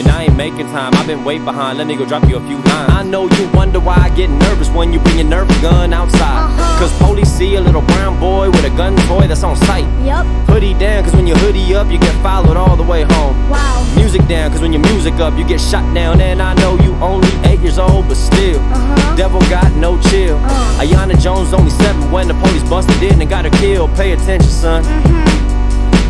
And I ain't making time, I've been way behind. Let me go drop you a few lines. I know you wonder why I get nervous when you bring your Nerf gun outside. Cause police see a little brown boy with a gun toy that's on sight. Yep. Hoodie down, cause when you hoodie up, you get followed all the way home. Wow. Music down, cause when your music up, you get shot down. And I know you only 8 years old, but still, devil got no chill. Ayanna Jones only 7 when the police busted in and got her killed. Pay attention, son.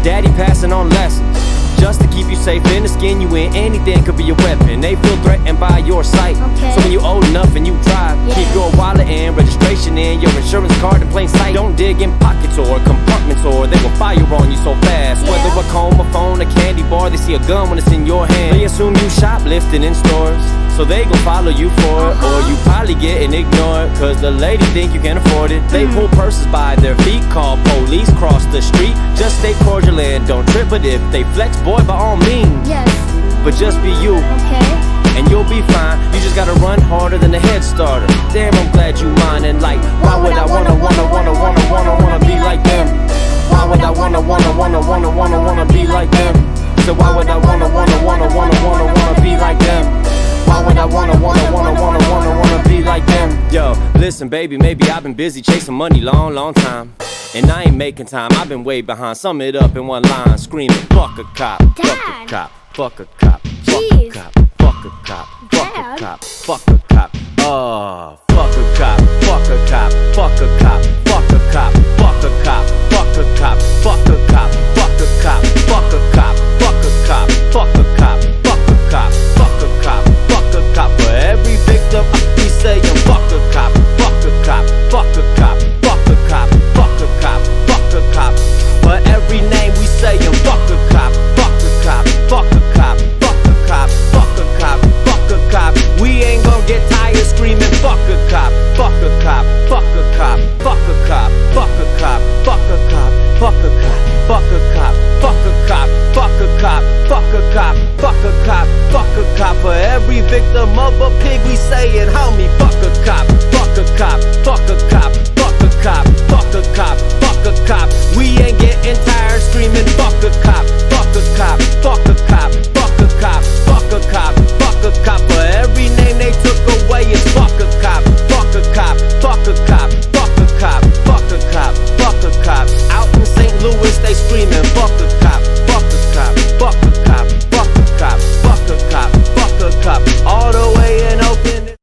Daddy passing on lessons just to keep you safe. In the skin you in, anything could be a weapon. They feel threatened by your sight. So when you old enough and you drive, keep your wallet in, registration in, your insurance card in plain sight. Don't dig in pockets or compartments or they will fire on you so fast. Whether a comb, a phone, a candy bar, they see a gun when it's in your hand. They assume you shoplifting in stores, so they gon' follow you for it. Or you probably getting ignored, cause the lady think you can afford it. They pull purses by their feet, call police, cross the street. Just stay cordial and don't trip, but if they flex, boy, by all means. Yes. But just be you, and you'll be fine. You just gotta run harder than a head starter. Damn, I'm glad you mine. And like, why would I wanna be like them? Why would I wanna be like them? So why would I wanna be like them? Why would I wanna be like them? Yo, listen baby, maybe I've been busy chasing money long time, and I ain't making time, I've been way behind. Sum it up in one line, screaming, fuck a cop, fuck a cop, fuck a cop, fuck a cop, fuck a cop, fuck a cop, fuck a cop, oh, fuck a cop, fuck a cop, fuck a cop, fuck a cop, fuck a cop, fuck a cop, fuck a cop, fuck a cop, fuck a cop, fuck a cop, fuck a cop, fuck a cop, fuck a cop, fuck a cop. For every victim I be saying fuck a cop, fuck a cop, fuck a cop, fuck a cop, fuck a cop, fuck a cop. For every name we saying fuck a cop, fuck a cop, fuck a cop, fuck a cop, fuck a cop, fuck a cop. We ain't gon' get tired screaming fuck a cop, fuck a cop, fuck a cop, fuck a cop, fuck a cop, fuck a cop, fuck a cop, fuck a cop, fuck a cop, fuck a cop, fuck a cop, fuck a cop, fuck a cop. For every victim of a pig we saying homie fuck a cop, fuck a cop, fuck a cop, fuck a cop, fuck a cop, fuck a cop. We ain't getting tired screaming fuck a cop, fuck a cop, fuck a cop, fuck a cop, fuck a cop, fuck a cop. For every name they took away is fuck a cop, fuck a cop, fuck a cop, fuck a cop, fuck a cop, fuck a cop. Out in St. Louis they screaming fuck a cop, fuck a cop, fuck a cop, fuck a cop, fuck a cop, fuck a cop. All the way in Oakland.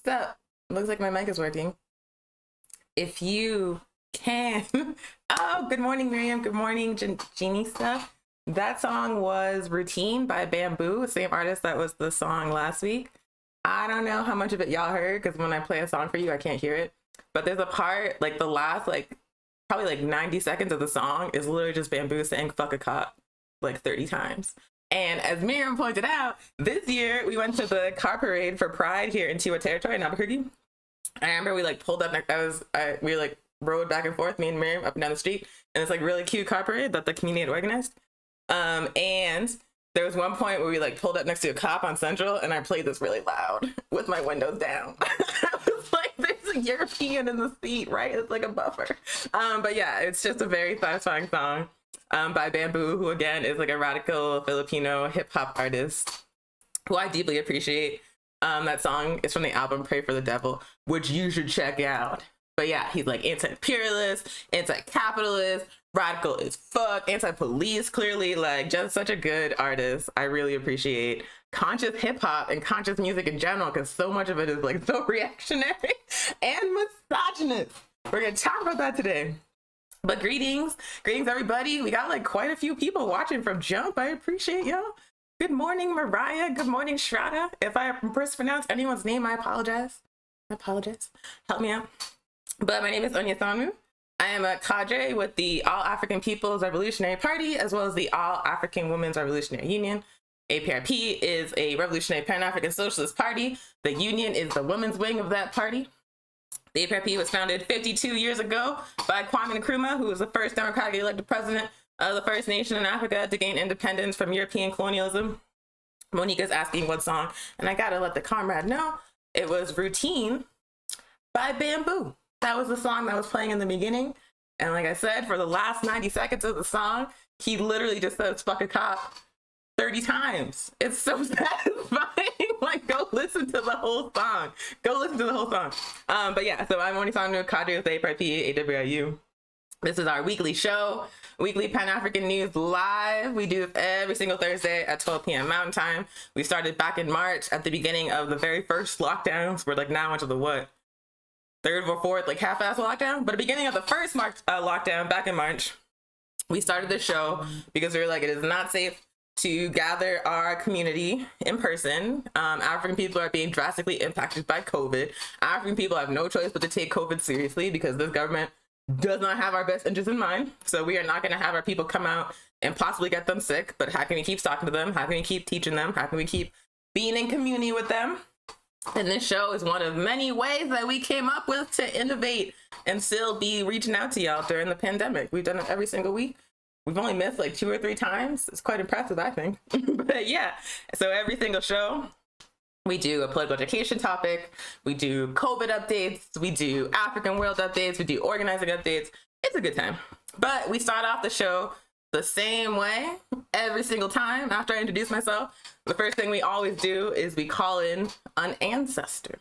So, looks like my mic is working. If you can. Oh, good morning, Miriam. Good morning, Jeannie stuff. That song was Routine by Bamboo, same artist that was the song last week. I don't know how much of it y'all heard, because when I play a song for you, I can't hear it. But there's a part, like the last, probably 90 seconds of the song is literally just Bamboo saying fuck a cop 30 times. And as Miriam pointed out, this year we went to the car parade for Pride here in Tiwa Territory in Albuquerque. I remember we pulled up, we rode back and forth, me and Miriam, up and down the street, and it's really cute car parade that the community had organized. And there was one point where we pulled up next to a cop on Central, and I played this really loud with my windows down. I was like, there's a European in the seat, right? It's like a buffer. But yeah, it's just a very satisfying song by Bamboo, who again is a radical Filipino hip hop artist who I deeply appreciate. That song is from the album Pray for the Devil, which you should check out. But yeah, he's anti-imperialist, anti-capitalist, radical as fuck, anti-police, clearly, just such a good artist. I really appreciate conscious hip-hop and conscious music in general, because so much of it is so reactionary and misogynist. We're gonna talk about that today. But greetings everybody. We got quite a few people watching from Jump. I appreciate y'all. Good morning, Mariah. Good morning, Shraddha. If I mispronounced anyone's name, I apologize. Help me out. But my name is Onya Sanmu. I am a cadre with the All African People's Revolutionary Party, as well as the All African Women's Revolutionary Union. APRP is a revolutionary Pan-African socialist party. The union is the women's wing of that party. The APRP was founded 52 years ago by Kwame Nkrumah, who was the first democratically elected president of the first nation in Africa to gain independence from European colonialism. Monica's asking what song, and I gotta let the comrade know. It was Routine by Bamboo. That was the song that was playing in the beginning. And like I said, for the last 90 seconds of the song, he literally just says fuck a cop 30 times. It's so satisfying. Like, go listen to the whole song. But yeah, so I'm Morning Song Kadri with Patriarchy, AWIU. This is our weekly show, weekly Pan-African News Live. We do this every single Thursday at 12 p.m. Mountain Time. We started back in March at the beginning of the very first lockdowns. We're like now into the what? Third or fourth, like half-ass lockdown? But at the beginning of the first lockdown back in March, we started this show because we were like, it is not safe to gather our community in person. African people are being drastically impacted by COVID. African people have no choice but to take COVID seriously because this government does not have our best interests in mind. So we are not going to have our people come out and possibly get them sick. But how can we keep talking to them? How can we keep teaching them? How can we keep being in community with them? And this show is one of many ways that we came up with to innovate and still be reaching out to y'all during the pandemic. We've done it every single week. We've only missed like 2 or 3 times. It's quite impressive, I think. But yeah, so every single show, we do a political education topic. We do COVID updates. We do African world updates. We do organizing updates. It's a good time. But we start off the show the same way every single time. After I introduce myself, the first thing we always do is we call in an ancestor.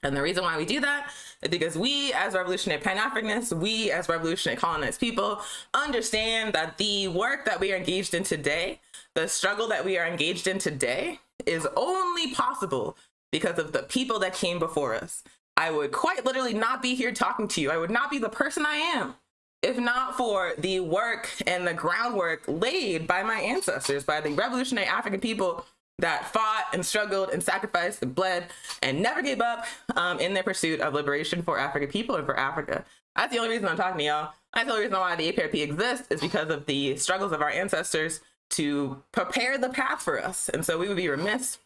And the reason why we do that is because we, as revolutionary Pan-Africanists, we, as revolutionary colonized people, understand that the work that we are engaged in today, the struggle that we are engaged in today, is only possible because of the people that came before us. I would quite literally not be here talking to you. I would not be the person I am if not for the work and the groundwork laid by my ancestors, by the revolutionary African people that fought and struggled and sacrificed and bled and never gave up in their pursuit of liberation for African people and for Africa. That's the only reason I'm talking to y'all. That's the only reason why the APRP exists, is because of the struggles of our ancestors to prepare the path for us. And so we would be remiss,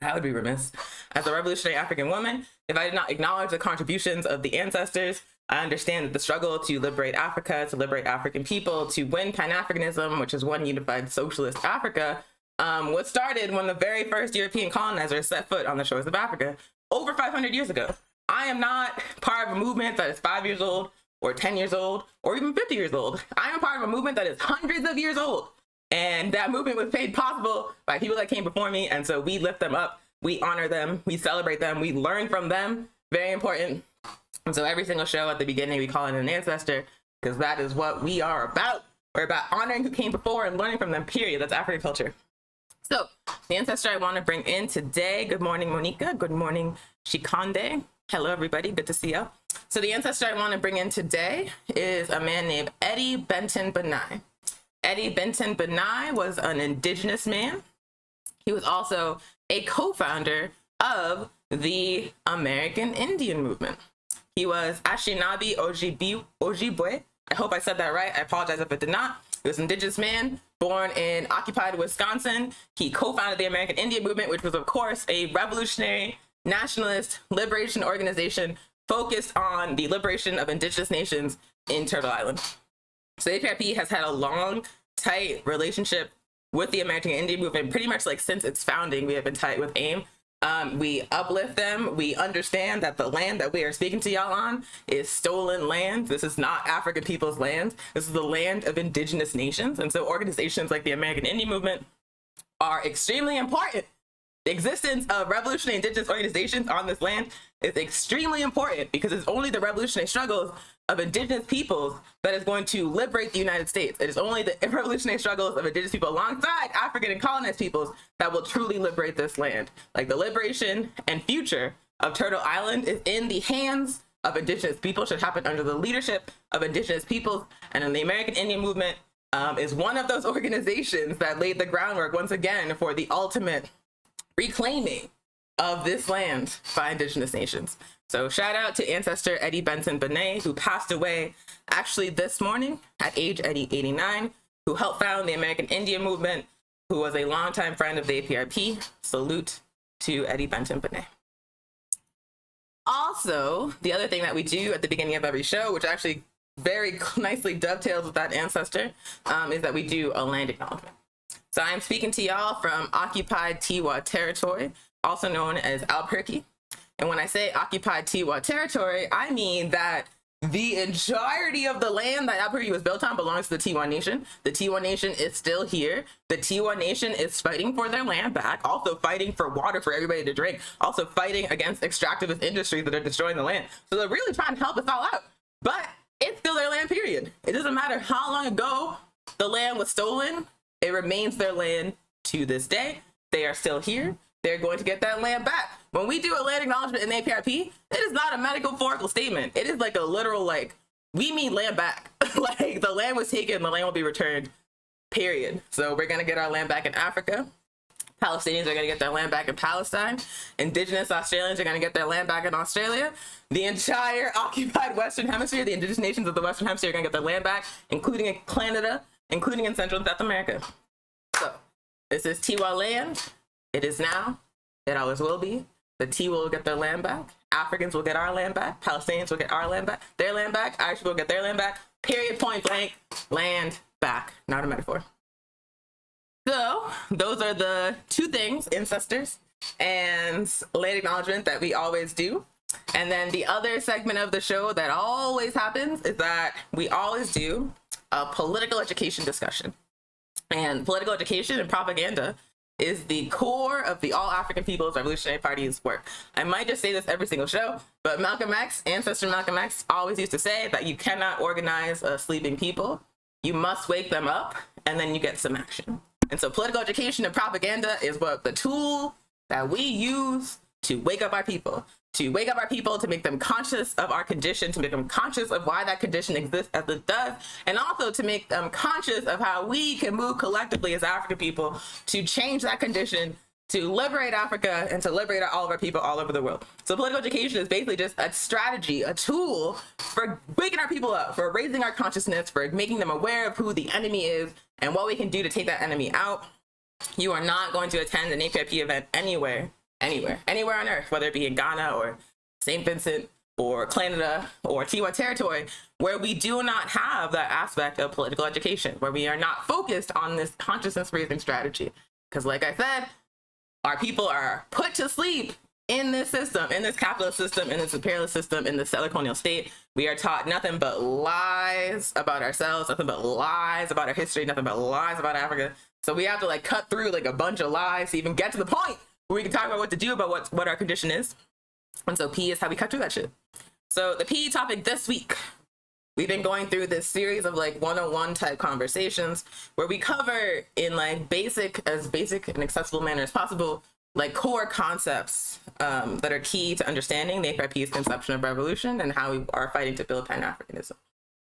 I would be remiss, as a revolutionary African woman, if I did not acknowledge the contributions of the ancestors. I understand that the struggle to liberate Africa, to liberate African people, to win Pan-Africanism, which is one unified socialist Africa, was started when the very first European colonizers set foot on the shores of Africa over 500 years ago. I am not part of a movement that is 5 years old or 10 years old or even 50 years old. I am part of a movement that is hundreds of years old. And that movement was made possible by people that came before me. And so we lift them up, we honor them, we celebrate them, we learn from them. Very important. And so every single show at the beginning, we call in an ancestor, because that is what we are about. We're about honoring who came before and learning from them, period. That's African culture. So the ancestor I want to bring in today, good morning, Monica. Good morning, Shikonde. Hello, everybody. Good to see you. So the ancestor I want to bring in today is a man named Eddie Benton Benai. Eddie Benton Benai was an indigenous man. He was also a co-founder of the American Indian movement. He was Ashinabi Ojibwe. I hope I said that right. I apologize if I did not. He was an indigenous man born in occupied Wisconsin. He co-founded the American Indian movement, which was, of course, a revolutionary nationalist liberation organization focused on the liberation of indigenous nations in Turtle Island. So the APRP has had a long, tight relationship with the American Indian movement, pretty much like since its founding. We have been tight with AIM. We uplift them. We understand that the land that we are speaking to y'all on is stolen land. This is not African people's land. This is the land of indigenous nations. And so organizations like the American Indian movement are extremely important. The existence of revolutionary indigenous organizations on this land is extremely important because it's only the revolutionary struggles of indigenous peoples that is going to liberate the United States. It is only the revolutionary struggles of indigenous people alongside African and colonized peoples that will truly liberate this land. Like, the liberation and future of Turtle Island is in the hands of indigenous people, should happen under the leadership of indigenous peoples. And in the American Indian movement is one of those organizations that laid the groundwork once again for the ultimate reclaiming of this land by indigenous nations. So shout out to ancestor Eddie Benton Benai, who passed away actually this morning at age 89, who helped found the American Indian movement, who was a longtime friend of the APRP. Salute to Eddie Benton Benai. Also, the other thing that we do at the beginning of every show, which actually very nicely dovetails with that ancestor, is that we do a land acknowledgement. So I'm speaking to y'all from occupied Tiwa territory, also known as Albuquerque. And when I say occupied Tiwa territory, I mean that the entirety of the land that Albuquerque was built on belongs to the T1 Nation. The T1 Nation is still here. The T1 Nation is fighting for their land back, also fighting for water for everybody to drink, also fighting against extractivist industries that are destroying the land. So they're really trying to help us all out. But it's still their land, period. It doesn't matter how long ago the land was stolen. It remains their land to this day. They are still here. They're going to get that land back. When we do a land acknowledgement in the APRP, it is not a metaphorical statement. It is like a literal, like, we mean land back. Like, the land was taken, the land will be returned, period. So we're gonna get our land back in Africa. Palestinians are gonna get their land back in Palestine. Indigenous Australians are gonna get their land back in Australia. The entire occupied Western Hemisphere, the indigenous nations of the Western Hemisphere are gonna get their land back, including in Canada, including in Central and South America. So this is Tiwa land. It is now. It always will be. The T will get their land back. Africans will get our land back. Palestinians will get our land back. Their land back. Irish will get their land back. Period, point blank. Land back. Not a metaphor. So those are the two things, ancestors and land acknowledgement, that we always do. And then the other segment of the show that always happens is that we always do a political education discussion. And political education and propaganda is the core of the All African People's Revolutionary Party's work. I might just say this every single show, but Malcolm X, ancestor Malcolm X, always used to say that you cannot organize a sleeping people. You must wake them up, and then you get some action. And so political education and propaganda is what the tool that we use to wake up our people, to make them conscious of our condition, to make them conscious of why that condition exists as it does, and also to make them conscious of how we can move collectively as African people to change that condition, to liberate Africa and to liberate all of our people all over the world. So political education is basically just a strategy, a tool for waking our people up, for raising our consciousness, for making them aware of who the enemy is and what we can do to take that enemy out. You are not going to attend an APIP event anywhere on earth, whether it be in Ghana or St. Vincent or Canada or Tiwa territory, where we do not have that aspect of political education, where we are not focused on this consciousness raising strategy. Because like I said, our people are put to sleep in this system, in this capitalist system, in this imperialist system, in this settler colonial state. We are taught nothing but lies about ourselves, nothing but lies about our history, nothing but lies about Africa. So we have to like cut through like a bunch of lies to even get to the point where we can talk about what to do about what our condition is. And so P is how we cut through that shit. So the P topic this week, we've been going through this series of like 101 type conversations where we cover in like basic and accessible manner as possible, like core concepts that are key to understanding the APIP's conception of revolution and how we are fighting to build Pan-Africanism.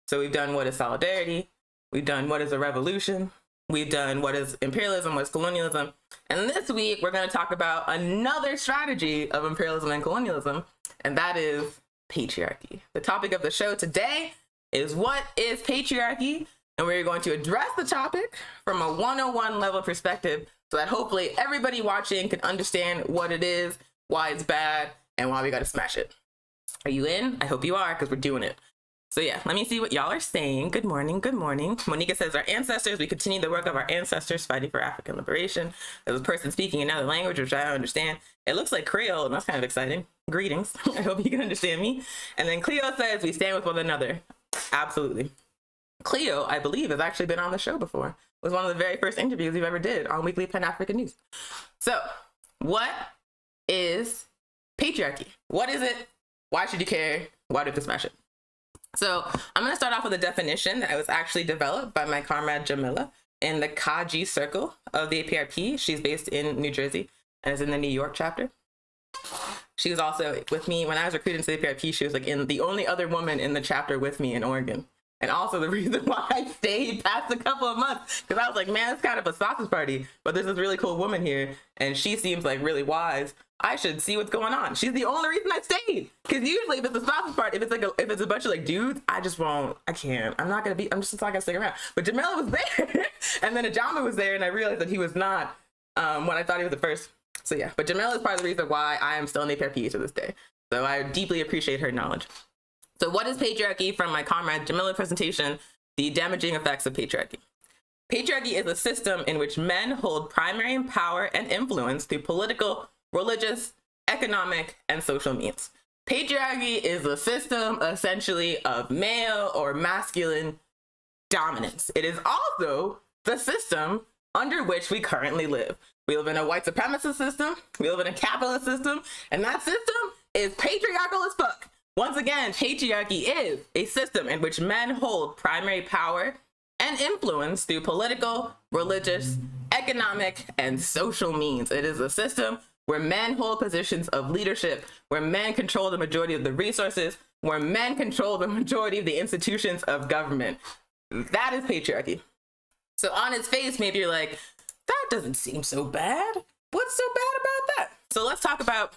So we've done what is solidarity, we've done what is a revolution, we've done what is imperialism, what is colonialism. And this week, we're going to talk about another strategy of imperialism and colonialism, and that is patriarchy. The topic of the show today is what is patriarchy? And we're going to address the topic from a 101 level perspective so that hopefully everybody watching can understand what it is, why it's bad, and why we got to smash it. Are you in? I hope you are, because we're doing it. So yeah, let me see what y'all are saying. Good morning, good morning. Monica says, our ancestors, we continue the work of our ancestors fighting for African liberation. There's a person speaking another language, which I don't understand. It looks like Creole, and that's kind of exciting. Greetings. I hope you can understand me. And then Cleo says, we stand with one another. Absolutely. Cleo, I believe, has actually been on the show before. It was one of the very first interviews we've ever did on Weekly Pan-African News. So, what is patriarchy? What is it? Why should you care? Why do you have to smash it? So I'm going to start off with a definition that was actually developed by my comrade Jamila in the Kaji circle of the APRP. She's based in New Jersey and is in the New York chapter. She was also with me when I was recruited to the APRP. She was like the only other woman in the chapter with me in Oregon. And also the reason why I stayed past a couple of months, because I was like, man, it's kind of a sausage party, but there's this really cool woman here, and she seems like really wise. I should see what's going on. She's the only reason I stayed. Because usually if it's a sausage party, if it's a bunch of like dudes, I just won't, I can't. I'm just not gonna stick around. But Jamila was there, and then Ajama was there, and I realized that he was not when I thought he was at first. So yeah, but Jamila is part of the reason why I am still in the APRP to this day. So I deeply appreciate her knowledge. So what is patriarchy? From my comrade Jamila presentation, the damaging effects of patriarchy. Patriarchy is a system in which men hold primary power and influence through political, religious, economic, and social means. Patriarchy is a system essentially of male or masculine dominance. It is also the system under which we currently live. We live in a white supremacist system, we live in a capitalist system, and that system is patriarchal as fuck. Once again, patriarchy is a system in which men hold primary power and influence through political, religious, economic, and social means. It is a system where men hold positions of leadership, where men control the majority of the resources, where men control the majority of the institutions of government. That is patriarchy. So on its face, maybe you're like, that doesn't seem so bad. What's so bad about that? So let's talk about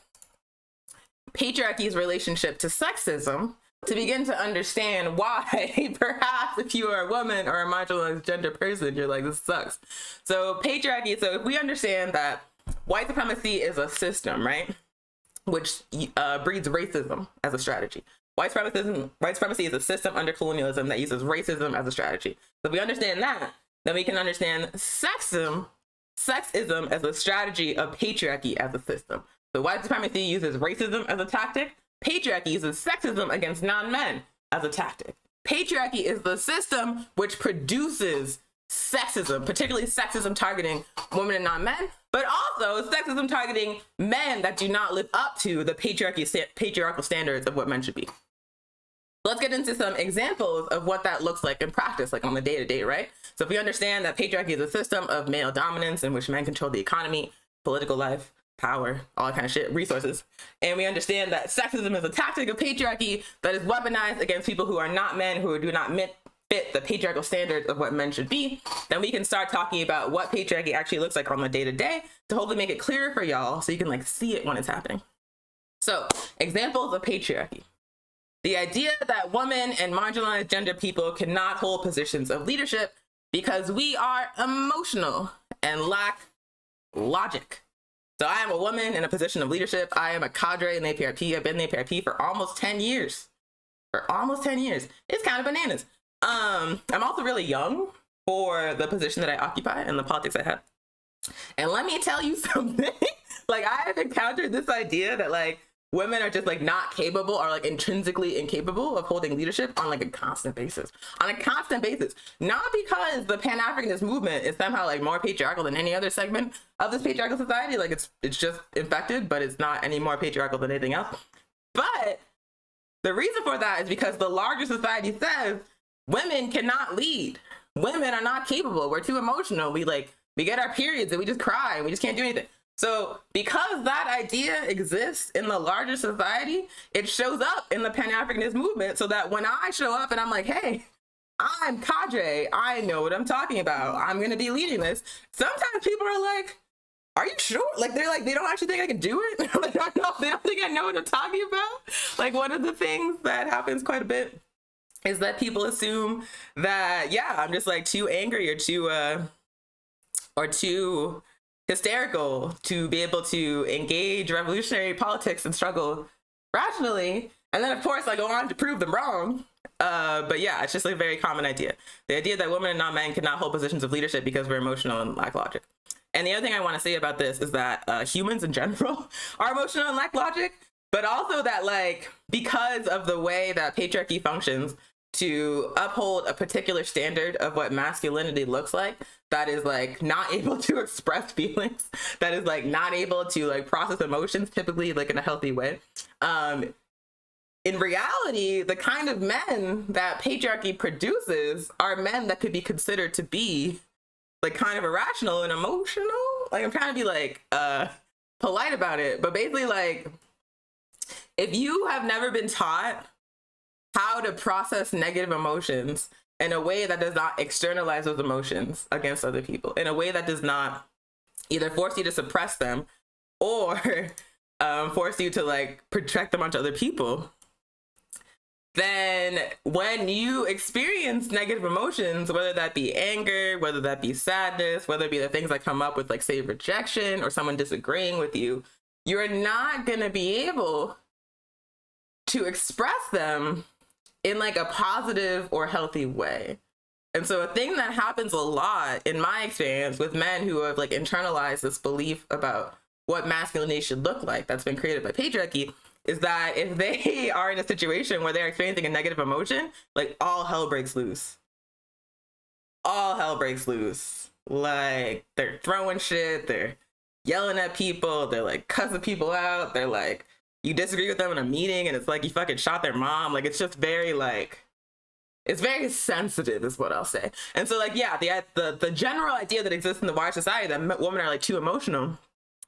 patriarchy's relationship to sexism to begin to understand why, perhaps if you are a woman or a marginalized gender person, you're like, this sucks. So patriarchy, so if we understand that white supremacy is a system, right, which breeds racism as a strategy. White supremacy is a system under colonialism that uses racism as a strategy. So if we understand that, then we can understand sexism as a strategy of patriarchy as a system. So white supremacy uses racism as a tactic. Patriarchy uses sexism against non-men as a tactic. Patriarchy is the system which produces sexism, particularly sexism targeting women and non-men, but also sexism targeting men that do not live up to the patriarchal standards of what men should be. Let's get into some examples of what that looks like in practice, like on the day-to-day, right? So if we understand that patriarchy is a system of male dominance in which men control the economy, political life, power, all that kind of shit, resources, and we understand that sexism is a tactic of patriarchy that is weaponized against people who are not men, who do not fit the patriarchal standards of what men should be, then we can start talking about what patriarchy actually looks like on the day-to-day to hopefully make it clearer for y'all so you can like see it when it's happening. So examples of patriarchy. The idea that women and marginalized gender people cannot hold positions of leadership because we are emotional and lack logic. So I am a woman in a position of leadership. I am a cadre in the APRP. I've been in the APRP for almost 10 years. It's kind of bananas. I'm also really young for the position that I occupy and the politics I have. And let me tell you something. Like, I have encountered this idea that like women are just like not capable or like intrinsically incapable of holding leadership on like a constant basis. Not because the Pan-Africanist movement is somehow like more patriarchal than any other segment of this patriarchal society. Like it's just infected, but it's not any more patriarchal than anything else. But the reason for that is because the larger society says women cannot lead. Women are not capable. We're too emotional. We get our periods and we just cry and we just can't do anything. So because that idea exists in the larger society, it shows up in the Pan-Africanist movement so that when I show up and I'm like, hey, I'm cadre, I know what I'm talking about, I'm going to be leading this. Sometimes people are like, are you sure? Like, they're like, they don't actually think I can do it. They don't think I know what I'm talking about. Like, one of the things that happens quite a bit is that people assume that, yeah, I'm just like too angry or too hysterical to be able to engage revolutionary politics and struggle rationally. And then of course I go on to prove them wrong. But yeah, it's just a very common idea. The idea that women and non-men cannot hold positions of leadership because we're emotional and lack logic. And the other thing I want to say about this is that humans in general are emotional and lack logic, but also that like, because of the way that patriarchy functions to uphold a particular standard of what masculinity looks like, that is like not able to express feelings, that is like not able to like process emotions, typically like in a healthy way. In reality, the kind of men that patriarchy produces are men that could be considered to be like kind of irrational and emotional. Like, I'm trying to be like polite about it, but basically like, if you have never been taught how to process negative emotions in a way that does not externalize those emotions against other people, in a way that does not either force you to suppress them or force you to like project them onto other people, then when you experience negative emotions, whether that be anger, whether that be sadness, whether it be the things that come up with like say rejection or someone disagreeing with you, you're not gonna be able to express them in like a positive or healthy way. And so a thing that happens a lot in my experience with men who have like internalized this belief about what masculinity should look like that's been created by patriarchy is that if they are in a situation where they're experiencing a negative emotion, like all hell breaks loose. All hell breaks loose. Like they're throwing shit, they're yelling at people, they're like cussing people out, they're like, you disagree with them in a meeting and it's like you fucking shot their mom. Like it's just very like, it's very sensitive is what I'll say. And so like, yeah, the general idea that exists in the wider society that women are like too emotional,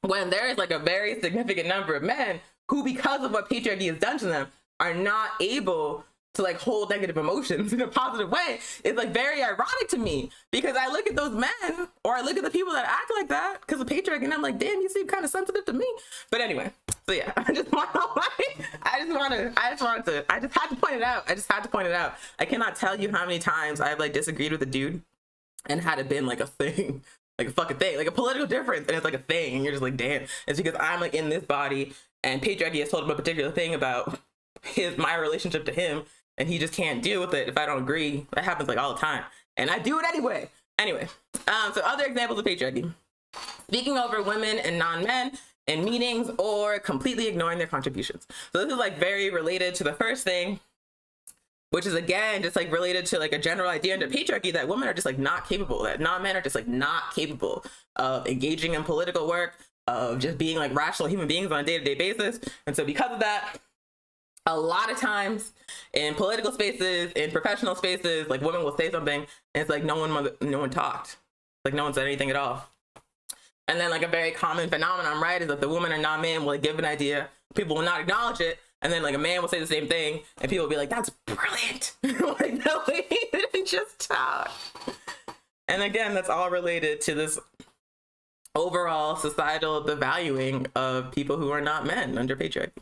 when there is like a very significant number of men who, because of what patriarchy has done to them, are not able to like hold negative emotions in a positive way, is like very ironic to me, because I look at those men or I look at the people that act like that because of patriarchy and I'm like, damn, you seem kind of sensitive to me. But anyway, so yeah, I just had to point it out. I cannot tell you how many times I've like disagreed with a dude and had it been like a thing, like a fucking thing, like a political difference, and it's like a thing, and you're just like, damn, it's because I'm like in this body and patriarchy has told him a particular thing about my relationship to him, and he just can't deal with it if I don't agree. That happens like all the time, and I do it anyway. So other examples of patriarchy: speaking over women and non-men in meetings or completely ignoring their contributions. So this is like very related to the first thing, which is again just like related to like a general idea under patriarchy that women are just like not capable, that non-men are just like not capable of engaging in political work, of just being like rational human beings on a day-to-day basis. And so because of that, a lot of times in political spaces, in professional spaces, like women will say something and it's like no one talked, like no one said anything at all. And then like a very common phenomenon, right, is that the woman or non-man will like, give an idea, people will not acknowledge it, and then like a man will say the same thing and people will be like, that's brilliant. Like, no, he didn't just talk. And again, that's all related to this overall societal devaluing of people who are not men under patriarchy.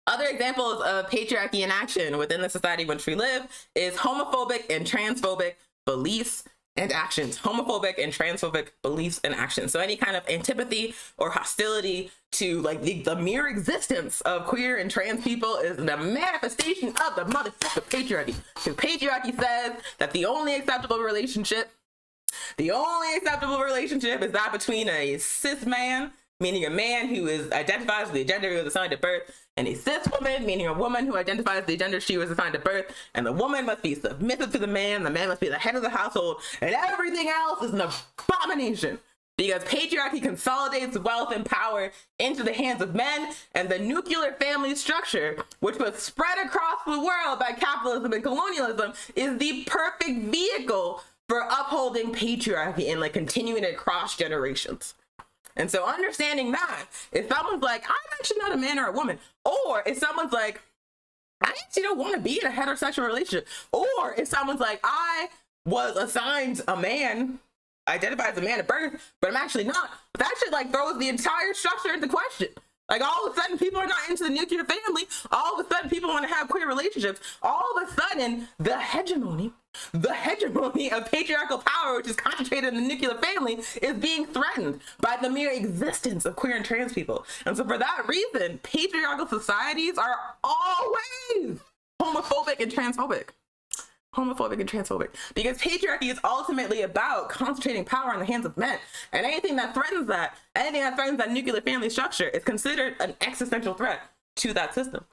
Other examples of patriarchy in action within the society in which we live is homophobic and transphobic beliefs and actions. Homophobic and transphobic beliefs and actions. So any kind of antipathy or hostility to like the mere existence of queer and trans people is the manifestation of the motherfucking patriarchy. Because patriarchy says that the only acceptable relationship is that between a cis man, meaning a man who identifies with the gender he was assigned at birth, and a cis woman, meaning a woman who identifies with the gender she was assigned at birth, and the woman must be submissive to the man must be the head of the household, and everything else is an abomination. Because patriarchy consolidates wealth and power into the hands of men, and the nuclear family structure, which was spread across the world by capitalism and colonialism, is the perfect vehicle for upholding patriarchy and like continuing it across generations. And so understanding that, if someone's like, I'm actually not a man or a woman, or if someone's like, I actually don't want to be in a heterosexual relationship, or if someone's like, I was assigned a man, identified as a man at birth, but I'm actually not, that shit like throws the entire structure into question. Like all of a sudden people are not into the nuclear family, all of a sudden people want to have queer relationships, all of a sudden the hegemony of patriarchal power, which is concentrated in the nuclear family, is being threatened by the mere existence of queer and trans people. And so for that reason, patriarchal societies are always homophobic and transphobic. Because patriarchy is ultimately about concentrating power in the hands of men. And anything that threatens that nuclear family structure is considered an existential threat to that system.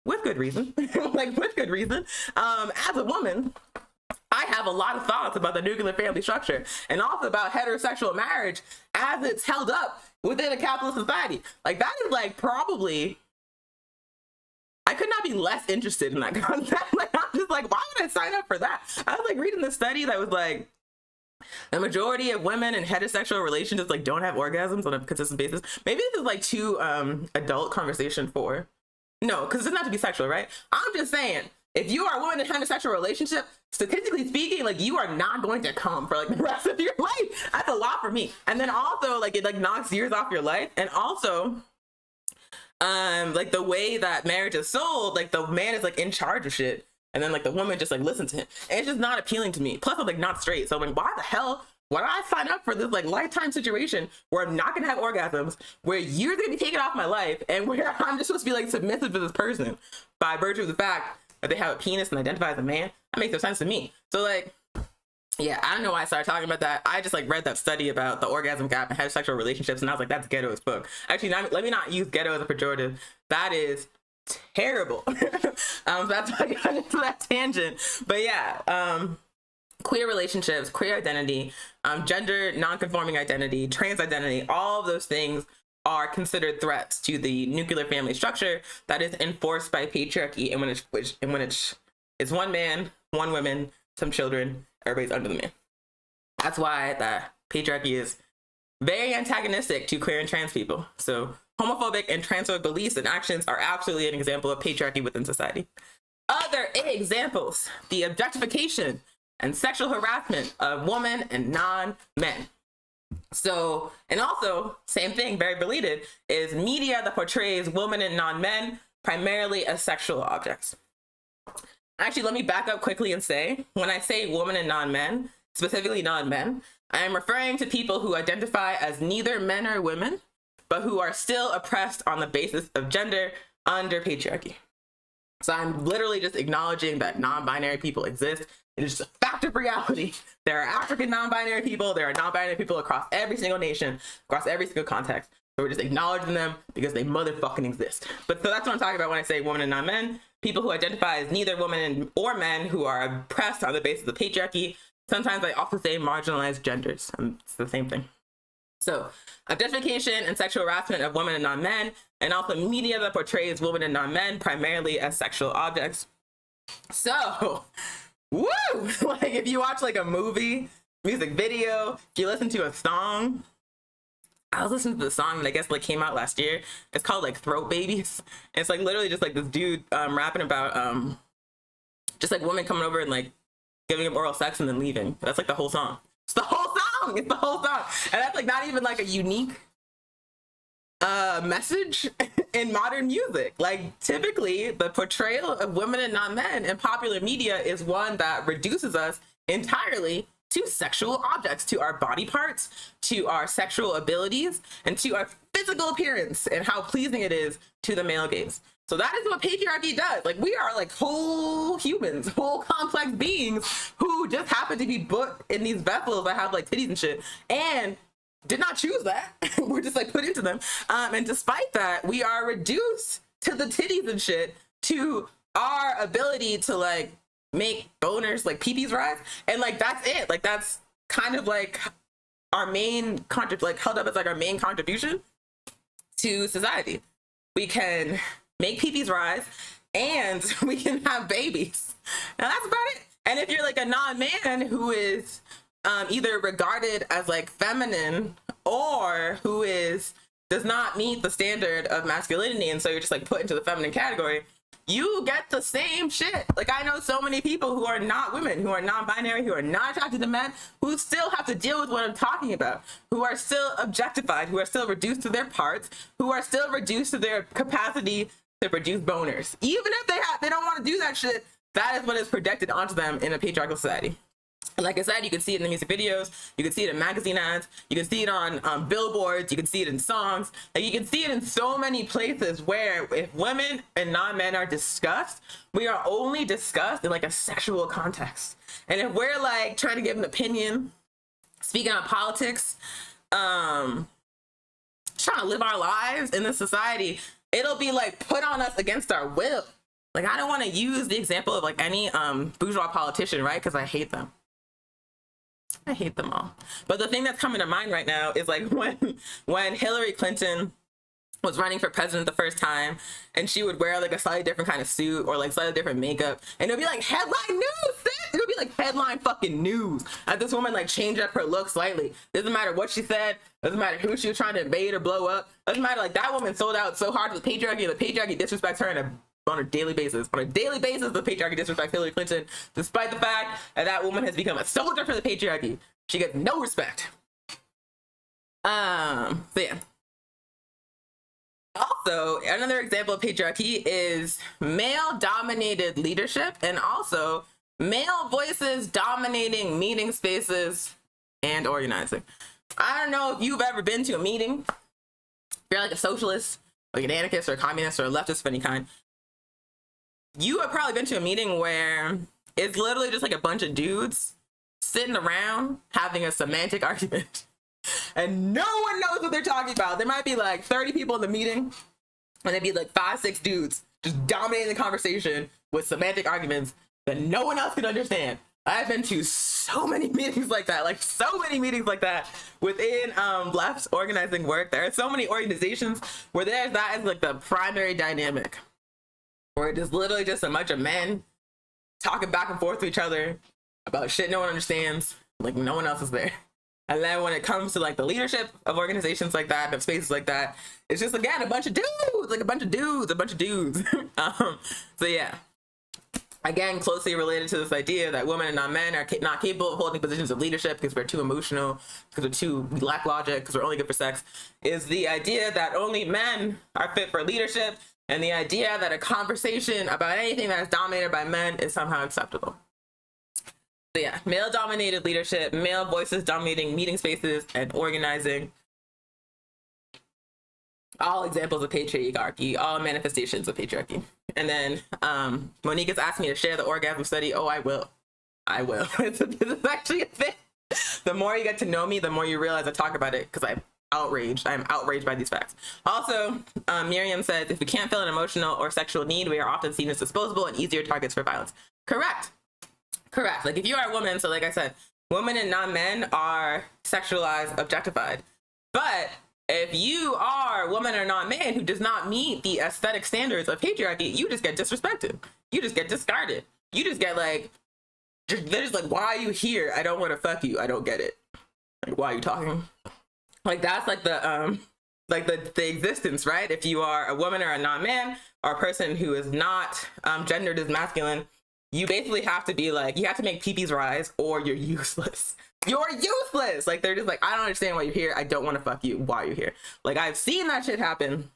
With good reason. As a woman, I have a lot of thoughts about the nuclear family structure and also about heterosexual marriage as it's held up within a capitalist society. Like that is like probably, I could not be less interested in that concept. Like I'm just like, why would I sign up for that? I was like reading this study that was like, the majority of women in heterosexual relationships like don't have orgasms on a consistent basis. Maybe this is like too adult conversation for. No, because it's not to be sexual, right? I'm just saying, if you are a woman in a heterosexual relationship, statistically speaking, like you are not going to come for like the rest of your life. That's a lot for me. And then also like it like knocks years off your life. And also like the way that marriage is sold, like the man is like in charge of shit. And then like the woman just like listens to him. And it's just not appealing to me. Plus I'm like not straight. So I'm like, why the hell would I sign up for this like lifetime situation where I'm not gonna have orgasms, where years are gonna be taken off my life, and where I'm just supposed to be like submissive to this person by virtue of the fact that they have a penis and identify as a man? That makes no sense to me. So like Yeah, I don't know why I started talking about that. I just like read that study about the orgasm gap and heterosexual relationships, and I was like, that's ghetto as fuck. Actually, let me not use ghetto as a pejorative. That is terrible. That's why I got into that tangent. But yeah, queer relationships, queer identity, gender non-conforming identity, trans identity, all of those things are considered threats to the nuclear family structure that is enforced by patriarchy, and when it's one man, one woman, some children, everybody's under the man. That's why the patriarchy is very antagonistic to queer and trans people. So homophobic and transphobic beliefs and actions are absolutely an example of patriarchy within society. Other examples: the objectification and sexual harassment of women and non-men. So, and also, same thing, very related, is media that portrays women and non-men primarily as sexual objects. Actually, let me back up quickly and say, when I say women and non-men, specifically non-men, I am referring to people who identify as neither men or women, but who are still oppressed on the basis of gender under patriarchy. So I'm literally just acknowledging that non-binary people exist. It is just a fact of reality. There are African non-binary people. There are non-binary people across every single nation, across every single context. So we're just acknowledging them because they motherfucking exist. But so that's what I'm talking about when I say women and non-men. People who identify as neither women or men who are oppressed on the basis of patriarchy. Sometimes I also say marginalized genders. It's the same thing. So objectification and sexual harassment of women and non-men, and also media that portrays women and non-men primarily as sexual objects. So, woo! Like if you watch like a movie, music video, if you listen to a song, I was listening to the song that I guess like came out last year. It's called like Throat Babies. And it's like literally just like this dude rapping about just like women coming over and like giving him oral sex and then leaving. That's like the whole song. It's the whole song. It's the whole song. And that's like not even like a unique message in modern music. Like typically the portrayal of women and non-men in popular media is one that reduces us entirely to sexual objects, to our body parts, to our sexual abilities, and to our physical appearance and how pleasing it is to the male gaze. So that is what patriarchy does. Like we are like whole humans, whole complex beings who just happen to be put in these vessels that have like titties and shit, and did not choose that. We're just like put into them. And despite that, we are reduced to the titties and shit, to our ability to like make boners like peepees rise. And like, that's it. Like, that's kind of like our main like held up as like our main contribution to society. We can make peepees rise and we can have babies. Now that's about it. And if you're like a non-man who is either regarded as like feminine or who does not meet the standard of masculinity, and so you're just like put into the feminine category, you get the same shit. Like I know so many people who are not women, who are non-binary, who are not attracted to men, who still have to deal with what I'm talking about, who are still objectified, who are still reduced to their parts, who are still reduced to their capacity to produce boners. Even if they don't want to do that shit, that is what is projected onto them in a patriarchal society. And like I said, you can see it in the music videos, you can see it in magazine ads, you can see it on billboards, you can see it in songs, like you can see it in so many places where if women and non-men are discussed, we are only discussed in like a sexual context. And if we're like trying to give an opinion, speaking on politics, trying to live our lives in this society, it'll be like put on us against our will. Like I don't want to use the example of like any bourgeois politician, right? Because I hate them. I hate them all. But the thing that's coming to mind right now is like when Hillary Clinton was running for president the first time, and she would wear like a slightly different kind of suit or like slightly different makeup, and it would be like headline news, sis! It would be like headline fucking news that this woman like changed up her look slightly. Doesn't matter what she said, doesn't matter who she was trying to invade or blow up, doesn't matter, like that woman sold out so hard to the patriarchy, and the patriarchy disrespects her on a daily basis. On a daily basis, the patriarchy disrespects Hillary Clinton, despite the fact that that woman has become a soldier for the patriarchy. She gets no respect. So yeah. Also, another example of patriarchy is male-dominated leadership, and also male voices dominating meeting spaces and organizing. I don't know if you've ever been to a meeting. If you're like a socialist, like an anarchist or a communist or a leftist of any kind, you have probably been to a meeting where it's literally just like a bunch of dudes sitting around having a semantic argument and no one knows what they're talking about. There might be like 30 people in the meeting and it'd be like 5-6 dudes just dominating the conversation with semantic arguments that no one else can understand. I've been to so many meetings like that, within left organizing work. There are so many organizations where that is like the primary dynamic, where it is literally just a bunch of men talking back and forth to each other about shit no one understands, like no one else is there. And then when it comes to like the leadership of organizations like that, of spaces like that, it's just, again, a bunch of dudes. So yeah. Again, closely related to this idea that women and not men are not capable of holding positions of leadership because we're too emotional, because we lack logic, because we're only good for sex, is the idea that only men are fit for leadership, and the idea that a conversation about anything that is dominated by men is somehow acceptable. So yeah, male-dominated leadership, male voices dominating meeting spaces and organizing. All examples of patriarchy, all manifestations of patriarchy. And then Monique has asked me to share the orgasm study. Oh, I will. This is actually a thing. The more you get to know me, the more you realize I talk about it, because I'm outraged by these facts. Also, Miriam says, if we can't fill an emotional or sexual need, we are often seen as disposable and easier targets for violence. Correct. Like if you are a woman, so like I said, women and non-men are sexualized, objectified. But if you are a woman or non-man who does not meet the aesthetic standards of patriarchy, you just get disrespected. You just get discarded. You just get like, they're just like, why are you here? I don't want to fuck you. I don't get it. Like, why are you talking? Like, that's like the existence, right? If you are a woman or a non-man, or a person who is not gendered as masculine, you basically have to be like, you have to make peepees rise or you're useless. You're useless. Like, they're just like, I don't understand why you're here. I don't want to fuck you. Why are you here? Like, I've seen that shit happen.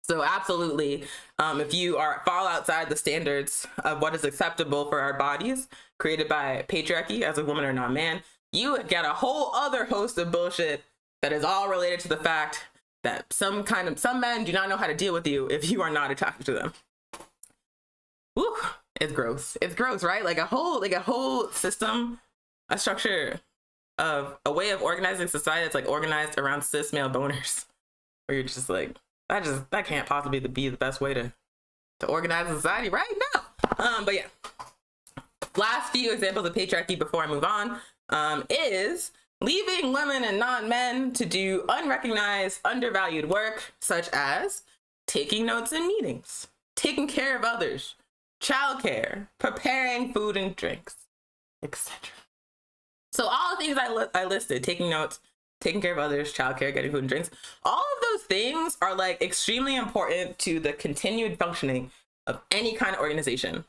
So absolutely, if you fall outside the standards of what is acceptable for our bodies created by patriarchy as a woman or non-man, you get a whole other host of bullshit that is all related to the fact that some men do not know how to deal with you if you are not attracted to them. Woo, it's gross. It's gross, right? Like a whole system, a structure of a way of organizing society that's like organized around cis male boners, where you're just like, that can't possibly be the best way to organize society right now. But yeah, last few examples of patriarchy before I move on is leaving women and non-men to do unrecognized, undervalued work, such as taking notes in meetings, taking care of others, childcare, preparing food and drinks, etc. So all the things I listed, taking notes, taking care of others, childcare, getting food and drinks, all of those things are like extremely important to the continued functioning of any kind of organization.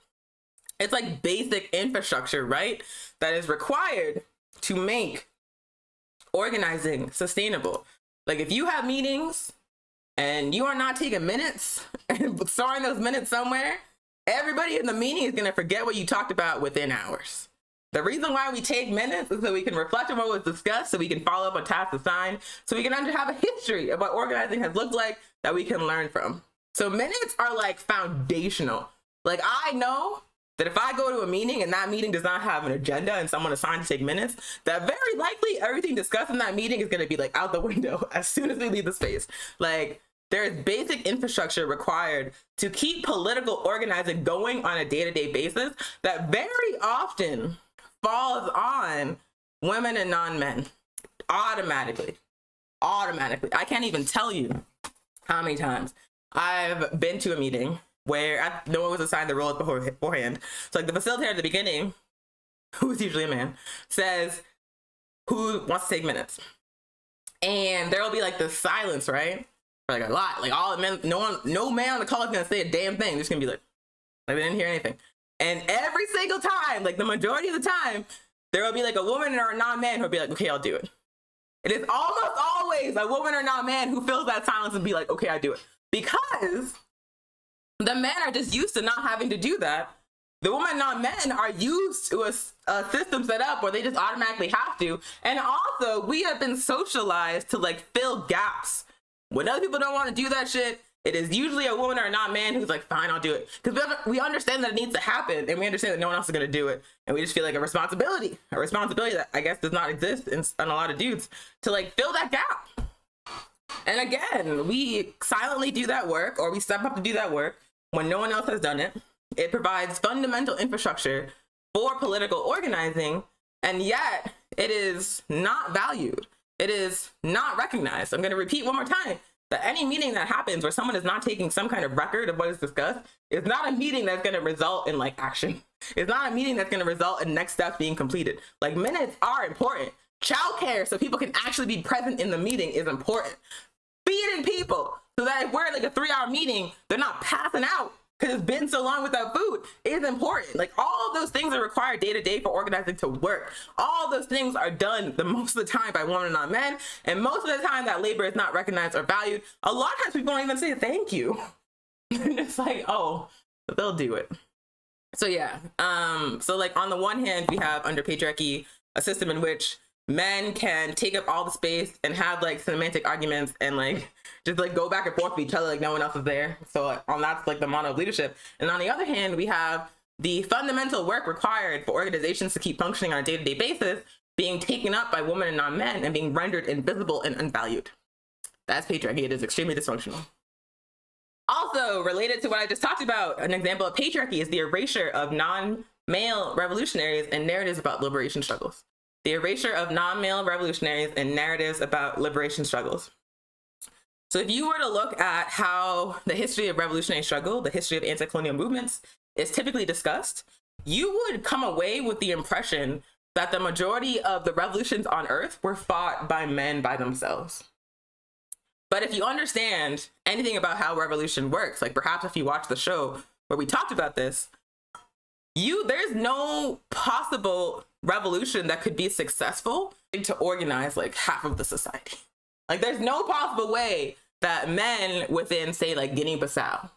It's like basic infrastructure, right? That is required to make organizing sustainable. Like if you have meetings and you are not taking minutes and storing those minutes somewhere, everybody in the meeting is going to forget what you talked about within hours. The reason why we take minutes is so we can reflect on what was discussed, so we can follow up on tasks assigned, so we can have a history of what organizing has looked like that we can learn from. So minutes are like foundational. Like I know that if I go to a meeting and that meeting does not have an agenda and someone assigned to take minutes, that very likely everything discussed in that meeting is going to be like out the window as soon as we leave the space. Like there is basic infrastructure required to keep political organizing going on a day-to-day basis that very often falls on women and non-men automatically. I can't even tell you how many times I've been to a meeting where no one was assigned the roles beforehand. So like the facilitator at the beginning, who is usually a man, says who wants to take minutes. And there will be like this silence, right? For like a lot, like all men, no man on the call is gonna say a damn thing. They're just gonna be like they didn't hear anything. And every single time, like the majority of the time, there will be like a woman or a non-man who'll be like, okay, I'll do it. It is almost always a woman or non-man who fills that silence and be like, okay, I do it. Because the men are just used to not having to do that. The women and non-men are used to a system set up where they just automatically have to. And also, we have been socialized to like fill gaps. When other people don't want to do that shit, it is usually a woman or a non-man who's like, fine, I'll do it. Because we understand that it needs to happen, and we understand that no one else is going to do it. And we just feel like a responsibility that I guess does not exist in a lot of dudes to like fill that gap. And again, we silently do that work, or we step up to do that work when no one else has done it. It provides fundamental infrastructure for political organizing, and yet it is not valued. It is not recognized. I'm going to repeat one more time that any meeting that happens where someone is not taking some kind of record of what is discussed is not a meeting that's going to result in like action. It's not a meeting that's going to result in next steps being completed. Like, minutes are important. Childcare, so people can actually be present in the meeting, is important. Feeding people so that if we're like a 3-hour meeting, they're not passing out because it's been so long without food, is important. Like, all of those things are required day to day for organizing to work. All of those things are done the most of the time by women and not men. And most of the time that labor is not recognized or valued. A lot of times people don't even say thank you. It's like, oh, but they'll do it. So yeah. So like on the one hand, we have under patriarchy, a system in which men can take up all the space and have like semantic arguments and like just like go back and forth with each other like no one else is there. So like, that's like the model of leadership. And on the other hand, we have the fundamental work required for organizations to keep functioning on a day-to-day basis being taken up by women and non-men and being rendered invisible and unvalued. That's patriarchy. It is extremely dysfunctional. Also related to what I just talked about, an example of patriarchy is the erasure of non-male revolutionaries and narratives about liberation struggles. The erasure of non-male revolutionaries and narratives about liberation struggles. So if you were to look at how the history of revolutionary struggle, the history of anti-colonial movements is typically discussed, you would come away with the impression that the majority of the revolutions on Earth were fought by men by themselves. But if you understand anything about how revolution works, like perhaps if you watch the show where we talked about this, there's no possible revolution that could be successful to organize like half of the society. Like, there's no possible way that men within, say, like Guinea-Bissau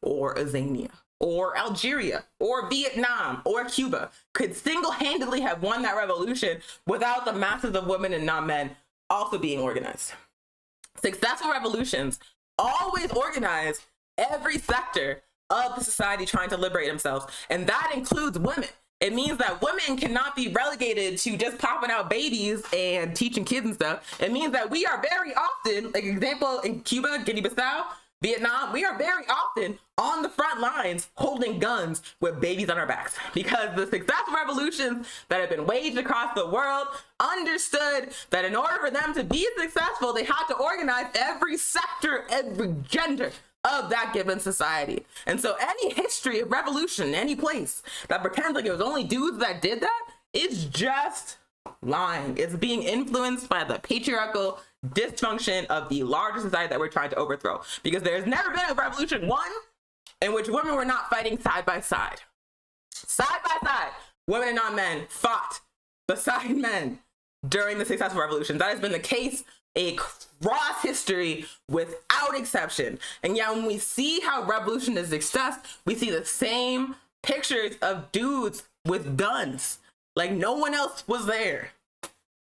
or Azania or Algeria or Vietnam or Cuba could single-handedly have won that revolution without the masses of women and non-men also being organized. Successful revolutions always organize every sector of the society trying to liberate themselves, and that includes women. It means that women cannot be relegated to just popping out babies and teaching kids and stuff. It means that we are very often, like example in Cuba, Guinea-Bissau, Vietnam, we are very often on the front lines holding guns with babies on our backs, because the successful revolutions that have been waged across the world understood that in order for them to be successful, they had to organize every sector, every gender of that given society. And so any history of revolution, any place that pretends like it was only dudes that did that, is just lying. It's being influenced by the patriarchal dysfunction of the larger society that we're trying to overthrow. Because there's never been a revolution, one, in which women were not fighting side by side. Side by side, women and non-men fought beside men during the successful revolution. That has been the case across history without exception. And yeah, when we see how revolution is discussed, we see the same pictures of dudes with guns. Like, no one else was there.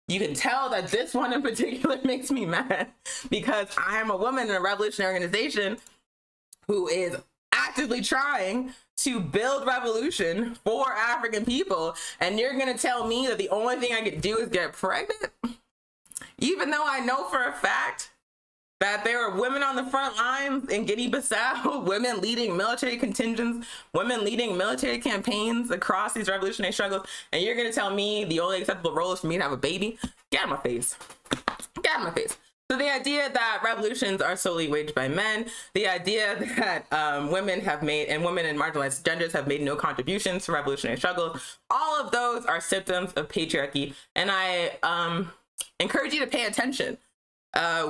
You can tell that this one in particular makes me mad because I am a woman in a revolutionary organization who is actively trying to build revolution for African people, and you're gonna tell me that the only thing I could do is get pregnant? Even though I know for a fact that there are women on the front lines in Guinea-Bissau, women leading military contingents, women leading military campaigns across these revolutionary struggles, and you're gonna tell me the only acceptable role is for me to have a baby? Get out of my face. Get out of my face. So the idea that revolutions are solely waged by men, the idea that women have made, and women and marginalized genders have made no contributions to revolutionary struggles, all of those are symptoms of patriarchy. And I encourage you to pay attention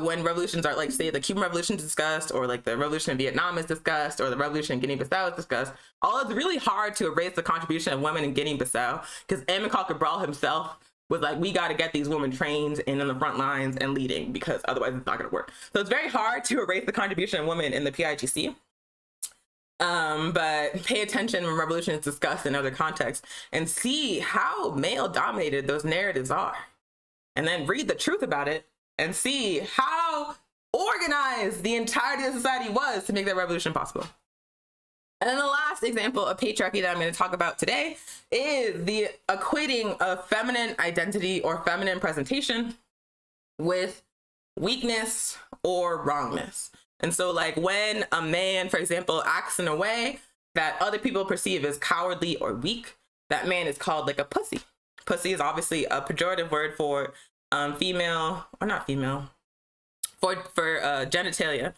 when revolutions are, like, say, the Cuban Revolution is discussed, or like the revolution in Vietnam is discussed, or the revolution in Guinea-Bissau is discussed. All it's really hard to erase the contribution of women in Guinea-Bissau, because Amilcar Cabral himself was like, we got to get these women trained and in the front lines and leading, because otherwise it's not going to work. So it's very hard to erase the contribution of women in the PIGC. But pay attention when revolution is discussed in other contexts and see how male dominated those narratives are. And then read the truth about it and see how organized the entirety of society was to make that revolution possible. And then the last example of patriarchy that I'm going to talk about today is the equating of feminine identity or feminine presentation with weakness or wrongness. And so like when a man, for example, acts in a way that other people perceive as cowardly or weak, that man is called like a pussy. Pussy is obviously a pejorative word for female, or not female, for genitalia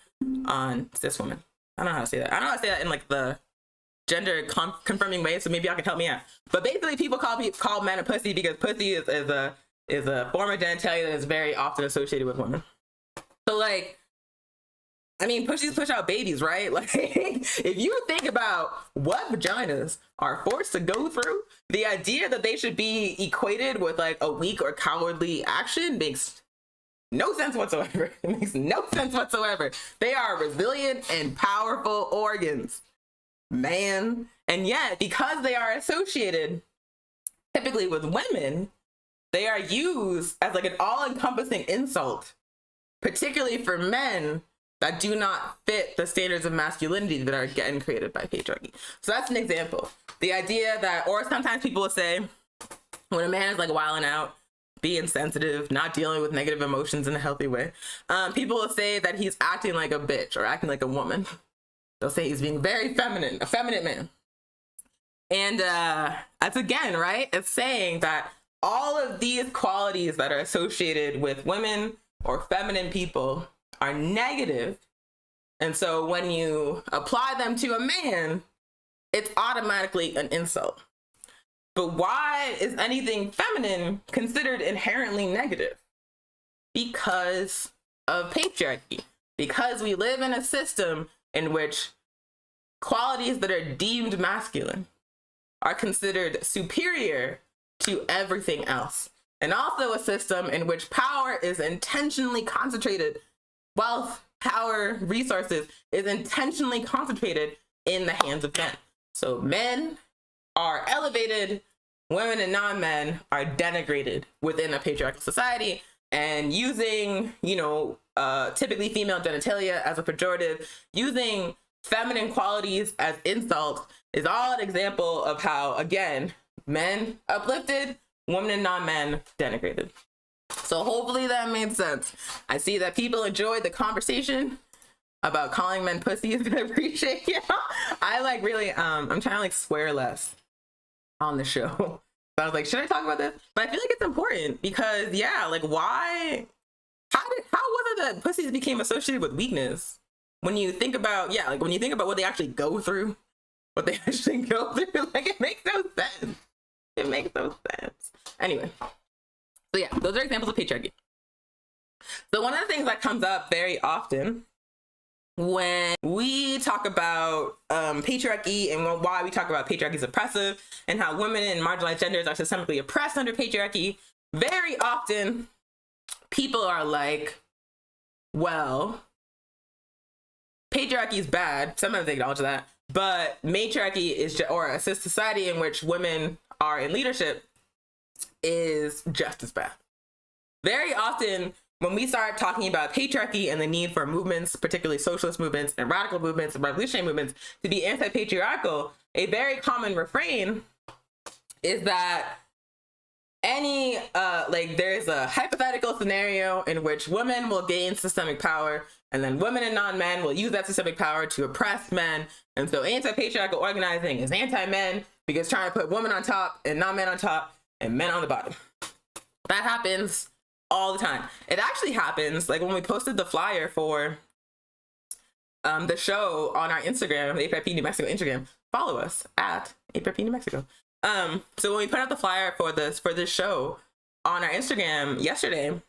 on cis women. I don't know how to say that. I don't know how to say that in like the gender confirming way, so maybe y'all can help me out. But basically people call men a pussy because pussy is a form of genitalia that is very often associated with women. So like, I mean, pussies push out babies, right? Like, if you think about what vaginas are forced to go through, the idea that they should be equated with like a weak or cowardly action makes no sense whatsoever. It makes no sense whatsoever. They are resilient and powerful organs, man. And yet, because they are associated typically with women, they are used as like an all-encompassing insult, particularly for men that do not fit the standards of masculinity that are getting created by patriarchy. So that's an example. The idea that, or sometimes people will say, when a man is like wilding out, being sensitive, not dealing with negative emotions in a healthy way, people will say that he's acting like a bitch or acting like a woman. They'll say he's being very feminine, a feminine man. And that's again, right? It's saying that all of these qualities that are associated with women or feminine people are negative. And so when you apply them to a man, it's automatically an insult. But why is anything feminine considered inherently negative? Because of patriarchy. Because we live in a system in which qualities that are deemed masculine are considered superior to everything else. And also a system in which power is intentionally concentrated, wealth, power, resources is intentionally concentrated in the hands of men. So men are elevated, women and non-men are denigrated within a patriarchal society, and using, typically female genitalia as a pejorative, using feminine qualities as insults is all an example of how, again, men uplifted, women and non-men denigrated. So hopefully that made sense. I see that people enjoyed the conversation about calling men pussies. I appreciate you. I like really, I'm trying to like swear less on the show. So I was like, should I talk about this? But I feel like it's important because yeah, like why, how was it that pussies became associated with weakness? When you think about, when you think about what they actually go through, like it makes no sense. It makes no sense. Anyway, so yeah, those are examples of patriarchy. So one of the things that comes up very often when we talk about patriarchy and why we talk about patriarchy is oppressive and how women and marginalized genders are systemically oppressed under patriarchy, very often people are like, well, patriarchy is bad. Sometimes they acknowledge that, but matriarchy is or a society in which women are in leadership is just as bad. Very often when we start talking about patriarchy and the need for movements, particularly socialist movements and radical movements and revolutionary movements, to be anti-patriarchal, a very common refrain is that there's a hypothetical scenario in which women will gain systemic power, and then women and non-men will use that systemic power to oppress men. And so anti-patriarchal organizing is anti-men because trying to put women on top and non-men on top and men on the bottom. That happens all the time. It actually happens, like when we posted the flyer for the show on our Instagram, the APRP New Mexico Instagram, follow us at APRP New Mexico. So when we put out the flyer for this show on our Instagram yesterday,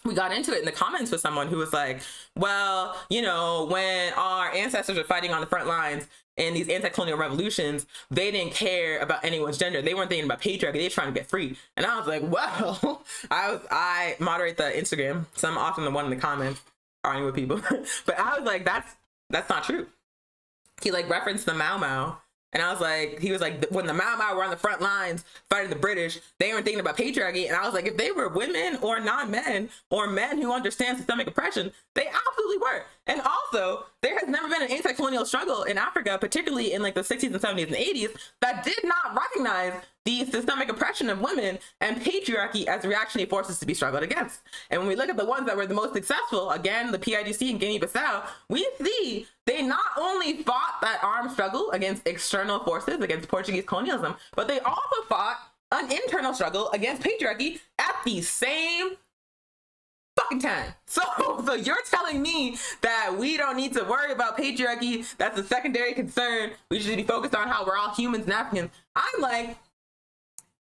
we got into it in the comments with someone who was like, well, when our ancestors were fighting on the front lines in these anti-colonial revolutions, they didn't care about anyone's gender. They weren't thinking about patriarchy. They were trying to get free. And I was like, well, I moderate the Instagram, so I'm often the one in the comments arguing with people. But I was like, that's not true. He like referenced the Mau Mau And I was like, he was like, when the Mau Mau were on the front lines fighting the British, they weren't thinking about patriarchy. And I was like, if they were women or non-men or men who understand systemic oppression, they absolutely were. And also, there has never been an anti-colonial struggle in Africa, particularly in like the 60s and 70s and 80s, that did not recognize the systemic oppression of women and patriarchy as reactionary forces to be struggled against. And when we look at the ones that were the most successful, again, the PIDC in Guinea-Bissau, we see they not only fought that armed struggle against external forces, against Portuguese colonialism, but they also fought an internal struggle against patriarchy at the same fucking time. So you're telling me that we don't need to worry about patriarchy, that's a secondary concern, we should be focused on how we're all humans and Africans. I'm like,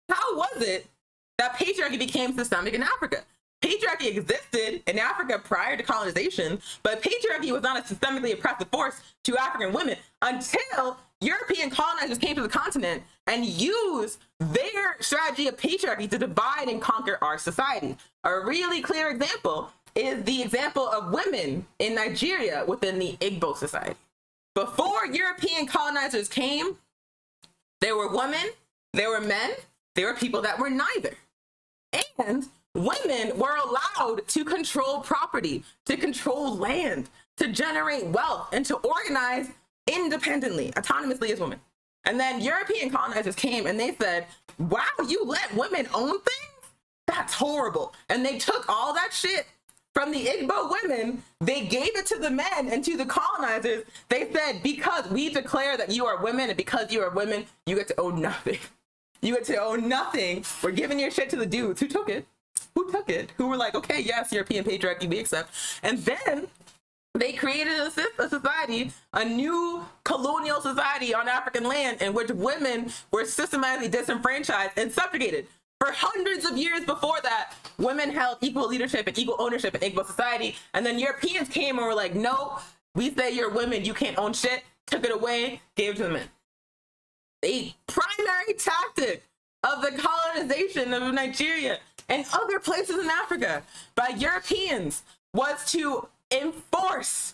how was it that patriarchy became systemic in Africa? Patriarchy existed in Africa prior to colonization, but patriarchy was not a systemically oppressive force to African women until European colonizers came to the continent and used their strategy of patriarchy to divide and conquer our society. A really clear example is the example of women in Nigeria within the Igbo society. Before European colonizers came, there were women, there were men, there were people that were neither. And women were allowed to control property, to control land, to generate wealth, and to organize independently, autonomously as women. And then European colonizers came and they said, wow, you let women own things? That's horrible. And they took all that shit from the Igbo women, they gave it to the men and to the colonizers. They said, because we declare that you are women, and because you are women, you get to own nothing. You get to own nothing. We're giving your shit to the dudes who took it. Who were like, okay, yes, European patriarchy, we accept. And then they created a society, a new colonial society on African land in which women were systematically disenfranchised and subjugated. For hundreds of years before that, women held equal leadership and equal ownership in Igbo society. And then Europeans came and were like, no, we say you're women, you can't own shit. Took it away, gave it to the men. A primary tactic of the colonization of Nigeria and other places in Africa by Europeans was to enforce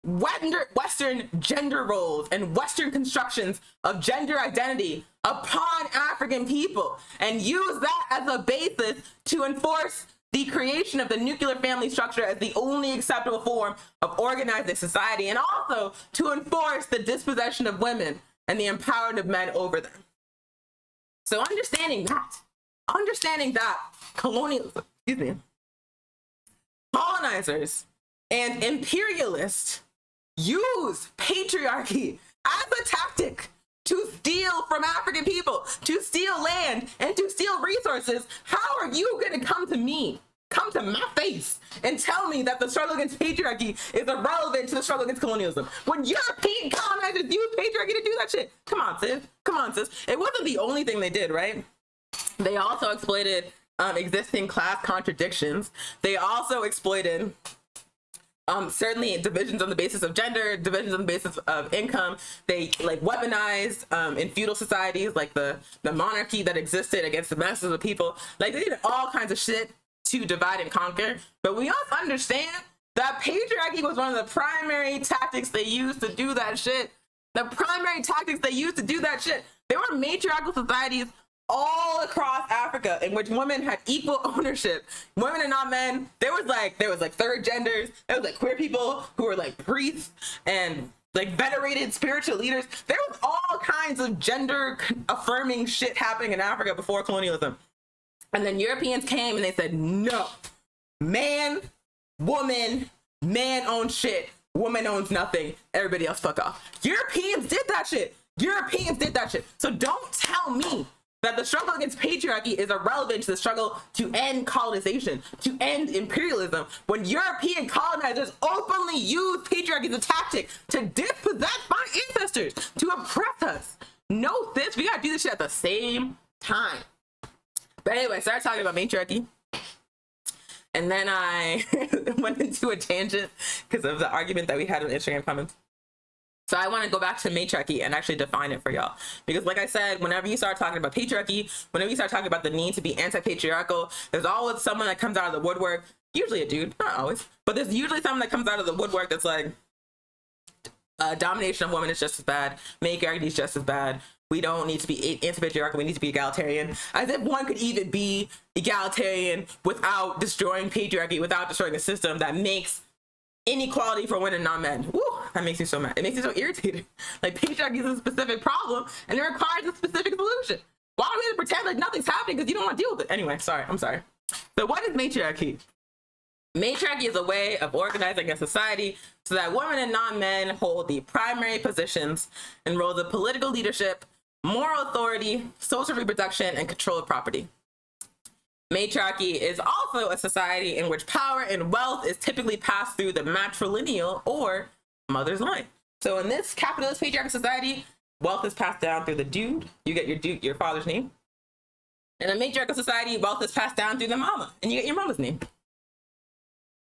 Western gender roles and Western constructions of gender identity upon African people and use that as a basis to enforce the creation of the nuclear family structure as the only acceptable form of organizing society, and also to enforce the dispossession of women and the empowerment of men over them. So understanding that colonialism, colonizers and imperialists use patriarchy as a tactic to steal from African people, to steal land and to steal resources, how are you gonna come to my face and tell me that the struggle against patriarchy is irrelevant to the struggle against colonialism when European colonizers used patriarchy to do that shit? Come on, sis. It wasn't the only thing they did, right? They also exploited existing class contradictions. They also exploited certainly divisions on the basis of gender, divisions on the basis of income. They like weaponized in feudal societies, like the monarchy that existed against the masses of people. Like they did all kinds of shit to divide and conquer. But we also understand that patriarchy was one of the primary tactics they used to do that shit. The primary tactics they used to do that shit. There were matriarchal societies all across Africa in which women had equal ownership. Women and not men. There was like third genders. There was like queer people who were like priests and like venerated spiritual leaders. There was all kinds of gender affirming shit happening in Africa before colonialism. And then Europeans came and they said, no, man, woman, man owns shit, woman owns nothing, everybody else fuck off. Europeans did that shit. So don't tell me that the struggle against patriarchy is irrelevant to the struggle to end colonization, to end imperialism, when European colonizers openly used patriarchy as a tactic to dispossess my ancestors, to oppress us. No, sis, we gotta do this shit at the same time. But anyway, I started talking about matriarchy. And then I went into a tangent because of the argument that we had on Instagram comments. So I want to go back to matriarchy and actually define it for y'all. Because like I said, whenever you start talking about patriarchy, whenever you start talking about the need to be anti-patriarchal, there's always someone that comes out of the woodwork, usually a dude, not always, but there's usually someone that comes out of the woodwork that's like, Domination of women is just as bad. Matriarchy is just as bad. We don't need to be anti-patriarchal. We need to be egalitarian. As if one could even be egalitarian without destroying patriarchy, without destroying a system that makes inequality for women and non-men. Woo, that makes me so mad. It makes me so irritated. Like, patriarchy is a specific problem and it requires a specific solution. Why do we have to pretend like nothing's happening because you don't want to deal with it? Anyway, I'm sorry. So what is matriarchy? Matriarchy is a way of organizing a society so that women and non-men hold the primary positions in roles of political leadership, moral authority, social reproduction, and control of property. Matriarchy is also a society in which power and wealth is typically passed through the matrilineal or mother's line. So in this capitalist patriarchal society, wealth is passed down through the dude. You get your father's name. In a matriarchal society, wealth is passed down through the mama, and you get your mama's name.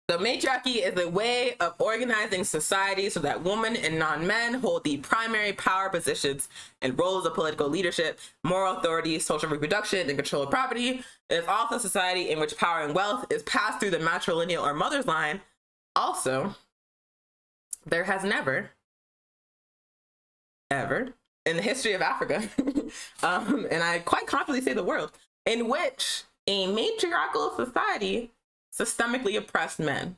So matriarchy is a way of organizing society so that women and non-men hold the primary power positions and roles of political leadership, moral authority, social reproduction, and control of property. It is also a society in which power and wealth is passed through the matrilineal or mother's line. Also, there has never, ever, in the history of Africa, and I quite confidently say the world, in which a matriarchal society systemically oppressed men.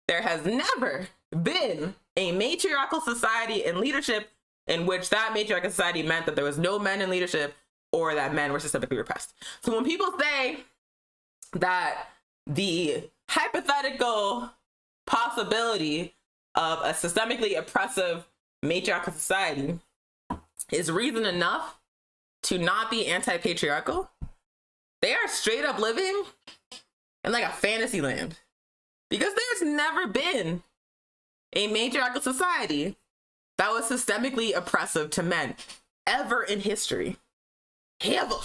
There has never been a matriarchal society in leadership in which that matriarchal society meant that there was no men in leadership or that men were systemically repressed. So when people say that the hypothetical possibility of a systemically oppressive matriarchal society is reason enough to not be anti-patriarchal, they are straight up living in like a fantasy land, because there's never been a matriarchal society that was systemically oppressive to men ever in history. Ever,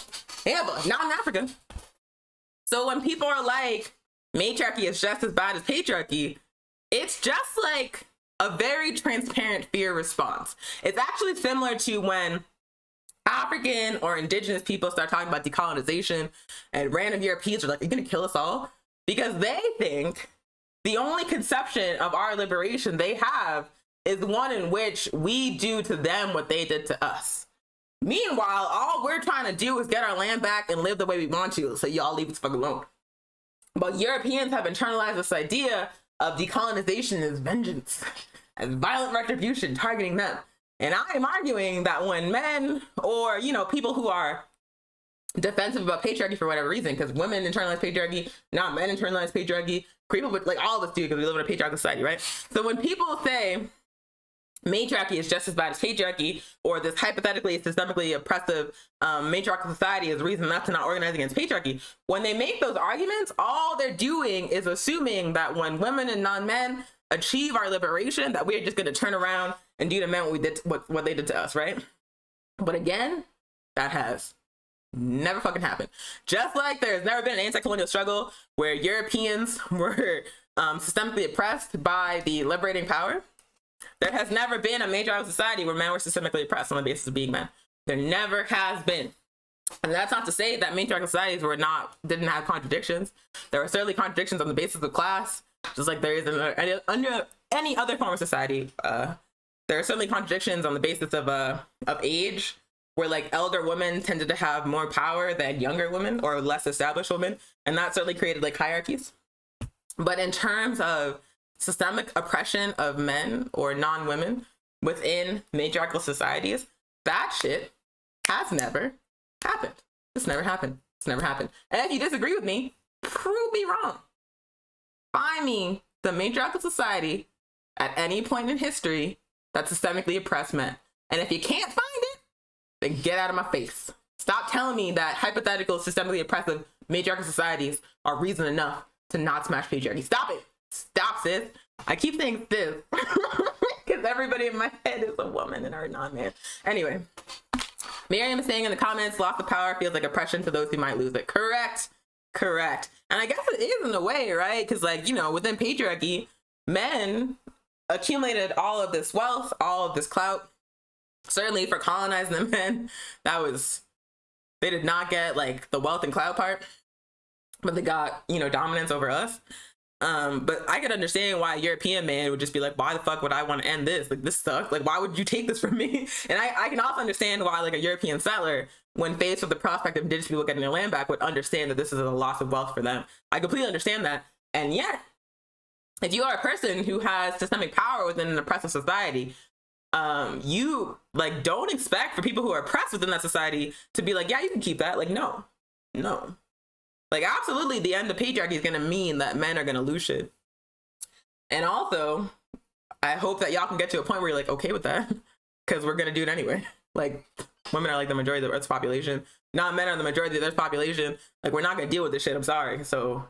not in Africa. So when people are like, matriarchy is just as bad as patriarchy, it's just like a very transparent fear response. It's actually similar to when African or indigenous people start talking about decolonization and random Europeans are like, are you gonna kill us all? Because they think the only conception of our liberation they have is one in which we do to them what they did to us. Meanwhile, all we're trying to do is get our land back and live the way we want to, so y'all leave us fuck alone. But Europeans have internalized this idea of decolonization as vengeance, as violent retribution targeting them. And I am arguing that when men or, people who are defensive about patriarchy for whatever reason, because women internalize patriarchy, not men internalize patriarchy, people, like all of us do because we live in a patriarchal society, right? So when people say matriarchy is just as bad as patriarchy, or this hypothetically systemically oppressive matriarchal society is reason enough to not organize against patriarchy, when they make those arguments, all they're doing is assuming that when women and non-men achieve our liberation, that we're just going to turn around and do to men what they did to us, right? But again, that has never fucking happened. Just like there's never been an anti-colonial struggle where Europeans were systemically oppressed by the liberating power, there has never been a matriarchal society where men were systemically oppressed on the basis of being men. There never has been. And that's not to say that matriarchal societies didn't have contradictions. There were certainly contradictions on the basis of class, just like there is under any other form of society. There are certainly contradictions on the basis of age, where like elder women tended to have more power than younger women or less established women, and that certainly created like hierarchies. But in terms of systemic oppression of men or non-women within matriarchal societies, that shit has never happened. It's never happened. It's never happened. And if you disagree with me, prove me wrong. Find me the matriarchal society at any point in history that systemically oppressed men. And if you can't find it, then get out of my face. Stop telling me that hypothetical systemically oppressive matriarchal societies are reason enough to not smash patriarchy. Stop it. Stop, sis. I keep saying sis because everybody in my head is a woman and are non-man. Anyway, Miriam is saying in the comments, loss of power feels like oppression to those who might lose it. Correct. And I guess it is in a way, right? Because within patriarchy, men accumulated all of this wealth, all of this clout. Certainly for colonizing the men, they did not get like the wealth and clout part, but they got, dominance over us. But I could understand why a European man would just be like, why the fuck would I want to end this? Like, this sucks. Like, why would you take this from me? And I can also understand why, like, a European settler, when faced with the prospect of indigenous people getting their land back, would understand that this is a loss of wealth for them. I completely understand that. And yet, if you are a person who has systemic power within an oppressive society, you, like, don't expect for people who are oppressed within that society to be like, yeah, you can keep that. Like, no. Like, absolutely, the end of patriarchy is going to mean that men are going to lose shit. And also, I hope that y'all can get to a point where you're like, okay with that, because we're going to do it anyway. Like, women are like the majority of the Earth's population. Not men are the majority of the Earth's population. Like, we're not going to deal with this shit. I'm sorry. So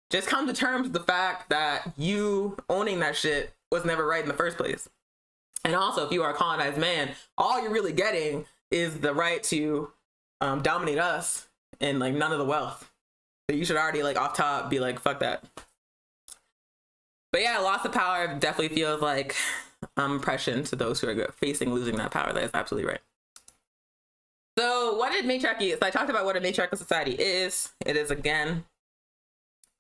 just come to terms with the fact that you owning that shit was never right in the first place. And also, if you are a colonized man, all you're really getting is the right to dominate us and, like, none of the wealth. So you should already, like, off top be like, fuck that. But yeah, loss of power definitely feels like oppression to those who are facing losing that power. That is absolutely right. So what did matriarchy? So I talked about what a matriarchal society is. It is, again,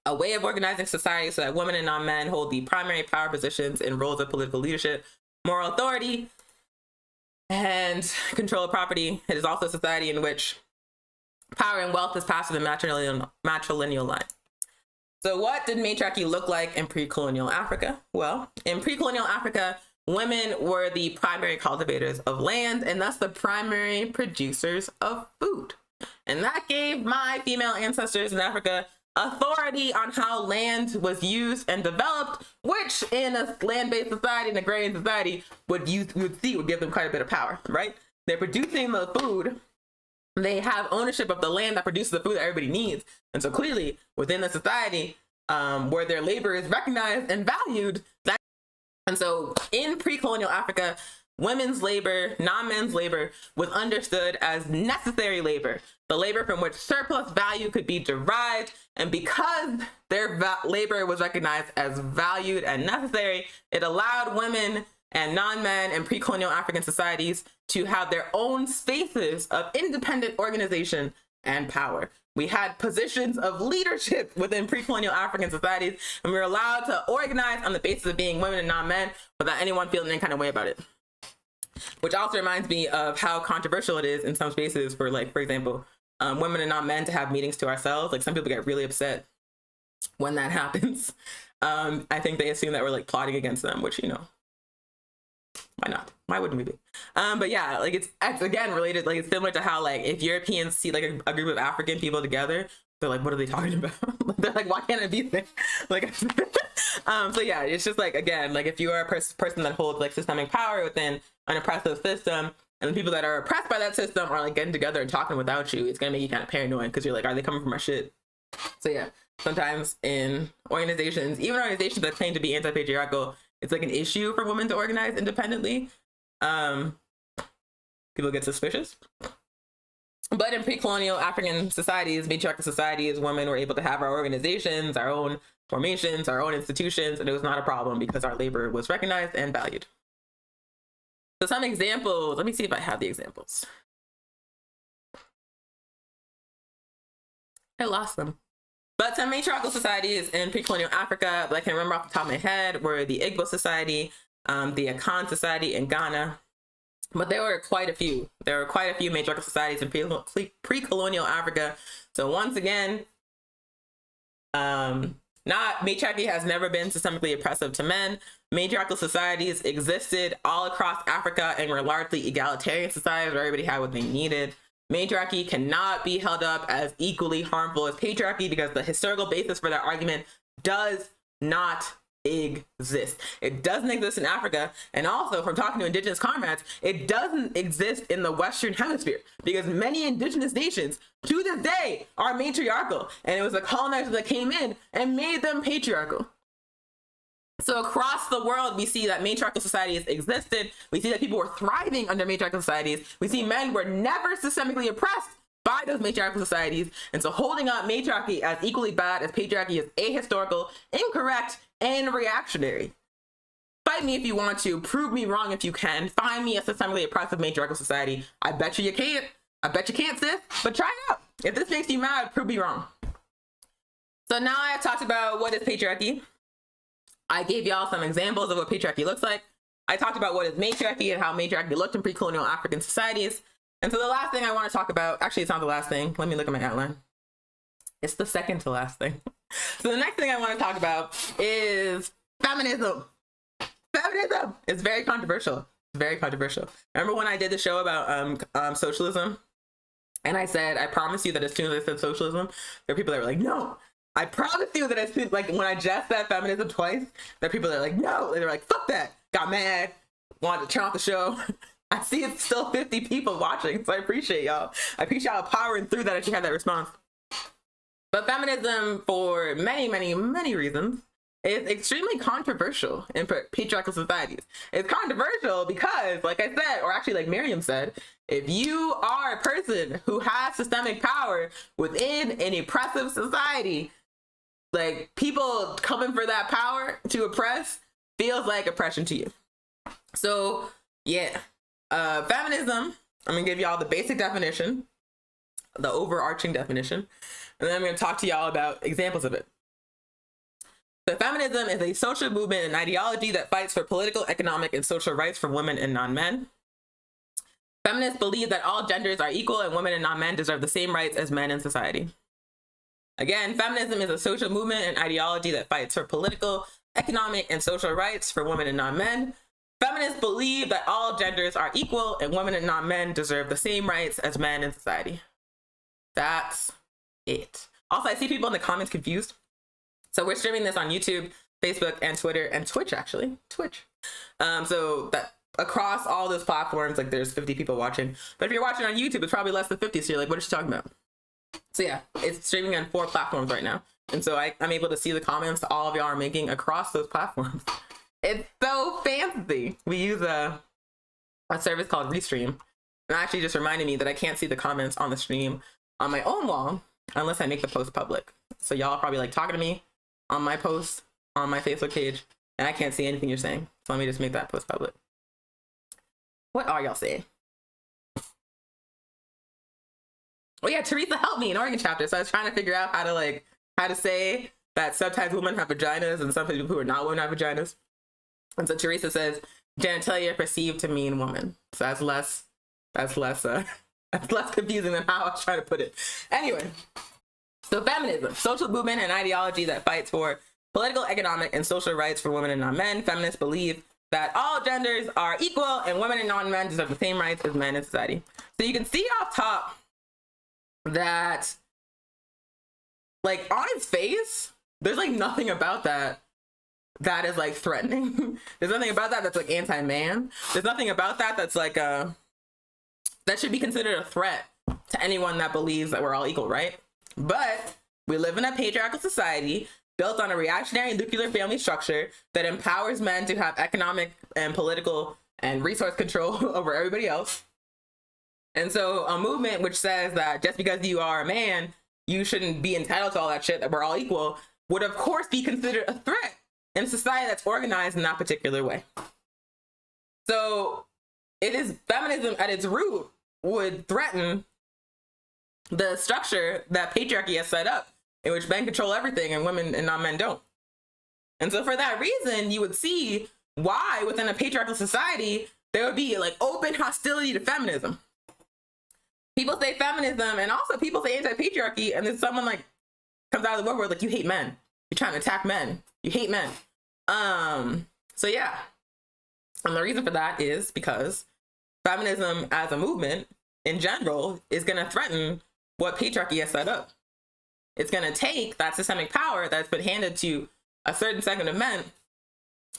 a way of organizing society so that women and non-men hold the primary power positions in roles of political leadership, moral authority, and control of property. It is also a society in which power and wealth is passed to the matrilineal line. So what did matriarchy look like in pre-colonial Africa? Well, in pre-colonial Africa, women were the primary cultivators of land and thus the primary producers of food. And that gave my female ancestors in Africa authority on how land was used and developed, which in a land-based society, an agrarian society, would give them quite a bit of power, right? They're producing the food. They have ownership of the land that produces the food that everybody needs. And so clearly within the society where their labor is recognized and valued, and so in pre-colonial Africa, women's labor, non-men's labor was understood as necessary labor, the labor from which surplus value could be derived. And because their labor was recognized as valued and necessary, it allowed women and non-men in pre-colonial African societies to have their own spaces of independent organization and power. We had positions of leadership within pre-colonial African societies, and we were allowed to organize on the basis of being women and non-men without anyone feeling any kind of way about it. Which also reminds me of how controversial it is in some spaces for, like, for example, women and non-men to have meetings to ourselves. Like, some people get really upset when that happens. I think they assume that we're, like, plotting against them, which, you know, why not? Why wouldn't we be? But yeah, like, it's again related, like, it's similar to how, like, if Europeans see, like, a group of African people together, they're like, what are they talking about? They're like, why can't I be there? Like, so yeah, it's just like, again, like, if you are a person that holds, like, systemic power within an oppressive system, and the people that are oppressed by that system are, like, getting together and talking without you, it's gonna make you kind of paranoid because you're like, are they coming from our shit? So yeah, sometimes in organizations, even organizations that claim to be anti-patriarchal, it's like an issue for women to organize independently. People get suspicious. But in pre-colonial African societies, matriarchal societies, women were able to have our organizations, our own formations, our own institutions, and it was not a problem because our labor was recognized and valued. So some examples, let me see if I have the examples. I lost them. But some matriarchal societies in pre-colonial Africa that I can remember off the top of my head were the Igbo Society, the Akan Society in Ghana. But there were quite a few. There were quite a few matriarchal societies in pre-colonial Africa. So once again, matriarchy has never been systemically oppressive to men. Matriarchal societies existed all across Africa and were largely egalitarian societies where everybody had what they needed. Matriarchy cannot be held up as equally harmful as patriarchy because the historical basis for that argument does not exist. It doesn't exist in Africa. And also, from talking to indigenous comrades, it doesn't exist in the Western Hemisphere because many indigenous nations to this day are matriarchal. And it was the colonizers that came in and made them patriarchal. So across the world, we see that matriarchal societies existed. We see that people were thriving under matriarchal societies. We see men were never systemically oppressed by those matriarchal societies. And so holding up matriarchy as equally bad as patriarchy is ahistorical, incorrect, and reactionary. Fight me if you want to. Prove me wrong if you can. Find me a systemically oppressive matriarchal society. I bet you can't. I bet you can't, sis. But try it out. If this makes you mad, prove me wrong. So now I have talked about what is patriarchy. I gave y'all some examples of what patriarchy looks like. I talked about what is matriarchy and how matriarchy looked in pre-colonial African societies. And so the last thing I want to talk about, actually it's not the last thing. Let me look at my outline. It's the second to last thing. So the next thing I want to talk about is feminism. Feminism is very controversial. It's very controversial. Remember when I did the show about socialism? And I said, I promise you that as soon as I said socialism, there are people that were like, no. I promise you that as soon, like when I just said feminism twice, there are people that are like, no. And they're like, fuck that. Got mad. Wanted to turn off the show. I see it's still 50 people watching, so I appreciate y'all. I appreciate y'all powering through that if you had that response. But feminism, for many, many, many reasons, is extremely controversial in patriarchal societies. It's controversial because, like I said, or actually like Miriam said, if you are a person who has systemic power within an oppressive society, like people coming for that power to oppress feels like oppression to you. So yeah, feminism, I'm gonna give y'all the basic definition, the overarching definition, and then I'm gonna talk to y'all about examples of it. So feminism is a social movement and ideology that fights for political, economic, and social rights for women and non-men. Feminists believe that all genders are equal and women and non-men deserve the same rights as men in society. Again, feminism is a social movement and ideology that fights for political, economic, and social rights for women and non-men. Feminists believe that all genders are equal and women and non-men deserve the same rights as men in society. That's it. Also, I see people in the comments confused. So we're streaming this on YouTube, Facebook, and Twitter, and Twitch, actually. Twitch. So that across all those platforms, like there's 50 people watching. But if you're watching on YouTube, it's probably less than 50. So you're like, what is she talking about? So yeah, it's streaming on 4 platforms right now. And so I'm able to see the comments all of y'all are making across those platforms. It's so fancy. We use a service called Restream. And actually just reminded me that I can't see the comments on the stream on my own wall unless I make the post public. So y'all are probably like talking to me on my post on my Facebook page, and I can't see anything you're saying. So let me just make that post public. What are y'all saying? Oh yeah, Teresa helped me in Oregon chapter. So I was trying to figure out how to say that sometimes women have vaginas and sometimes people who are not women have vaginas. And so Teresa says, genitalia are perceived to mean woman. So that's less that's less confusing than how I was trying to put it. Anyway, so feminism, social movement and ideology that fights for political, economic, and social rights for women and non-men. Feminists believe that all genders are equal and women and non-men deserve the same rights as men in society. So you can see off top that, like, on its face, there's like nothing about that is like threatening. There's nothing about that that's like anti-man. There's nothing about that that's like that should be considered a threat to anyone that believes that we're all equal, right? But we live in a patriarchal society built on a reactionary nuclear family structure that empowers men to have economic and political and resource control over everybody else. And so a movement which says that just because you are a man, you shouldn't be entitled to all that shit, that we're all equal, would of course be considered a threat in a society that's organized in that particular way. So it is feminism at its root would threaten the structure that patriarchy has set up, in which men control everything and women and non-men don't. And so for that reason, you would see why within a patriarchal society, there would be like open hostility to feminism. People say feminism and also people say anti-patriarchy, and then someone like comes out of the woodwork like, you hate men. You're trying to attack men. You hate men. So yeah. And the reason for that is because feminism as a movement in general is going to threaten what patriarchy has set up. It's going to take that systemic power that's been handed to a certain segment of men,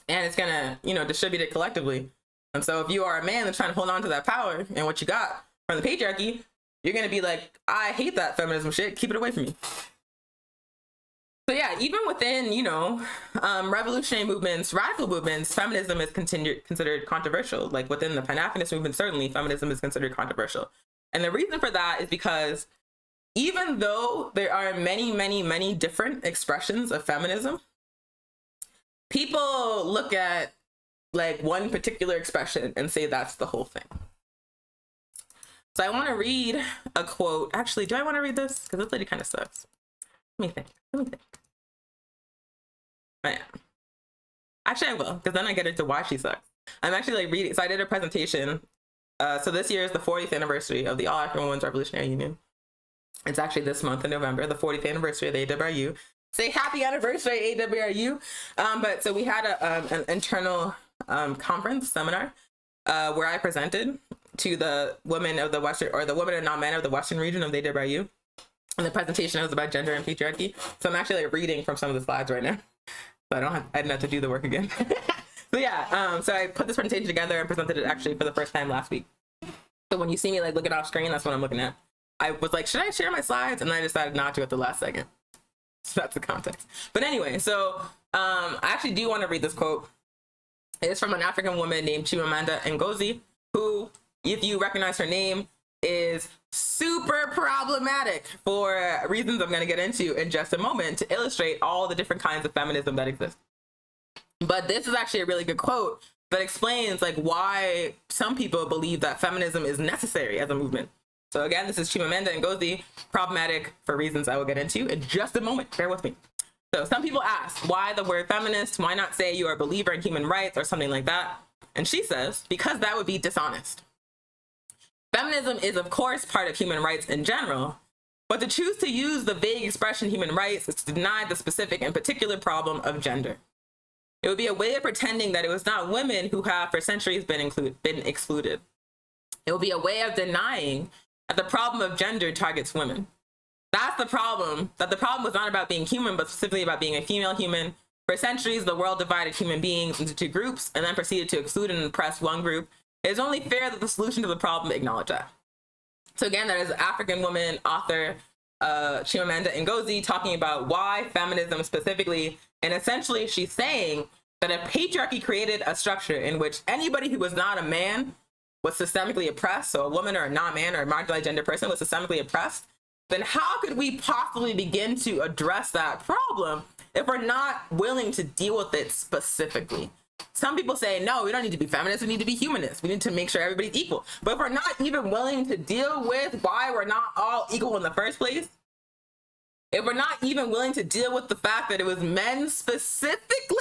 and it's going to, distribute it collectively. And so if you are a man that's trying to hold on to that power and what you got from the patriarchy, you're going to be like, I hate that feminism shit. Keep it away from me. So yeah, even within, revolutionary movements, radical movements, feminism is considered controversial. Like within the Pan-Africanist movement, certainly feminism is considered controversial. And the reason for that is because even though there are many, many, many different expressions of feminism, people look at like one particular expression and say that's the whole thing. So I want to read a quote. Actually, do I want to read this? Because this lady kind of sucks. Let me think. Oh, yeah. Actually, I will, because then I get into why she sucks. I'm actually like reading. So I did a presentation. So this year is the 40th anniversary of the All African Women's Revolutionary Union. It's actually this month in November, the 40th anniversary of the AWRU. Say happy anniversary, AWRU. But so we had an internal conference seminar where I presented to the women of the Western, or the women and non-men of the Western region of the AWRU. And the presentation was about gender and patriarchy. So I'm actually like reading from some of the slides right now. So I didn't have to do the work again. So yeah, so I put this presentation together and presented it actually for the first time last week. So when you see me like looking off screen, that's what I'm looking at. I was like, should I share my slides? And then I decided not to at the last second. So that's the context. But anyway, so I actually do want to read this quote. It's from an African woman named Chimamanda Ngozi, who, if you recognize her name, is super problematic for reasons I'm going to get into in just a moment to illustrate all the different kinds of feminism that exist. But this is actually a really good quote that explains like why some people believe that feminism is necessary as a movement. So again, this is Chimamanda Ngozi, problematic for reasons I will get into in just a moment. Bear with me. So some people ask, why the word feminist? Why not say you are a believer in human rights or something like that? And she says, because that would be dishonest. Feminism is, of course, part of human rights in general, but to choose to use the vague expression human rights is to deny the specific and particular problem of gender. It would be a way of pretending that it was not women who have for centuries been excluded. It would be a way of denying that the problem of gender targets women. That's the problem, that the problem was not about being human, but specifically about being a female human. For centuries, the world divided human beings into two groups and then proceeded to exclude and oppress one group. It is only fair that the solution to the problem acknowledge that. So again, that is African woman author Chimamanda Ngozi talking about why feminism specifically, and essentially she's saying that if patriarchy created a structure in which anybody who was not a man was systemically oppressed, so a woman or a non-man or a marginalized gender person was systemically oppressed, then how could we possibly begin to address that problem if we're not willing to deal with it specifically? Some people say, no, we don't need to be feminists, we need to be humanists. We need to make sure everybody's equal. But if we're not even willing to deal with why we're not all equal in the first place, if we're not even willing to deal with the fact that it was men specifically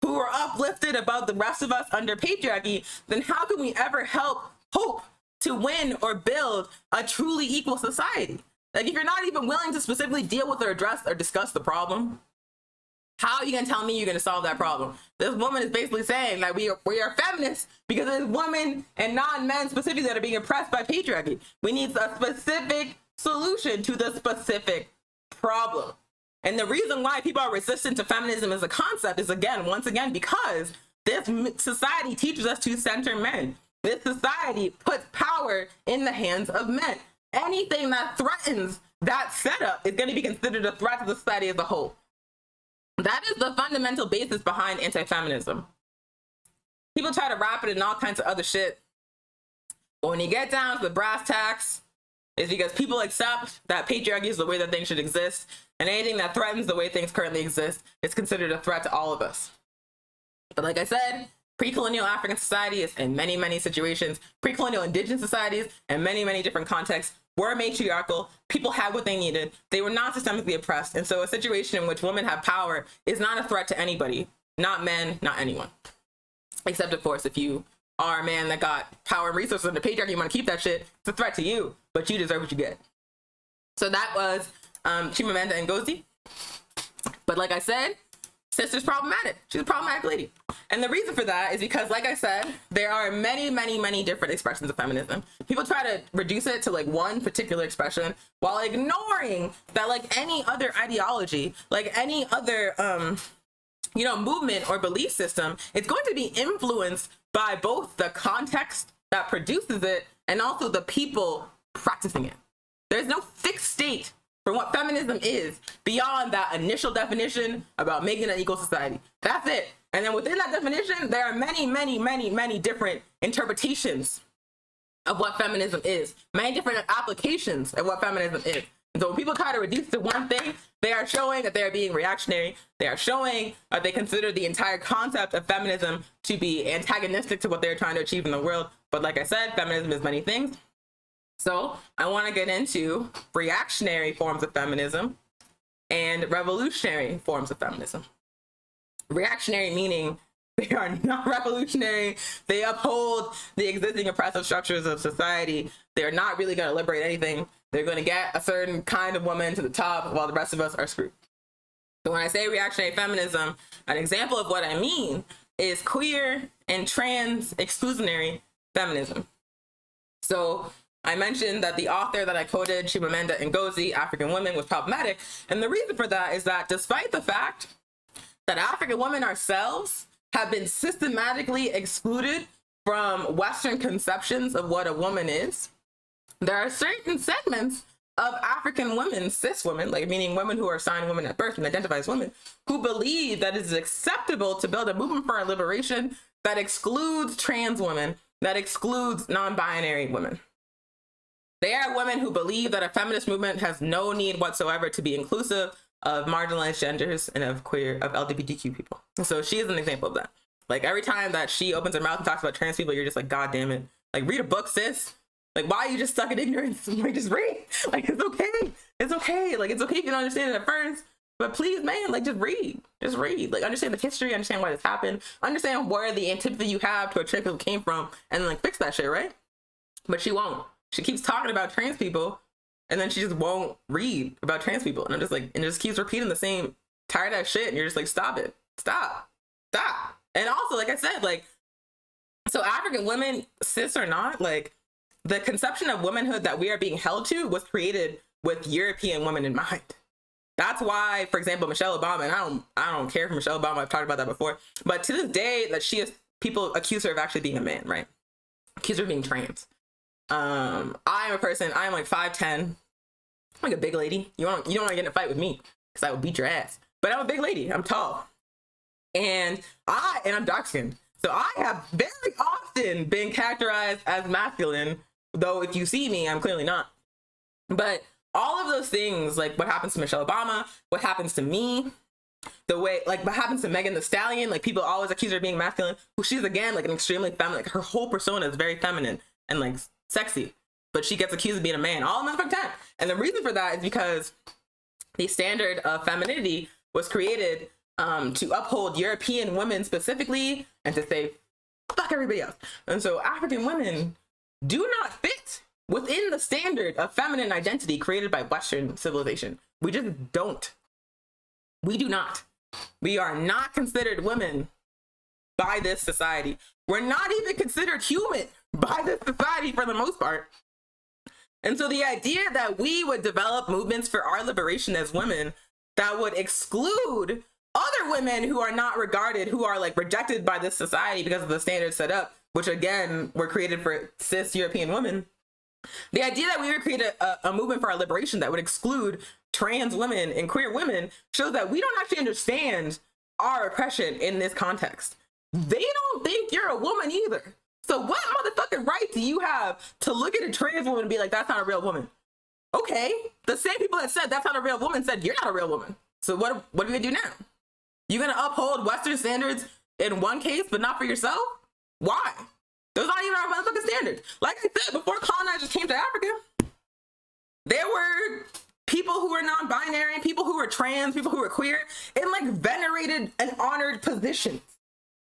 who were uplifted above the rest of us under patriarchy, then how can we ever hope to win or build a truly equal society? Like, if you're not even willing to specifically deal with or address or discuss the problem, how are you going to tell me you're going to solve that problem? This woman is basically saying that we are feminists because there's women and non-men specifically that are being oppressed by patriarchy. We need a specific solution to the specific problem. And the reason why people are resistant to feminism as a concept is, once again, because this society teaches us to center men. This society puts power in the hands of men. Anything that threatens that setup is going to be considered a threat to the society as a whole. That is the fundamental basis behind anti-feminism. People try to wrap it in all kinds of other shit. But when you get down to the brass tacks, it's because people accept that patriarchy is the way that things should exist, and anything that threatens the way things currently exist is considered a threat to all of us. But like I said, pre-colonial African societies in many, many situations, pre-colonial indigenous societies in many, many different contexts were matriarchal. People had what they needed. They were not systemically oppressed. And so a situation in which women have power is not a threat to anybody, not men, not anyone. Except, of course, if you are a man that got power and resources under patriarchy, you want to keep that shit, it's a threat to you, but you deserve what you get. So that was Chimamanda Ngozi. But like I said, sister's problematic. She's a problematic lady. And the reason for that is because, like I said, there are many, many, many different expressions of feminism. People try to reduce it to like one particular expression while ignoring that, like any other ideology, like any other, movement or belief system, it's going to be influenced by both the context that produces it and also the people practicing it. There's no fixed state for what feminism is beyond that initial definition about making an equal society. That's it. And then within that definition, there are many, many, many, many different interpretations of what feminism is, many different applications of what feminism is. And so when people try to reduce to one thing, they are showing that they're being reactionary. They are showing that they consider the entire concept of feminism to be antagonistic to what they're trying to achieve in the world. But like I said, feminism is many things. So I want to get into reactionary forms of feminism and revolutionary forms of feminism. Reactionary meaning they are not revolutionary. They uphold the existing oppressive structures of society. They're not really going to liberate anything. They're going to get a certain kind of woman to the top while the rest of us are screwed. So when I say reactionary feminism, an example of what I mean is queer and trans exclusionary feminism. So I mentioned that the author that I quoted, Chimamanda Ngozi, African Women, was problematic. And the reason for that is that despite the fact that African women ourselves have been systematically excluded from Western conceptions of what a woman is, there are certain segments of African women, cis women, like meaning women who are assigned women at birth and identify as women, who believe that it is acceptable to build a movement for our liberation that excludes trans women, that excludes non-binary women. They are women who believe that a feminist movement has no need whatsoever to be inclusive of marginalized genders and of queer, of LGBTQ people. So she is an example of that. Like every time that she opens her mouth and talks about trans people, you're just like, God damn it. Like read a book, sis. Like, why are you just stuck in ignorance? Like, just read. Like, it's okay. It's okay. Like, it's okay if you don't understand it at first. But please, man, like, just read. Just read. Like, understand the history, understand why this happened, understand where the antipathy you have to a trans people came from, and then, like, fix that shit, right? But she won't. She keeps talking about trans people, and then she just won't read about trans people. And I'm just like, and it just keeps repeating the same tired ass shit. And you're just like, stop it. Stop. Stop. And also, like I said, like, so African women, cis or not, like, the conception of womanhood that we are being held to was created with European women in mind. That's why, for example, Michelle Obama, and I don't care for Michelle Obama, I've talked about that before, but to this day, that she is, people accuse her of actually being a man, right? Accuse her of being trans. I'm a person, I'm like 5'10", I'm like a big lady. You don't want to get in a fight with me, because I would beat your ass. But I'm a big lady, I'm tall. And I'm dark skinned. So I have very often been characterized as masculine, though if you see me, I'm clearly not. But all of those things, like what happens to Michelle Obama, what happens to me, the way, like what happens to Megan Thee Stallion, like people always accuse her of being masculine, who she's again like an extremely feminine, like her whole persona is very feminine and like sexy, but she gets accused of being a man all the motherfucking time. And the reason for that is because the standard of femininity was created to uphold European women specifically and to say, fuck everybody else. And so African women do not fit within the standard of feminine identity created by Western civilization. We just don't. We do not. We are not considered women by this society. We're not even considered human by this society for the most part. And so the idea that we would develop movements for our liberation as women that would exclude other women who are not regarded, who are like rejected by this society because of the standards set up, which again were created for cis European women. The idea that we would create a movement for our liberation that would exclude trans women and queer women shows that we don't actually understand our oppression in this context. They don't think you're a woman either. So what motherfucking right do you have to look at a trans woman and be like, that's not a real woman? Okay, the same people that said that's not a real woman said you're not a real woman. So what are we gonna do now? You're gonna uphold Western standards in one case, but not for yourself? Why? Those aren't even our motherfucking standards. Like I said, before colonizers came to Africa, there were people who were non-binary, people who were trans, people who were queer, in like venerated and honored positions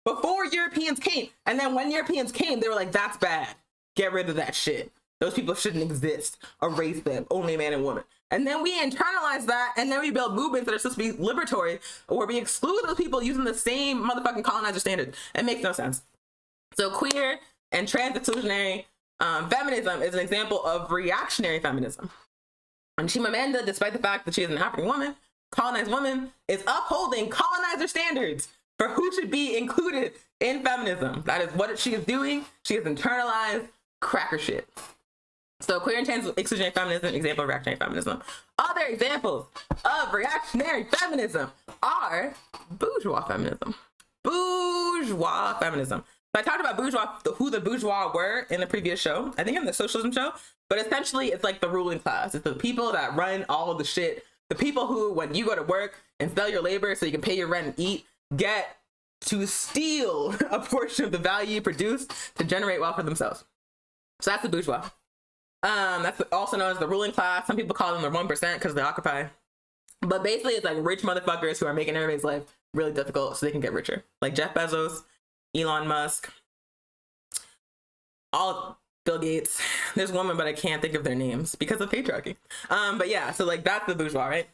before Europeans came. And then when Europeans came, they were like, that's bad. Get rid of that shit. Those people shouldn't exist. Erase them. Only man and woman. And then we internalize that, and then we build movements that are supposed to be liberatory, where we exclude those people using the same motherfucking colonizer standards. It makes no sense. So queer and trans exclusionary feminism is an example of reactionary feminism. And Chimamanda, despite the fact that she is an African woman, colonized woman, is upholding colonizer standards for who should be included in feminism. That is what she is doing. She has internalized cracker shit. So queer and trans exclusionary feminism, example of reactionary feminism. Other examples of reactionary feminism are bourgeois feminism. Bourgeois feminism. So I talked about bourgeois, who the bourgeois were in the previous show, I think in the socialism show, but essentially it's like the ruling class. It's the people that run all of the shit. The people who, when you go to work and sell your labor so you can pay your rent and eat, get to steal a portion of the value you produce to generate wealth for themselves. So that's the bourgeois. That's also known as the ruling class. Some people call them the 1% because they occupy But basically, it's like rich motherfuckers who are making everybody's life really difficult so they can get richer. Like Jeff Bezos, Elon Musk, all Bill Gates. There's women, but I can't think of their names because of patriarchy. But yeah, so like that's the bourgeois, right?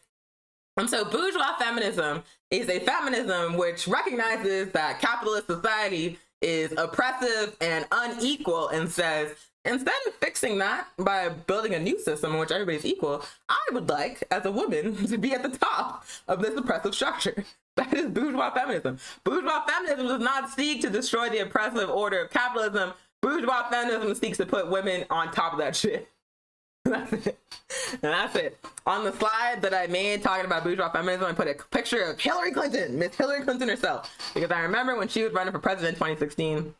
And so bourgeois feminism is a feminism which recognizes that capitalist society is oppressive and unequal and says, instead of fixing that by building a new system in which everybody's equal, I would like, as a woman, to be at the top of this oppressive structure. That is bourgeois feminism. Bourgeois feminism does not seek to destroy the oppressive order of capitalism. Bourgeois feminism seeks to put women on top of that shit. That's it. And that's it. On the slide that I made talking about bourgeois feminism, I put a picture of Hillary Clinton, Miss Hillary Clinton herself. Because I remember when she was running for president in 2016,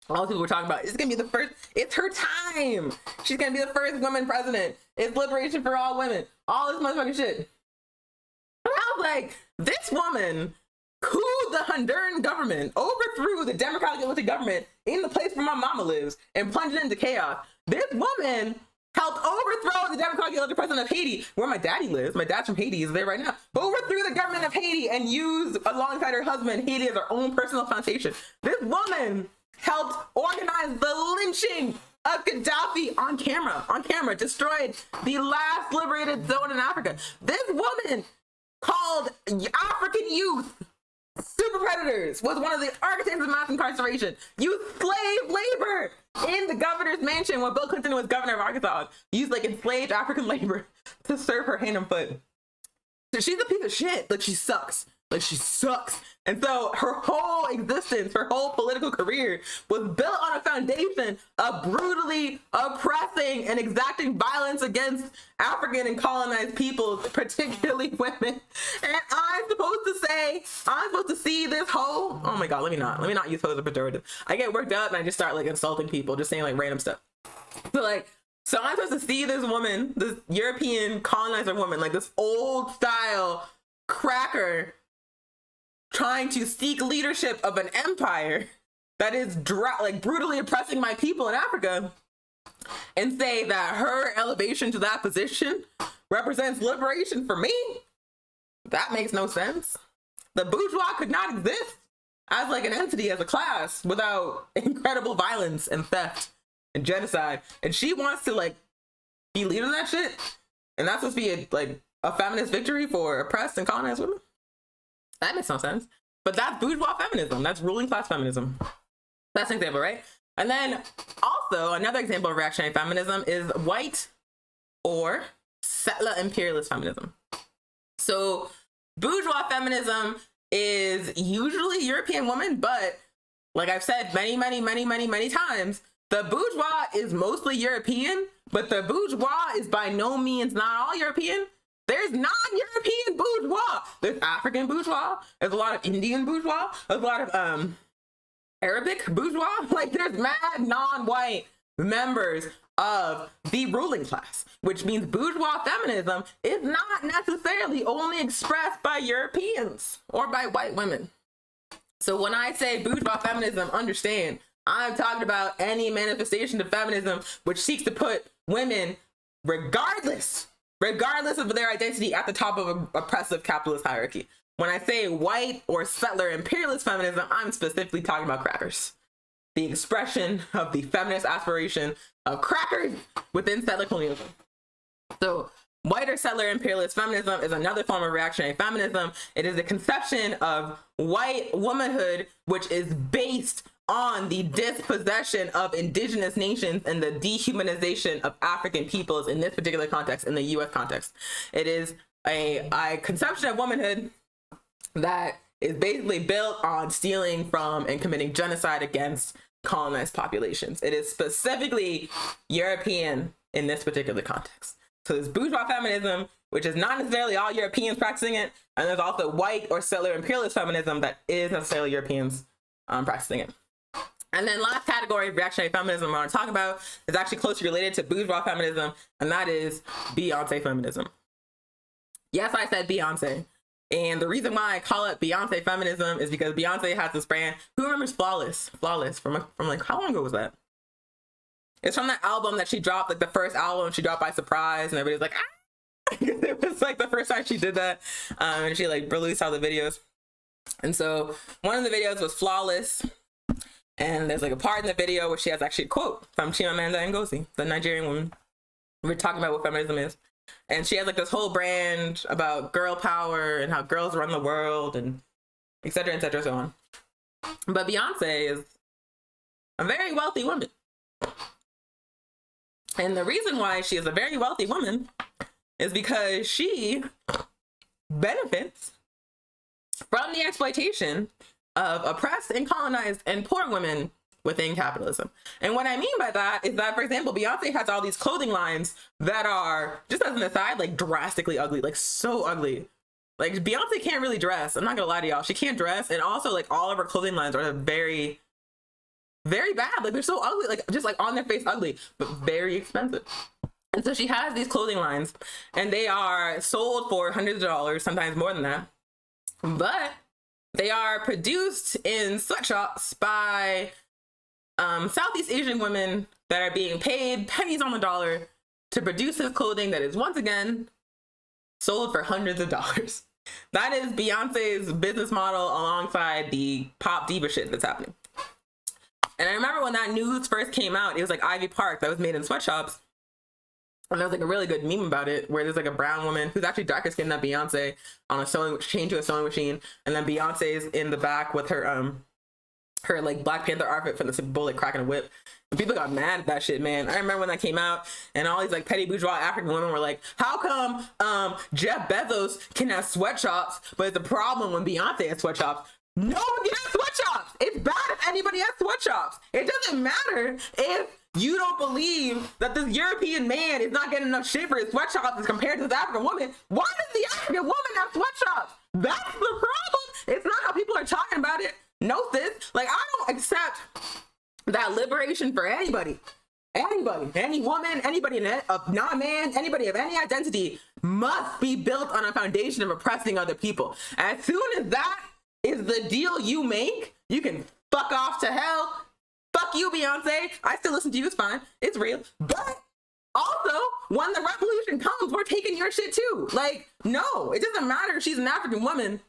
all the people were talking about, it's going to be the first, it's her time. She's going to be the first woman president. It's liberation for all women. All this motherfucking shit. And I was like, this woman cooled the Honduran government, overthrew the democratically elected government in the place where my mama lives, and plunged it into chaos. This woman helped overthrow the democratically elected president of Haiti, where my daddy lives. My dad's from Haiti, he's there right now. Overthrew the government of Haiti and used, alongside her husband, Haiti as her own personal foundation. This woman helped organize the lynching of Gaddafi on camera, destroyed the last liberated zone in Africa. This woman called African youth super predators, was one of the architects of mass incarceration, used slave labor in the governor's mansion when Bill Clinton was governor of Arkansas, used like enslaved African labor to serve her hand and foot. So she's a piece of shit. Like, she sucks. Like, she sucks. And so her whole existence, her whole political career was built on a foundation of brutally oppressing and exacting violence against African and colonized peoples, particularly women. And I'm supposed to see this hoe. Oh my God, let me not use hoe as a pejorative. I get worked up and I just start like insulting people, just saying like random stuff. So I'm supposed to see this woman, this European colonizer woman, like this old style cracker, trying to seek leadership of an empire that is like brutally oppressing my people in Africa, and say that her elevation to that position represents liberation for me. That makes no sense. The bourgeois could not exist as like an entity, as a class, without incredible violence and theft and genocide. And she wants to like be leader of that shit, and that's supposed to be a feminist victory for oppressed and colonized women. That makes no sense. But that's bourgeois feminism. That's ruling class feminism. That's an example, right? And then also another example of reactionary feminism is white or settler imperialist feminism. So bourgeois feminism is usually European women, but like I've said many times, the bourgeois is mostly European, but the bourgeois is by no means not all European. There's non-European bourgeois. There's African bourgeois. There's a lot of Indian bourgeois. There's a lot of Arabic bourgeois. Like, there's mad non-white members of the ruling class, which means bourgeois feminism is not necessarily only expressed by Europeans or by white women. So when I say bourgeois feminism, understand, I'm talking about any manifestation of feminism which seeks to put women, regardless of their identity, at the top of an oppressive capitalist hierarchy. When I say white or settler imperialist feminism, I'm specifically talking about crackers. The expression of the feminist aspiration of crackers within settler colonialism. So white or settler imperialist feminism is another form of reactionary feminism. It is a conception of white womanhood which is based on the dispossession of indigenous nations and the dehumanization of African peoples in this particular context, in the US context. It is a conception of womanhood that is basically built on stealing from and committing genocide against colonized populations. It is specifically European in this particular context. So there's bourgeois feminism, which is not necessarily all Europeans practicing it, and there's also white or settler imperialist feminism that is necessarily Europeans practicing it. And then last category of reactionary feminism I want to talk about is actually closely related to bourgeois feminism, and that is Beyonce feminism. Yes, I said Beyonce. And the reason why I call it Beyonce feminism is because Beyonce has this brand. Who remembers Flawless? Flawless from like, how long ago was that? It's from that album that she dropped, like the first album she dropped by surprise, and everybody's like, ah! It was like the first time she did that, and she like released all the videos. And so one of the videos was Flawless, and there's like a part in the video where she has actually a quote from Chimamanda Ngozi, the Nigerian woman. We're talking about what feminism is, and she has like this whole brand about girl power and how girls run the world and et cetera, so on. But Beyonce is a very wealthy woman. And the reason why she is a very wealthy woman is because she benefits from the exploitation of oppressed and colonized and poor women within capitalism. And what I mean by that is that, for example, Beyonce has all these clothing lines that are, just as an aside, like drastically ugly, like so ugly. Like Beyonce can't really dress. I'm not gonna lie to y'all. She can't dress. And also like all of her clothing lines are very, very bad. Like they're so ugly, like just like on their face ugly, but very expensive. And so she has these clothing lines and they are sold for hundreds of dollars, sometimes more than that. But they are produced in sweatshops by Southeast Asian women that are being paid pennies on the dollar to produce this clothing that is once again sold for hundreds of dollars. That is Beyonce's business model alongside the pop diva shit that's happening. And I remember when that news first came out, it was like Ivy Park that was made in sweatshops. And there was like a really good meme about it where there's like a brown woman who's actually darker skinned than Beyonce on a sewing chain to a sewing machine. And then Beyonce's in the back with her her like Black Panther outfit from the Super Bowl, like cracking a whip. And people got mad at that shit, man. I remember when that came out and all these like petty bourgeois African women were like, how come Jeff Bezos can have sweatshops, but it's a problem when Beyonce has sweatshops? No one can have sweatshops. It's bad if anybody has sweatshops. It doesn't matter if you don't believe that this European man is not getting enough shit for his sweatshops as compared to the African woman. Why does the African woman have sweatshops? That's the problem. It's not how people are talking about it. No, sis. Like, I don't accept that liberation for anybody. Anybody, any woman, anybody of non-man, anybody of any identity must be built on a foundation of oppressing other people. As soon as that is the deal you make, you can fuck off to hell. Fuck you, Beyonce. I still listen to you. It's fine. It's real. But also, when the revolution comes, we're taking your shit too. Like, no, it doesn't matter if she's an African woman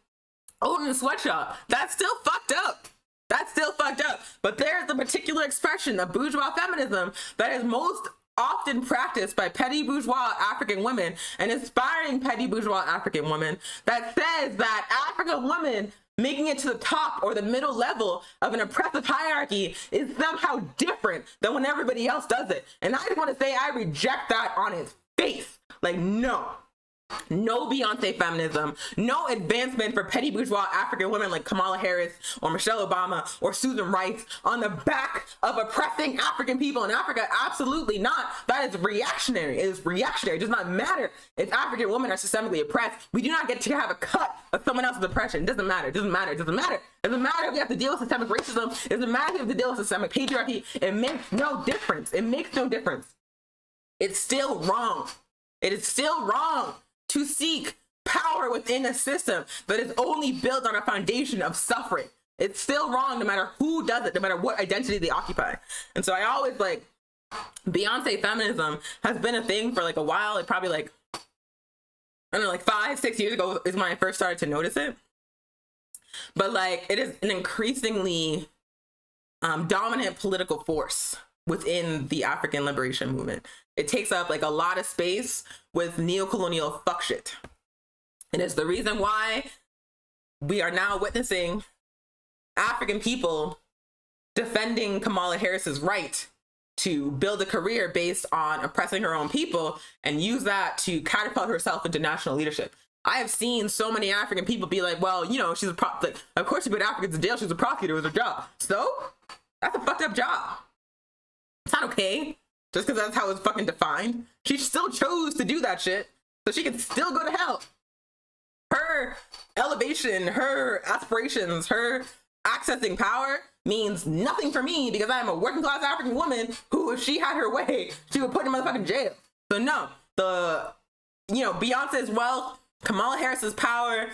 owning a sweatshop. That's still fucked up. That's still fucked up. But there's a particular expression of bourgeois feminism that is most often practiced by petty bourgeois African women and aspiring petty bourgeois African women that says that African women making it to the top or the middle level of an oppressive hierarchy is somehow different than when everybody else does it. And I just want to say I reject that on its face. Like, no. No Beyonce feminism, no advancement for petty bourgeois African women like Kamala Harris or Michelle Obama or Susan Rice on the back of oppressing African people in Africa. Absolutely not. That is reactionary. It is reactionary. It does not matter if African women are systemically oppressed. We do not get to have a cut of someone else's oppression. It doesn't matter. It doesn't matter. It doesn't matter. It doesn't matter if we have to deal with systemic racism. It doesn't matter if we have to deal with systemic patriarchy. It makes no difference. It makes no difference. It's still wrong. It is still wrong to seek power within a system that is only built on a foundation of suffering. It's still wrong no matter who does it, no matter what identity they occupy. And so I always like, Beyonce feminism has been a thing for like a while. Like probably like, I don't know, like 5-6 years ago is when I first started to notice it. But like, it is an increasingly dominant political force within the African liberation movement. It takes up like a lot of space with neocolonial fuck shit. And it's the reason why we are now witnessing African people defending Kamala Harris's right to build a career based on oppressing her own people and use that to catapult herself into national leadership. I have seen so many African people be like, well, you know, she's like, of course you put Africans in jail, she's a prosecutor, it was her job. So that's a fucked up job. It's not okay. Just because that's how it's fucking defined. She still chose to do that shit, so she can still go to hell. Her elevation, her aspirations, her accessing power means nothing for me because I am a working class African woman who, if she had her way, she would put in motherfucking jail. So no, Beyonce's wealth, Kamala Harris's power,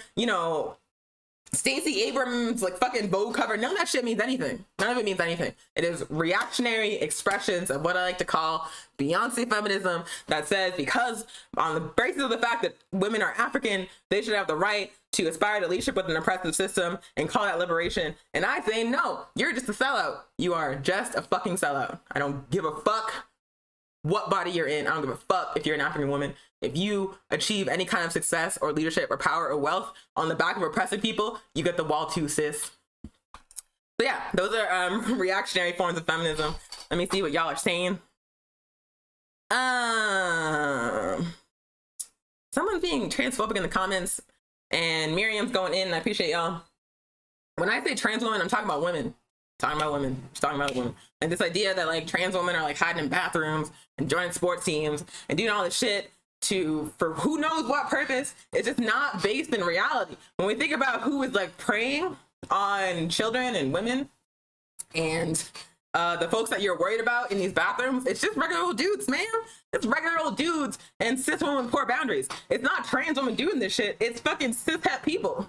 Stacey Abrams like fucking Vogue cover, none of that shit means anything. None of it means anything. It is reactionary expressions of what I like to call Beyonce feminism that says because on the basis of the fact that women are African, they should have the right to aspire to leadership with an oppressive system and call that liberation. And I say, no, you're just a sellout. You are just a fucking sellout. I don't give a fuck what body you're in. I don't give a fuck if you're an African woman. If you achieve any kind of success or leadership or power or wealth on the back of oppressing people, you get the wall too, sis. So yeah, those are reactionary forms of feminism. Let me see what y'all are saying. Someone's being transphobic in the comments, and Miriam's going in. I appreciate y'all. When I say trans women, I'm talking about women. Talking about women. Just talking about women. And this idea that like trans women are like hiding in bathrooms and joining sports teams and doing all this shit for who knows what purpose, it's just not based in reality. When we think about who is like preying on children and women and the folks that you're worried about in these bathrooms, it's just regular old dudes, man. It's regular old dudes and cis women with poor boundaries. It's not trans women doing this shit. It's fucking cis-het people.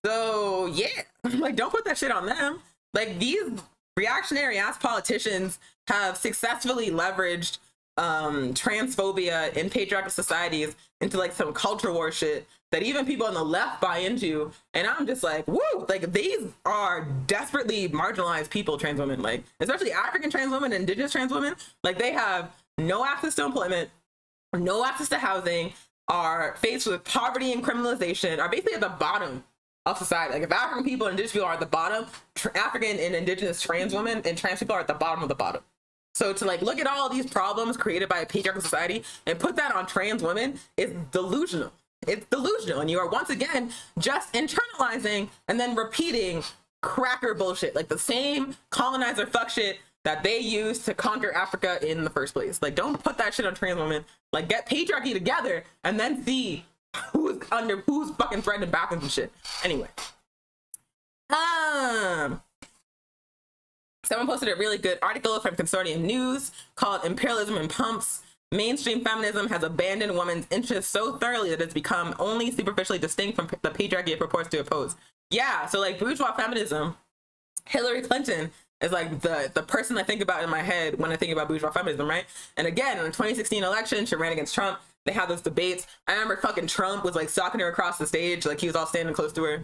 So yeah, like don't put that shit on them. Like these reactionary ass politicians have successfully leveraged transphobia in patriarchal societies into like some culture war shit that even people on the left buy into, and I'm just like, woo, like these are desperately marginalized people, trans women, like especially African trans women and indigenous trans women. Like they have no access to employment, no access to housing, are faced with poverty and criminalization, are basically at the bottom of society. Like if African people and indigenous people are at the bottom, African and indigenous trans women and trans people are at the bottom of the bottom. So to like look at all these problems created by a patriarchal society and put that on trans women is delusional. It's delusional. And you are once again just internalizing and then repeating cracker bullshit, like the same colonizer fuck shit that they used to conquer Africa in the first place. Like don't put that shit on trans women. Like get patriarchy together and then see who's fucking threatening bathrooms and shit. Anyway. Someone posted a really good article from Consortium News called Imperialism and Pumps. Mainstream feminism has abandoned women's interests so thoroughly that it's become only superficially distinct from the patriarchy it purports to oppose. Yeah, so like bourgeois feminism, Hillary Clinton is like the person I think about in my head when I think about bourgeois feminism, right? And again, in the 2016 election, she ran against Trump. They had those debates. I remember fucking Trump was like stalking her across the stage, like he was all standing close to her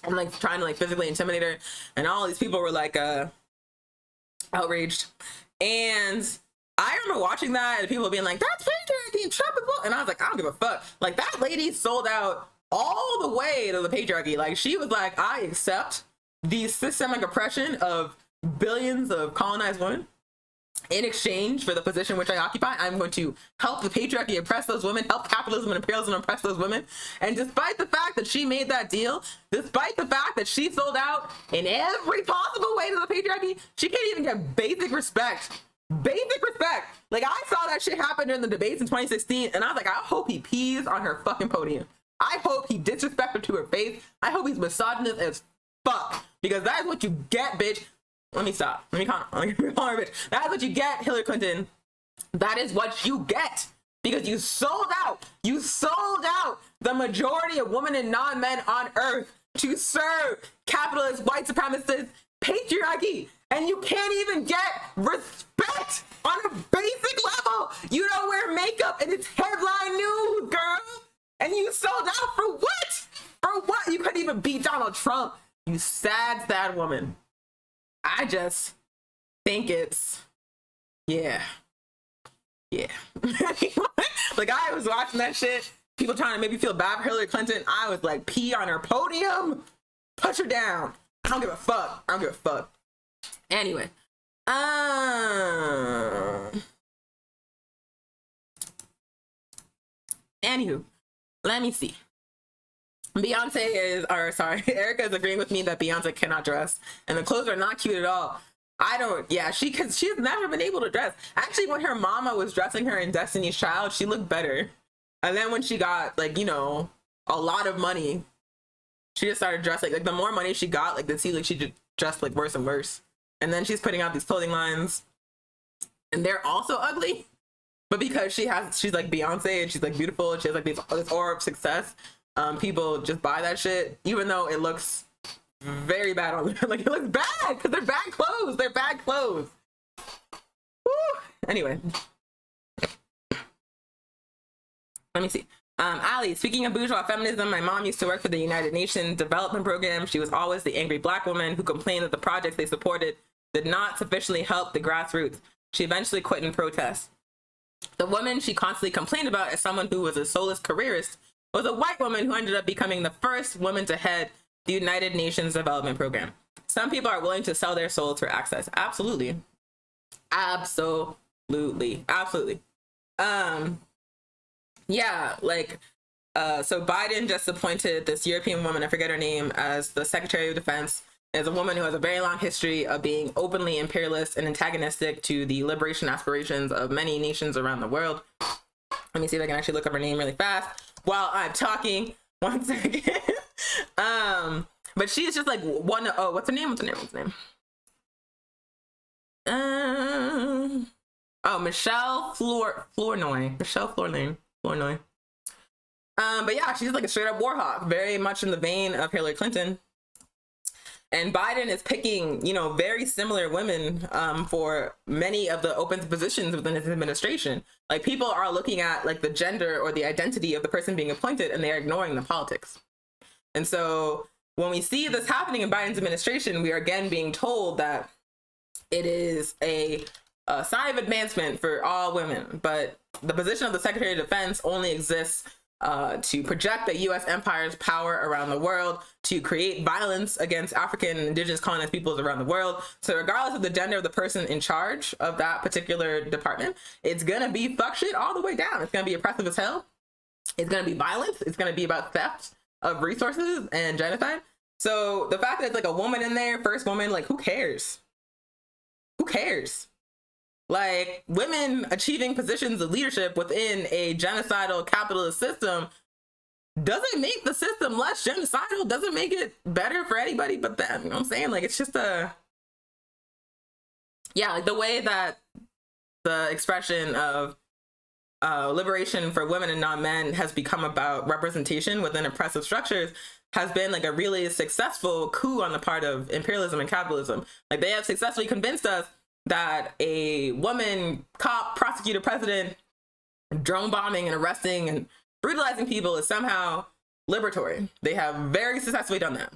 and like trying to like physically intimidate her. And all these people were like outraged. And I remember watching that and people being like, that's patriarchy and Trump is well. And I was like, I don't give a fuck. Like that lady sold out all the way to the patriarchy. Like she was like, I accept the systemic oppression of billions of colonized women. In exchange for the position which I occupy, I'm going to help the patriarchy oppress those women, help capitalism and imperialism oppress those women. And despite the fact that she made that deal, despite the fact that she sold out in every possible way to the patriarchy, she can't even get basic respect. Basic respect. Like I saw that shit happen in the debates in 2016 and I was like, I hope he pees on her fucking podium. I hope he disrespects her to her face. I hope he's misogynist as fuck, because that is what you get, bitch. Let me stop. Let me call her, bitch. That's what you get, Hillary Clinton. That is what you get. Because you sold out. You sold out the majority of women and non-men on earth to serve capitalist, white supremacist patriarchy. And you can't even get respect on a basic level. You don't wear makeup and it's headline news, girl. And you sold out for what? For what? You couldn't even beat Donald Trump. You sad, sad woman. I just think it's, yeah. Like I was watching that shit, people trying to make me feel bad for Hillary Clinton. I was like, pee on her podium, push her down. I don't give a fuck. Anyway, anywho, let me see. Erica is agreeing with me that Beyonce cannot dress and the clothes are not cute at all. She's never been able to dress. Actually, when her mama was dressing her in Destiny's Child, she looked better. And then when she got like, you know, a lot of money, she just started dressing like the more money she got, like she just dressed like worse and worse. And then she's putting out these clothing lines and they're also ugly, but because she's like Beyonce and she's like beautiful and she has like this aura of success, people just buy that shit, even though it looks very bad on them. Like, it looks bad because they're bad clothes. They're bad clothes. Woo. Anyway, let me see. Ali, speaking of bourgeois feminism, my mom used to work for the United Nations Development Program. She was always the angry Black woman who complained that the projects they supported did not sufficiently help the grassroots. She eventually quit in protest. The woman she constantly complained about as someone who was a soulless careerist was a white woman who ended up becoming the first woman to head the United Nations Development Program. Some people are willing to sell their souls for access. Absolutely. Absolutely. Absolutely. Yeah, like, so Biden just appointed this European woman, I forget her name, as the Secretary of Defense. Is a woman who has a very long history of being openly imperialist and antagonistic to the liberation aspirations of many nations around the world. Let me see if I can actually look up her name really fast while I'm talking. 1 second. But she's just like one. Oh, what's her name? Oh, Michelle Flournoy. But yeah, she's like a straight up war hawk, very much in the vein of Hillary Clinton. And Biden is picking, you know, very similar women for many of the open positions within his administration. Like, people are looking at like the gender or the identity of the person being appointed, and they're ignoring the politics. And so when we see this happening in Biden's administration, we are again being told that it is a sign of advancement for all women. But the position of the Secretary of Defense only exists to project the U.S. empire's power around the world, to create violence against African and indigenous colonized peoples around the world. So regardless of the gender of the person in charge of that particular department, it's gonna be fuck shit all the way down. It's gonna be oppressive as hell. It's gonna be violence. It's gonna be about theft of resources and genocide. So the fact that it's like a woman in there, first woman, like, who cares? Who cares? Like, women achieving positions of leadership within a genocidal capitalist system doesn't make the system less genocidal, doesn't make it better for anybody but them. You know what I'm saying? Like, it's just like the way that the expression of liberation for women and non-men has become about representation within oppressive structures has been like a really successful coup on the part of imperialism and capitalism. Like, they have successfully convinced us that a woman cop, prosecutor, president, drone bombing and arresting and brutalizing people is somehow liberatory. They have very successfully done that,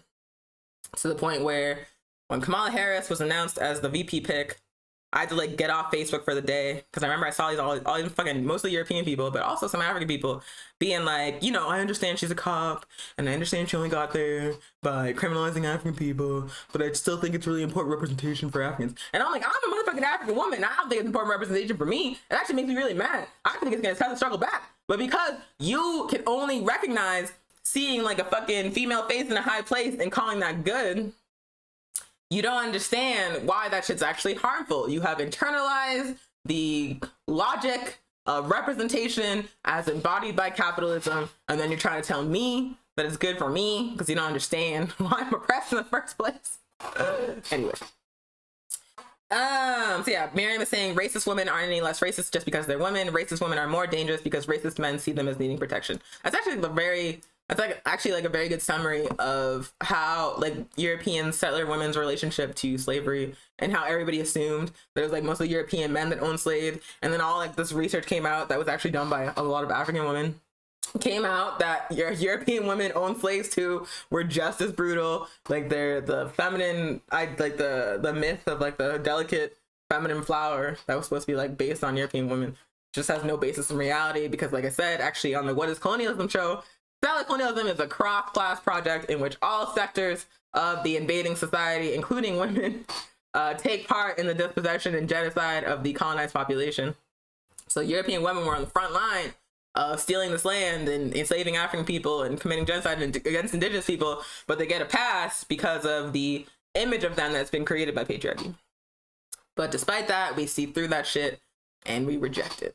to the point where when Kamala Harris was announced as the VP pick, I had to like get off Facebook for the day, because I remember I saw all these fucking mostly European people, but also some African people being like, you know, I understand she's a cop and I understand she only got there by criminalizing African people, but I still think it's really important representation for Africans. And I'm like, I'm a motherfucking African woman. I don't think it's important representation for me. It actually makes me really mad. I think it's gonna tell the struggle back. But because you can only recognize seeing like a fucking female face in a high place and calling that good, you don't understand why that shit's actually harmful. You have internalized the logic of representation as embodied by capitalism, and then you're trying to tell me that it's good for me because you don't understand why I'm oppressed in the first place. Anyway. So yeah, Miriam is saying racist women aren't any less racist just because they're women. Racist women are more dangerous because racist men see them as needing protection. That's actually a very good summary of how like European settler women's relationship to slavery, and how everybody assumed that it was like mostly European men that owned slaves, and then all like this research came out that was actually done by a lot of African women, came out that European women owned slaves too, were just as brutal. Like they're the feminine, the myth of like the delicate feminine flower that was supposed to be like based on European women just has no basis in reality, because like I said, actually on the What is Colonialism show, settler colonialism is a cross-class project in which all sectors of the invading society, including women, take part in the dispossession and genocide of the colonized population. So European women were on the front line of stealing this land and enslaving African people and committing genocide against indigenous people, but they get a pass because of the image of them that's been created by patriarchy. But despite that, we see through that shit and we reject it.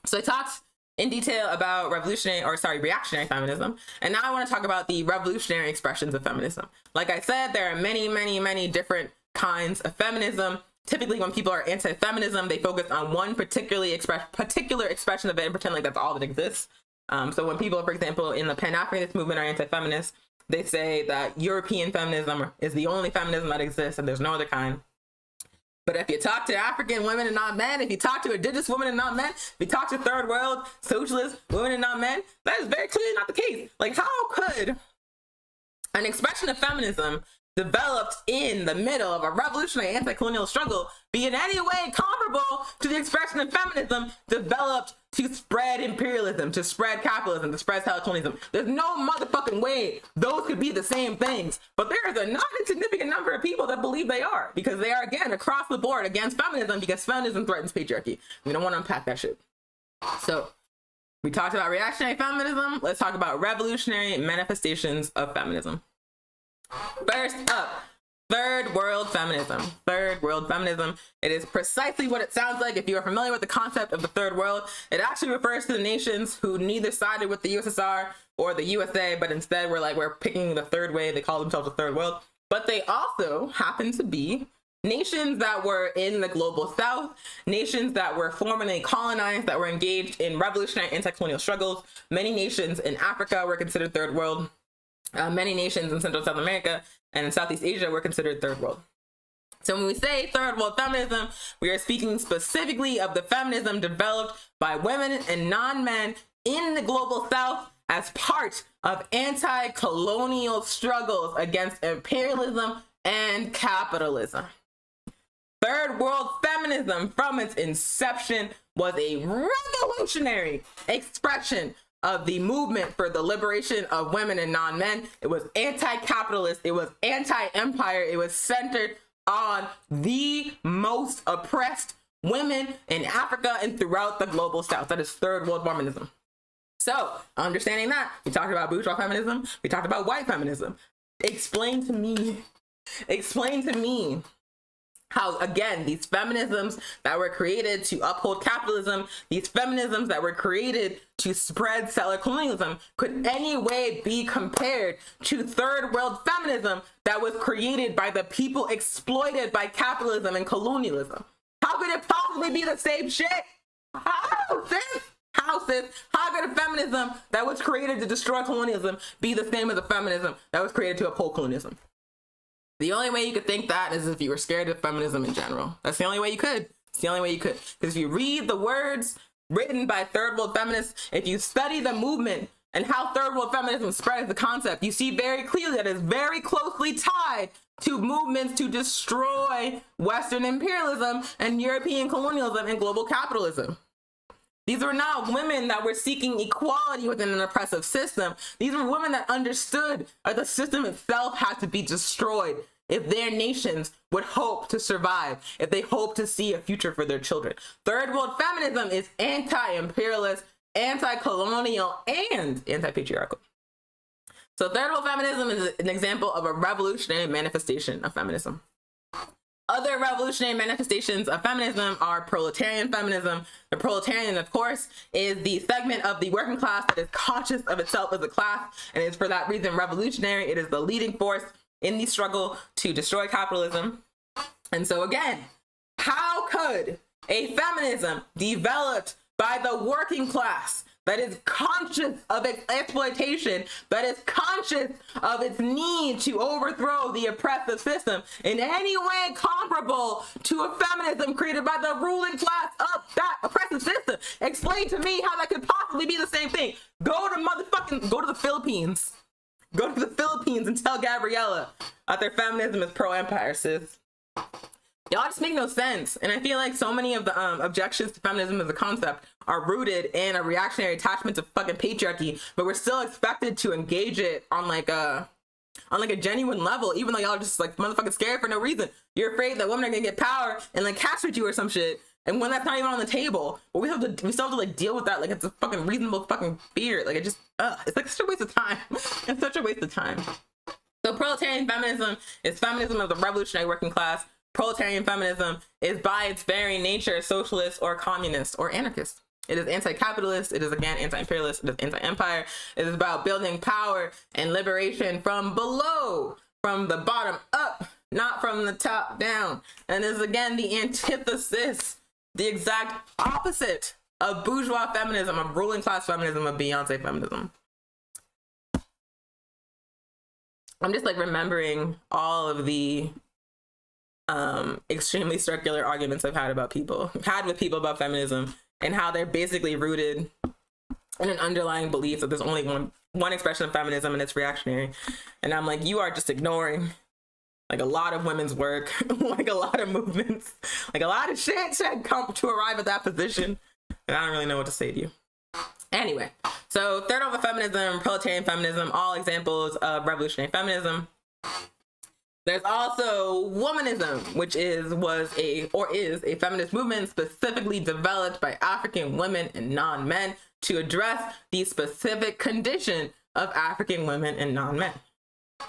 So I talked in detail about reactionary feminism. And now I want to talk about the revolutionary expressions of feminism. Like I said, there are many, many, many different kinds of feminism. Typically, when people are anti-feminism, they focus on one particular expression of it and pretend like that's all that exists. So when people, for example, in the Pan-Africanist movement are anti-feminist, they say that European feminism is the only feminism that exists and there's no other kind. But if you talk to African women and not men, if you talk to indigenous women and not men, if you talk to third world socialist women and not men, that is very clearly not the case. Like, how could an expression of feminism developed in the middle of a revolutionary anti-colonial struggle be in any way comparable to the expression of feminism developed to spread imperialism, to spread capitalism, to spread colonialism? There's no motherfucking way those could be the same things. But there is a not insignificant number of people that believe they are, because they are, again, across the board against feminism, because feminism threatens patriarchy. We don't want to unpack that shit. So we talked about reactionary feminism. Let's talk about revolutionary manifestations of feminism. First up, third world feminism. Third world feminism. It is precisely what it sounds like. If you are familiar with the concept of the third world, it actually refers to the nations who neither sided with the USSR or the USA, but instead we're picking the third way. They call themselves the third world. But they also happen to be nations that were in the global south, nations that were formerly colonized, that were engaged in revolutionary anti-colonial struggles. Many nations in Africa were considered third world. Many nations in Central and South America and in Southeast Asia were considered third world. So when we say third world feminism, we are speaking specifically of the feminism developed by women and non-men in the global south as part of anti-colonial struggles against imperialism and capitalism. Third world feminism, from its inception, was a revolutionary expression of the movement for the liberation of women and non-men. It was anti-capitalist, it was anti-empire, it was centered on the most oppressed women in Africa and throughout the global south. That is third world feminism. So, understanding that, we talked about bourgeois feminism, we talked about white feminism. Explain to me how, again, these feminisms that were created to uphold capitalism, these feminisms that were created to spread settler colonialism, could any way be compared to third world feminism that was created by the people exploited by capitalism and colonialism? How could it possibly be the same shit? How, sis? How could a feminism that was created to destroy colonialism be the same as a feminism that was created to uphold colonialism? The only way you could think that is if you were scared of feminism in general. That's the only way you could. It's the only way you could. Because if you read the words written by third world feminists, if you study the movement and how third world feminism spread as a concept, you see very clearly that it's very closely tied to movements to destroy Western imperialism and European colonialism and global capitalism. These were not women that were seeking equality within an oppressive system. These were women that understood that the system itself had to be destroyed if their nations would hope to survive, if they hope to see a future for their children. Third world feminism is anti-imperialist, anti-colonial, and anti-patriarchal. So third world feminism is an example of a revolutionary manifestation of feminism. Other revolutionary manifestations of feminism are proletarian feminism. The proletarian, of course, is the segment of the working class that is conscious of itself as a class, and is for that reason revolutionary. It is the leading force in the struggle to destroy capitalism. And so again, how could a feminism developed by the working class that is conscious of its exploitation, that is conscious of its need to overthrow the oppressive system, in any way comparable to a feminism created by the ruling class of that oppressive system? Explain to me how that could possibly be the same thing. Go to the Philippines. Go to the Philippines and tell Gabriella that their feminism is pro-empire, sis. Y'all just make no sense. And I feel like so many of the objections to feminism as a concept are rooted in a reactionary attachment to fucking patriarchy, but we're still expected to engage it on like a genuine level, even though y'all are just like motherfucking scared for no reason. You're afraid that women are gonna get power and like castrate you or some shit. And when that's not even on the table, but we still have to like deal with that like it's a fucking reasonable fucking fear. Like it's like such a waste of time. It's such a waste of time. So proletarian feminism is feminism of the revolutionary working class. Proletarian feminism is by its very nature socialist or communist or anarchist. It is anti-capitalist. It is again anti-imperialist. It is anti-empire. It is about building power and liberation from below, from the bottom up, not from the top down. And is again the antithesis, the exact opposite of bourgeois feminism, of ruling class feminism, of Beyonce feminism. I'm just like remembering all of the extremely circular arguments I've had with people about feminism, and how they're basically rooted in an underlying belief that there's only one expression of feminism and it's reactionary. And I'm like, you are just ignoring like a lot of women's work, like a lot of movements, like a lot of shit had come to arrive at that position. And I don't really know what to say to you. Anyway, so third order feminism, proletarian feminism, all examples of revolutionary feminism. There's also womanism, which is a feminist movement specifically developed by African women and non-men to address the specific condition of African women and non-men.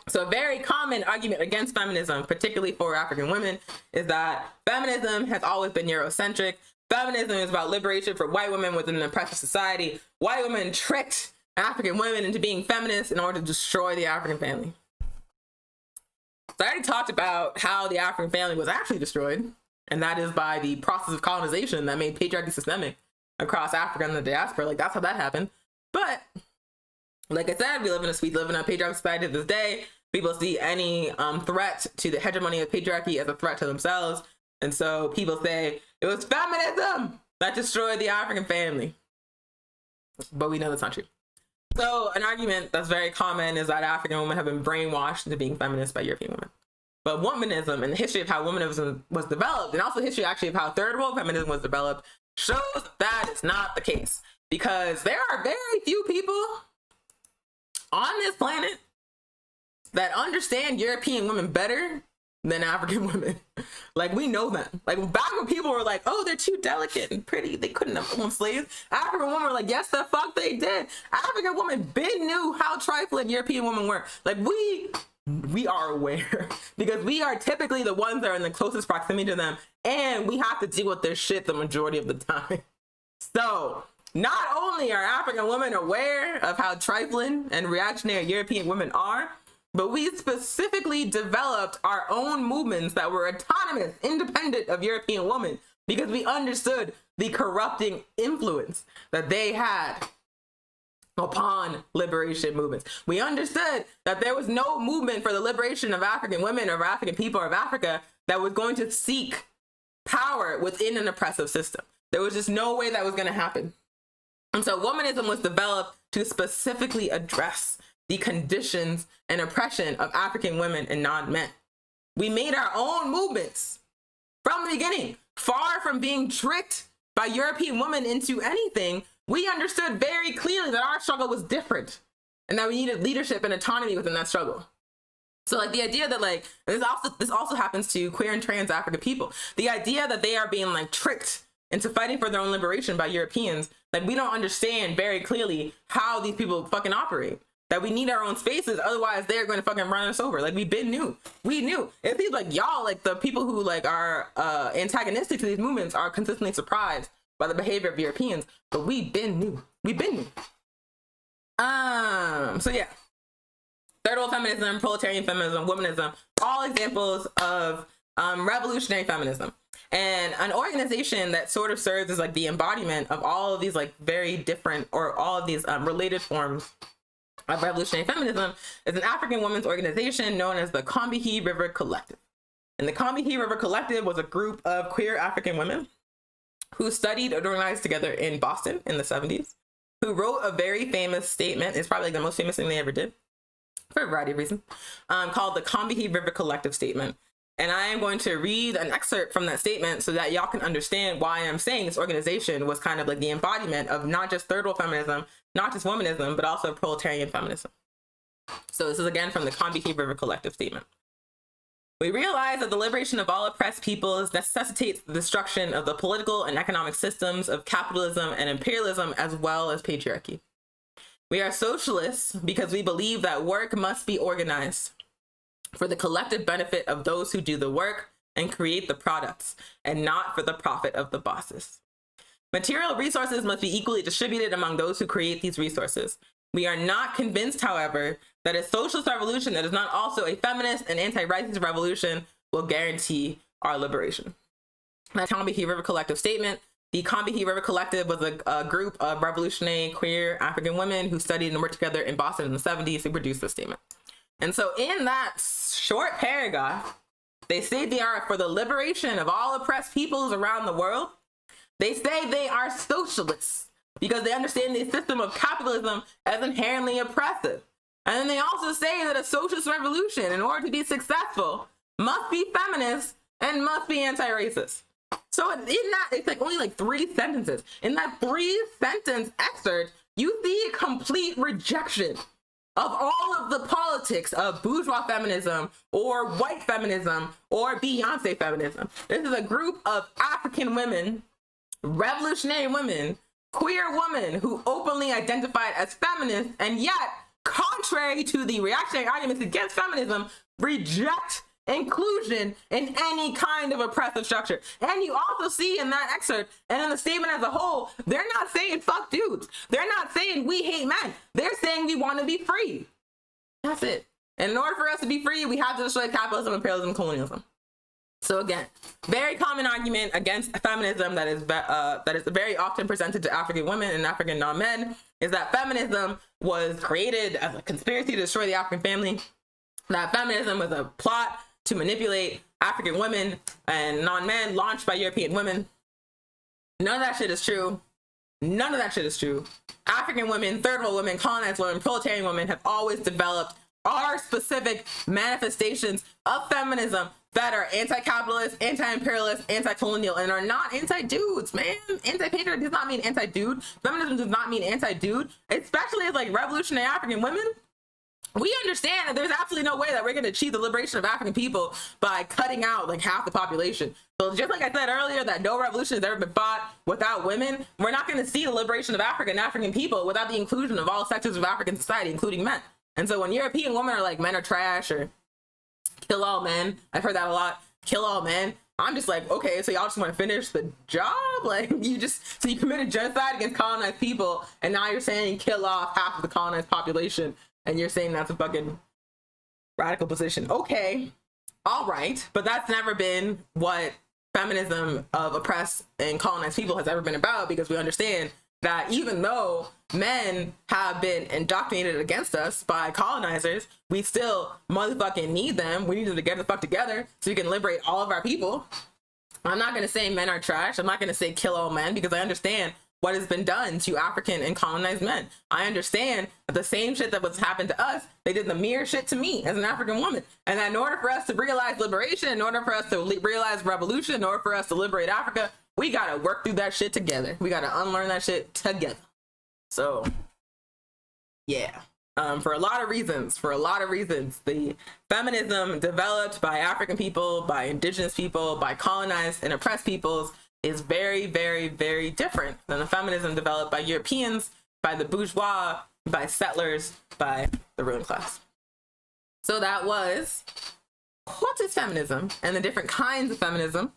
So a very common argument against feminism, particularly for African women, is that feminism has always been Eurocentric. Feminism is about liberation for white women within an oppressive society. White women tricked African women into being feminists in order to destroy the African family. So I already talked about how the African family was actually destroyed, and that is by the process of colonization that made patriarchy systemic across Africa and the diaspora. Like, that's how that happened. But like I said, we live in a patriarchal society to this day. People see any threat to the hegemony of patriarchy as a threat to themselves. And so people say it was feminism that destroyed the African family. But we know that's not true. So an argument that's very common is that African women have been brainwashed into being feminists by European women. But womanism and the history of how womanism was developed, and also the history actually of how third world feminism was developed, shows that is not the case. Because there are very few people on this planet that understand European women better than African women. Like, we know that. Like, back when people were like, oh, they're too delicate and pretty, they couldn't have owned slaves, African women were like, yes, the fuck they did. African women been knew how trifling European women were. Like, we are aware because we are typically the ones that are in the closest proximity to them, and we have to deal with their shit the majority of the time. So not only are African women aware of how trifling and reactionary European women are, but we specifically developed our own movements that were autonomous, independent of European women, because we understood the corrupting influence that they had upon liberation movements. We understood that there was no movement for the liberation of African women or African people or of Africa that was going to seek power within an oppressive system. There was just no way that was going to happen. And so womanism was developed to specifically address the conditions and oppression of African women and non-men. We made our own movements from the beginning. Far from being tricked by European women into anything, we understood very clearly that our struggle was different and that we needed leadership and autonomy within that struggle. So like the idea that like, this also happens to queer and trans African people. The idea that they are being like tricked into fighting for their own liberation by Europeans, like we don't understand very clearly how these people fucking operate. That we need our own spaces, otherwise they're going to fucking run us over. Like we knew. It seems like y'all, like the people who like are antagonistic to these movements, are consistently surprised by the behavior of Europeans, but we knew. So yeah, third world feminism, proletarian feminism, womanism, all examples of revolutionary feminism. And an organization that sort of serves as like the embodiment of all of these like very different or all of these related forms of revolutionary feminism is an African women's organization known as the Combahee River Collective. And the Combahee River Collective was a group of queer African women who studied and organized together in Boston in the 70s, who wrote a very famous statement. It's probably like the most famous thing they ever did for a variety of reasons, called the Combahee River Collective Statement. And I am going to read an excerpt from that statement so that y'all can understand why I'm saying this organization was kind of like the embodiment of not just third world feminism, not just womanism, but also proletarian feminism. So this is again from the Combahee River Collective Statement. We realize that the liberation of all oppressed peoples necessitates the destruction of the political and economic systems of capitalism and imperialism, as well as patriarchy. We are socialists because we believe that work must be organized for the collective benefit of those who do the work and create the products, and not for the profit of the bosses. Material resources must be equally distributed among those who create these resources. We are not convinced, however, that a socialist revolution that is not also a feminist and anti-racist revolution will guarantee our liberation. That Combahee River Collective Statement The Combahee River Collective was a group of revolutionary queer African women who studied and worked together in Boston in the 70s who produced this statement. And so in that short paragraph, they say they are for the liberation of all oppressed peoples around the world. They say they are socialists because they understand the system of capitalism as inherently oppressive. And then they also say that a socialist revolution, in order to be successful, must be feminist and must be anti-racist. So in that, it's like only like 3 sentences. In that 3-sentence excerpt, you see a complete rejection of all of the politics of bourgeois feminism or white feminism or Beyonce feminism. This is a group of African women, revolutionary women, queer women who openly identified as feminists, and yet, contrary to the reactionary arguments against feminism, reject inclusion in any kind of oppressive structure. And you also see in that excerpt and in the statement as a whole, they're not saying fuck dudes. They're not saying we hate men. They're saying we want to be free. That's it. And in order for us to be free, we have to destroy capitalism, imperialism, and colonialism. So again, very common argument against feminism that is very often presented to African women and African non-men is that feminism was created as a conspiracy to destroy the African family. That feminism was a plot to manipulate African women and non-men launched by European women. None of that shit is true. None of that shit is true. African women, third world women, colonized women, proletarian women have always developed our specific manifestations of feminism that are anti-capitalist, anti-imperialist, anti-colonial, and are not anti-dudes, man. Anti-patriot does not mean anti-dude. Feminism does not mean anti-dude, especially as like revolutionary African women. We understand that there's absolutely no way that we're going to achieve the liberation of African people by cutting out like half the population. So just like I said earlier, that no revolution has ever been fought without women, we're not going to see the liberation of Africa and African people without the inclusion of all sectors of African society, including men. And so when European women are like, men are trash or kill all men, I've heard that a lot, kill all men. I'm just like, okay, so y'all just want to finish the job? Like so you committed genocide against colonized people and now you're saying kill off half of the colonized population. And you're saying that's a fucking radical position. Okay, all right. But that's never been what feminism of oppressed and colonized people has ever been about, because we understand that even though men have been indoctrinated against us by colonizers, we still motherfucking need them. We need them to get the fuck together so we can liberate all of our people. I'm not going to say men are trash. I'm not going to say kill all men, because I understand what has been done to African and colonized men. I understand that the same shit that was happened to us, they did the mere shit to me as an African woman. And that in order for us to realize liberation, in order for us to realize revolution, in order for us to liberate Africa, we gotta work through that shit together. We gotta unlearn that shit together. So, yeah. For a lot of reasons, the feminism developed by African people, by indigenous people, by colonized and oppressed peoples is very, very, very different than the feminism developed by Europeans, by the bourgeois, by settlers, by the ruling class. So that was what is feminism and the different kinds of feminism.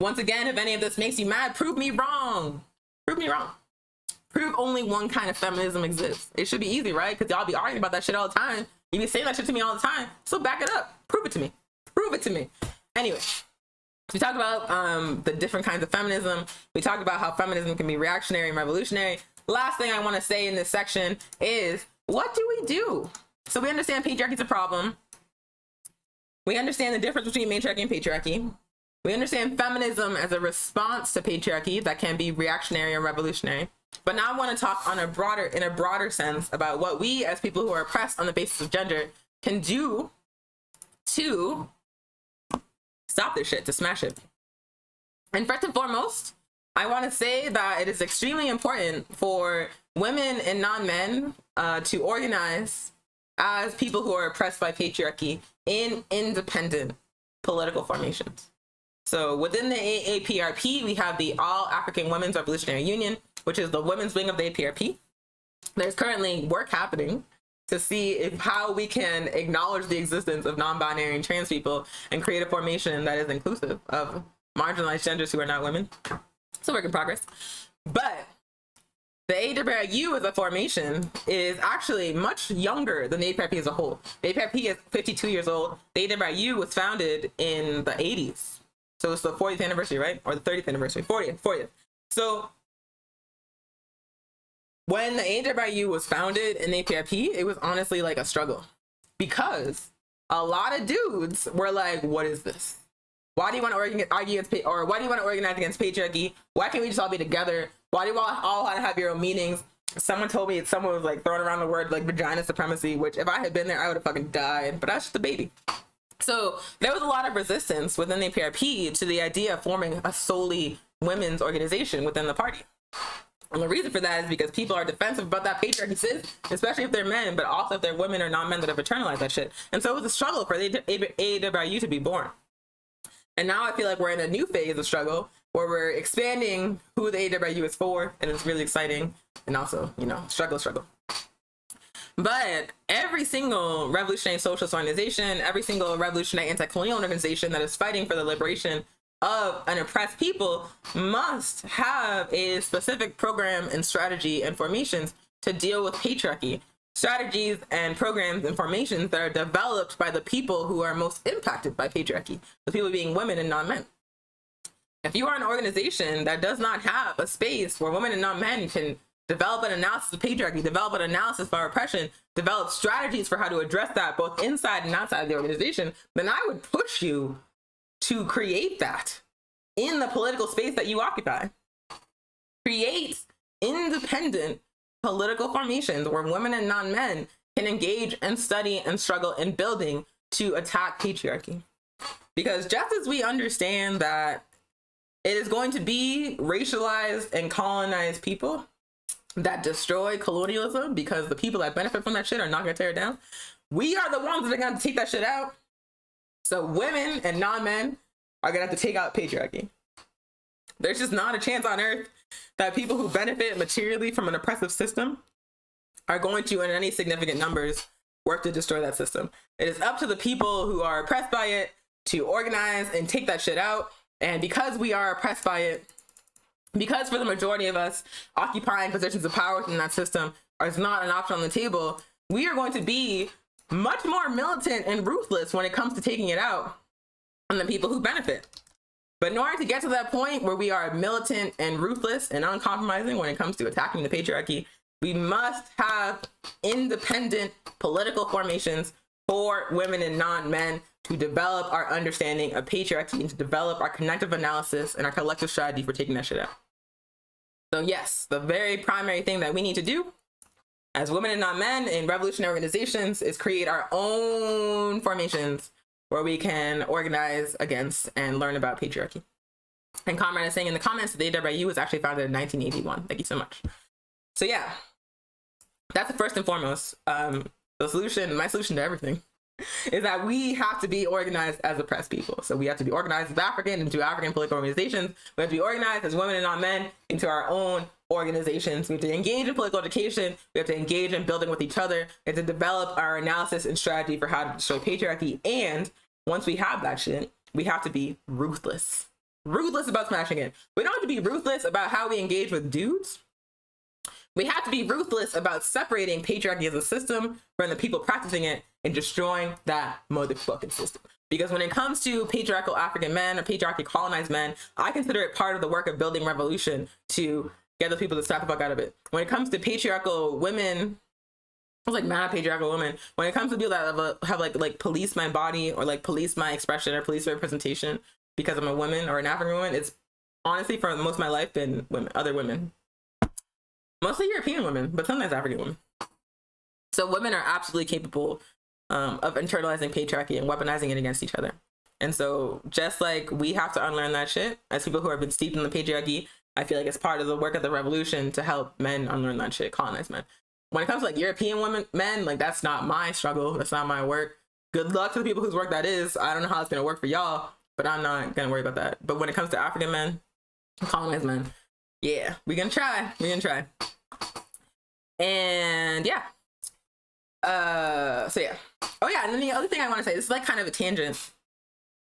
Once again, if any of this makes you mad, prove me wrong. Prove me wrong. Prove only one kind of feminism exists. It should be easy, right? Because y'all be arguing about that shit all the time. You be saying that shit to me all the time. So back it up. Prove it to me. Prove it to me. Anyway. We talked about the different kinds of feminism. We talked about how feminism can be reactionary and revolutionary. Last thing I want to say in this section is, what do we do? So we understand patriarchy is a problem. We understand the difference between matriarchy and patriarchy. We understand feminism as a response to patriarchy that can be reactionary or revolutionary. But now I want to talk in a broader sense about what we as people who are oppressed on the basis of gender can do to stop this shit, to smash it. And first and foremost, I want to say that it is extremely important for women and non-men to organize as people who are oppressed by patriarchy in independent political formations. So within the AAPRP, we have the All African Women's Revolutionary Union, which is the women's wing of the APRP. There's currently work happening to see how we can acknowledge the existence of non-binary and trans people and create a formation that is inclusive of marginalized genders who are not women. It's a work in progress. But the AWRU as a formation is actually much younger than the APRP as a whole. The APRP is 52 years old. The AWRU was founded in the 80s. So it's the 40th anniversary, right? Or the 30th anniversary, 40th. So when the AWU was founded in the PRP, it was honestly like a struggle because a lot of dudes were like, what is this? Why do you want to argue against, or why do you want to organize against patriarchy? Why can't we just all be together? Why do you all want to have your own meetings? Someone told me someone was like throwing around the word like vagina supremacy, which if I had been there, I would have fucking died. But that's just a baby. So there was a lot of resistance within the PRP to the idea of forming a solely women's organization within the party. And the reason for that is because people are defensive about that patriarchy, sis, especially if they're men, but also if they're women or non-men that have internalized that shit. And so it was a struggle for the AWU to be born. And now I feel like we're in a new phase of struggle where we're expanding who the AWU is for, and it's really exciting. And also, you know, struggle. But every single revolutionary socialist organization, every single revolutionary anti-colonial organization that is fighting for the liberation of an oppressed people must have a specific program and strategy and formations to deal with patriarchy. Strategies and programs and formations that are developed by the people who are most impacted by patriarchy, the people being women and non-men. If you are an organization that does not have a space where women and non-men can develop an analysis of patriarchy, develop an analysis for oppression, develop strategies for how to address that both inside and outside of the organization, then I would push you to create that in the political space that you occupy. Create independent political formations where women and non-men can engage and study and struggle in building to attack patriarchy. Because just as we understand that it is going to be racialized and colonized people that destroy colonialism because the people that benefit from that shit are not going to tear it down, we are the ones that are going to take that shit out. So women and non-men are going to have to take out patriarchy. There's just not a chance on earth that people who benefit materially from an oppressive system are going to, in any significant numbers, work to destroy that system. It is up to the people who are oppressed by it to organize and take that shit out. And because we are oppressed by it, because for the majority of us, occupying positions of power within that system is not an option on the table, we are going to be much more militant and ruthless when it comes to taking it out on the people who benefit. But in order to get to that point where we are militant and ruthless and uncompromising when it comes to attacking the patriarchy, we must have independent political formations for women and non-men to develop our understanding of patriarchy and to develop our connective analysis and our collective strategy for taking that shit out. So yes, the very primary thing that we need to do as women and non-men in revolutionary organizations is create our own formations where we can organize against and learn about patriarchy. And Comrade is saying in the comments that the AWU was actually founded in 1981. Thank you so much. So yeah, that's the first and foremost. The solution, my solution to everything, is that we have to be organized as oppressed people. So we have to be organized as African into African political organizations. We have to be organized as women and non-men into our own organizations. We have to engage in political education. We have to engage in building with each other and to develop our analysis and strategy for how to destroy patriarchy. And once we have that shit, we have to be ruthless. Ruthless about smashing it. We don't have to be ruthless about how we engage with dudes. We have to be ruthless about separating patriarchy as a system from the people practicing it and destroying that motherfucking system. Because when it comes to patriarchal African men or patriarchy colonized men, I consider it part of the work of building revolution to get the people to stop the fuck out of it. When it comes to patriarchal women, I was like mad patriarchal women. When it comes to people that have like police my body or like police my expression or police my representation because I'm a woman or an African woman, it's honestly for most of my life been women, other women. Mostly European women, but sometimes African women. So women are absolutely capable of internalizing patriarchy and weaponizing it against each other. And so just like we have to unlearn that shit as people who have been steeped in the patriarchy, I feel like it's part of the work of the revolution to help men unlearn that shit, colonize men. When it comes to like European men, like that's not my struggle. That's not my work. Good luck to the people whose work that is. I don't know how it's going to work for y'all, but I'm not going to worry about that. But when it comes to African men, colonized men, yeah, we're going to try. We're going to try. And yeah. So yeah. Oh yeah, and then the other thing I want to say, this is like kind of a tangent,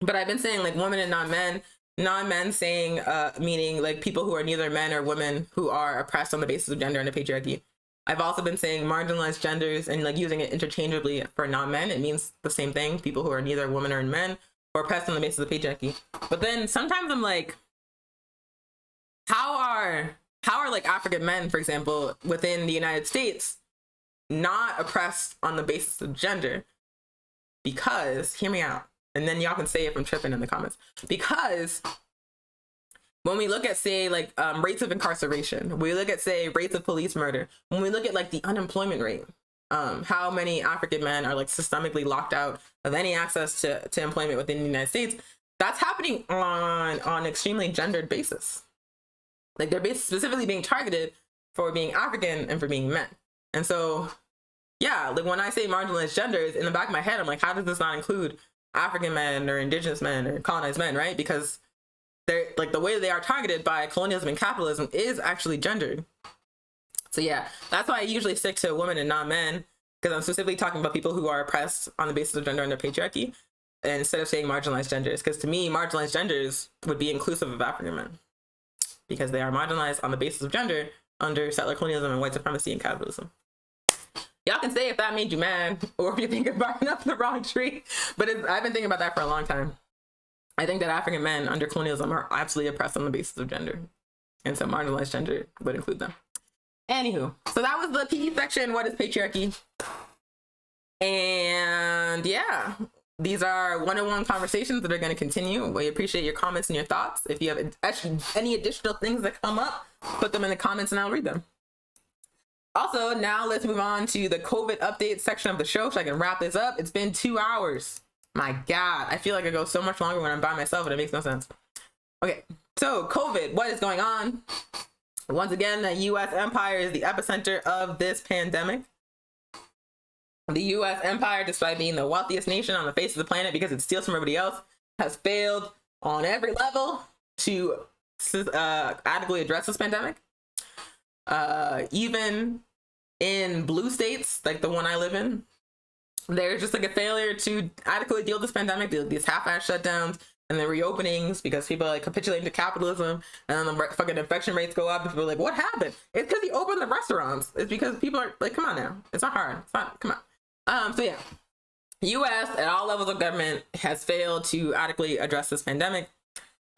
but I've been saying like women and non-men saying, meaning like people who are neither men or women who are oppressed on the basis of gender and the patriarchy. I've also been saying marginalized genders and like using it interchangeably for non-men. It means the same thing. People who are neither women or men or oppressed on the basis of patriarchy. But then sometimes I'm like, how are like African men, for example, within the United States not oppressed on the basis of gender? Because, hear me out, and then y'all can say if I'm tripping in the comments. Because when we look at, say, like rates of incarceration, we look at, say, rates of police murder, when we look at like the unemployment rate, how many African men are like systemically locked out of any access to employment within the United States, that's happening on an extremely gendered basis. Like they're specifically being targeted for being African and for being men. And so, yeah, like when I say marginalized genders, in the back of my head, I'm like, how does this not include African men or indigenous men or colonized men, right? Because they're like the way they are targeted by colonialism and capitalism is actually gendered. So yeah, that's why I usually stick to women and not men, because I'm specifically talking about people who are oppressed on the basis of gender under patriarchy, and instead of saying marginalized genders, because to me, marginalized genders would be inclusive of African men, because they are marginalized on the basis of gender under settler colonialism and white supremacy and capitalism. Y'all can say if that made you mad, or if you think I'm barking up the wrong tree, but I've been thinking about that for a long time. I think that African men under colonialism are absolutely oppressed on the basis of gender, and so marginalized gender would include them. Anywho, so that was the PE section. What is patriarchy? And yeah, these are one-on-one conversations that are going to continue. We appreciate your comments and your thoughts. If you have any additional things that come up, put them in the comments and I'll read them. Also, now let's move on to the COVID update section of the show so I can wrap this up. It's been 2 hours. My God, I feel like I go so much longer when I'm by myself and it makes no sense. Okay, so COVID, what is going on? Once again, the U.S. empire is the epicenter of this pandemic. The U.S. empire, despite being the wealthiest nation on the face of the planet because it steals from everybody else, has failed on every level to adequately address this pandemic. Even in blue states, like the one I live in, there's just like a failure to adequately deal with this pandemic, these half-ass shutdowns and the reopenings because people are like capitulating to capitalism, and then the fucking infection rates go up and people are like, what happened? It's because you opened the restaurants. It's because people are like, come on now. It's not hard. It's not, come on. So yeah, U.S. at all levels of government has failed to adequately address this pandemic.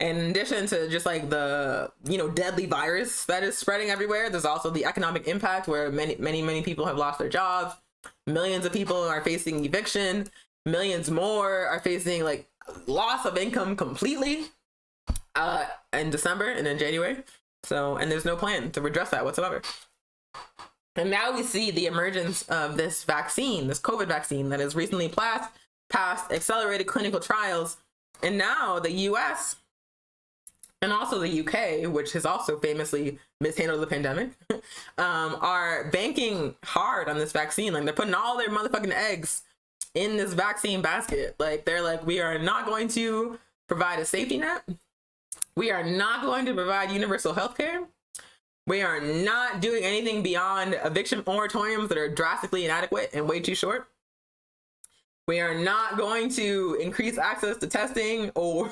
In addition to just like the, deadly virus that is spreading everywhere, there's also the economic impact where many people have lost their jobs. Millions of people are facing eviction. Millions more are facing like loss of income completely in December and in January. So, and there's no plan to redress that whatsoever. And now we see the emergence of this vaccine, this COVID vaccine that has recently passed accelerated clinical trials. And now the US and also the UK, which has also famously mishandled the pandemic, are banking hard on this vaccine. Like they're putting all their motherfucking eggs in this vaccine basket. Like they're like, we are not going to provide a safety net. We are not going to provide universal health care. We are not doing anything beyond eviction moratoriums that are drastically inadequate and way too short. We are not going to increase access to testing or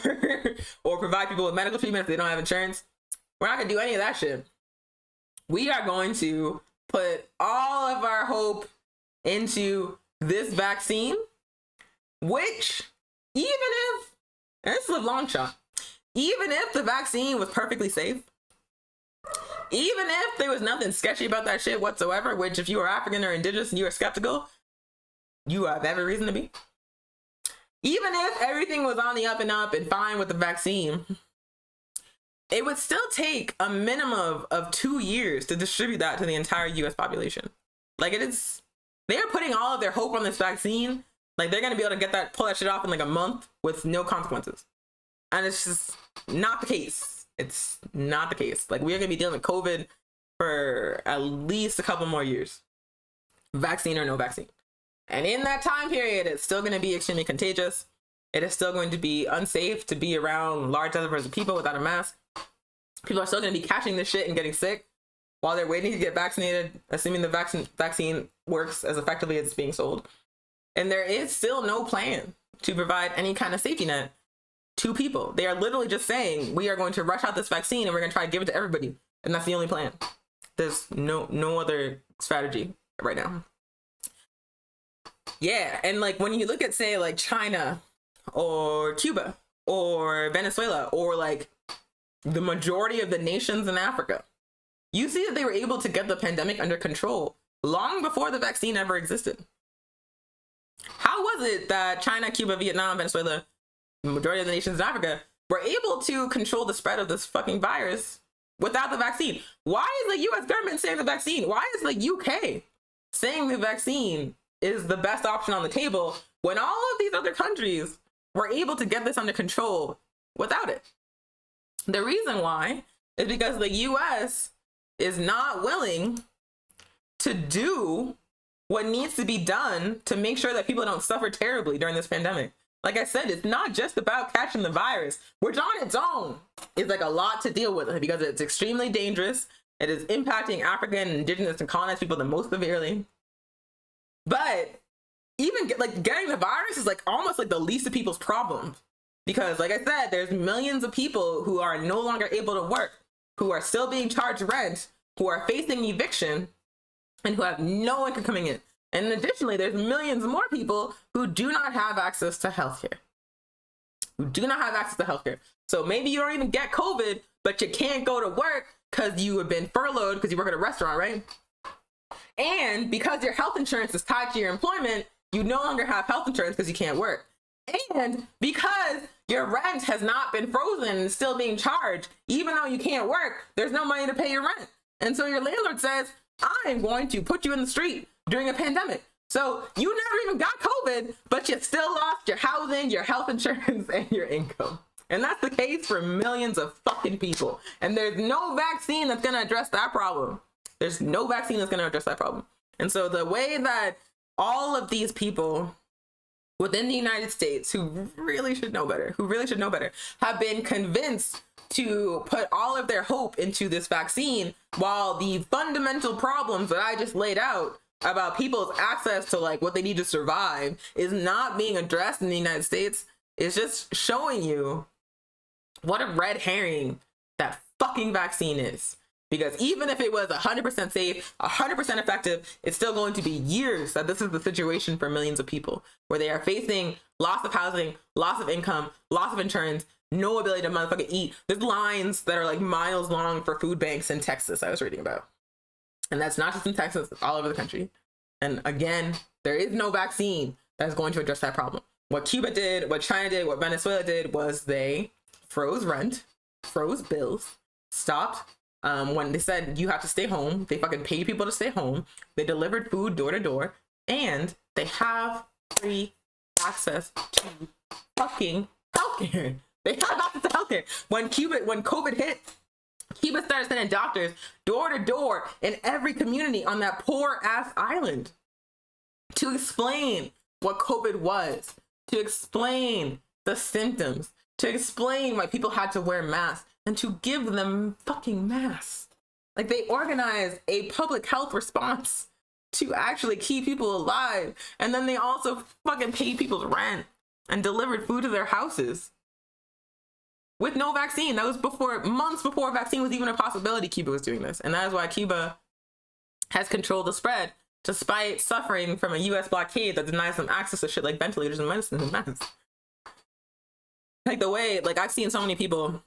provide people with medical treatment if they don't have insurance. We're not going to do any of that shit. We are going to put all of our hope into this vaccine, which even if, and this is a long shot, even if the vaccine was perfectly safe, even if there was nothing sketchy about that shit whatsoever, which if you are African or indigenous and you are skeptical, you have every reason to be. Even if everything was on the up and fine with the vaccine, it would still take a minimum of 2 years to distribute that to the entire US population. Like they're putting all of their hope on this vaccine. Like they're going to be able to pull that shit off in like a month with no consequences. And it's just not the case. It's not the case. Like we are going to be dealing with COVID for at least a couple more years, vaccine or no vaccine. And in that time period, it's still going to be extremely contagious. It is still going to be unsafe to be around large numbers of people without a mask. People are still going to be catching this shit and getting sick while they're waiting to get vaccinated, assuming the vaccine works as effectively as it's being sold. And there is still no plan to provide any kind of safety net to people. They are literally just saying, we are going to rush out this vaccine and we're going to try to give it to everybody. And that's the only plan. There's no other strategy right now. Yeah, and like when you look at, say, like China or Cuba or Venezuela or like the majority of the nations in Africa. You see that they were able to get the pandemic under control long before the vaccine ever existed. How was it that China, Cuba, Vietnam, Venezuela, the majority of the nations in Africa were able to control the spread of this fucking virus without the vaccine? Why is the US government saying the vaccine? Why is the UK saying the vaccine is the best option on the table when all of these other countries were able to get this under control without it? The reason why is because the US is not willing to do what needs to be done to make sure that people don't suffer terribly during this pandemic. Like I said, it's not just about catching the virus, which on its own is like a lot to deal with because it's extremely dangerous. It is impacting African, indigenous, and colonized people the most severely. But even getting the virus is like almost like the least of people's problems. Because like I said, there's millions of people who are no longer able to work, who are still being charged rent, who are facing eviction, and who have no income coming in. And additionally, there's millions more people who do not have access to healthcare. So maybe you don't even get COVID, but you can't go to work because you have been furloughed because you work at a restaurant, right? And because your health insurance is tied to your employment, you no longer have health insurance because you can't work. And because your rent has not been frozen and still being charged, even though you can't work, there's no money to pay your rent. And so your landlord says, I'm going to put you in the street during a pandemic. So you never even got COVID, but you still lost your housing, your health insurance, and your income. And that's the case for millions of fucking people. And there's no vaccine that's going to address that problem. And so the way that all of these people within the United States who really should know better, have been convinced to put all of their hope into this vaccine, while the fundamental problems that I just laid out about people's access to like what they need to survive is not being addressed in the United States, is just showing you what a red herring that fucking vaccine is. Because even if it was 100% safe, 100% effective, it's still going to be years that this is the situation for millions of people, where they are facing loss of housing, loss of income, loss of insurance, no ability to motherfucking eat. There's lines that are like miles long for food banks in Texas I was reading about. And that's not just in Texas, it's all over the country. And again, there is no vaccine that's going to address that problem. What Cuba did, what China did, what Venezuela did was they froze rent, froze bills, stopped. When they said you have to stay home, they fucking paid people to stay home. They delivered food door to door, and they have free access to fucking healthcare. They have access to healthcare. When COVID hit, Cuba started sending doctors door to door in every community on that poor ass island to explain what COVID was, to explain the symptoms, to explain why people had to wear masks, and to give them fucking masks. Like, they organized a public health response to actually keep people alive. And then they also fucking paid people's rent and delivered food to their houses with no vaccine. That was months before a vaccine was even a possibility. Cuba was doing this. And that is why Cuba has controlled the spread, despite suffering from a US blockade that denies them access to shit like ventilators and medicines and masks. Like, the way, like, I've seen so many people.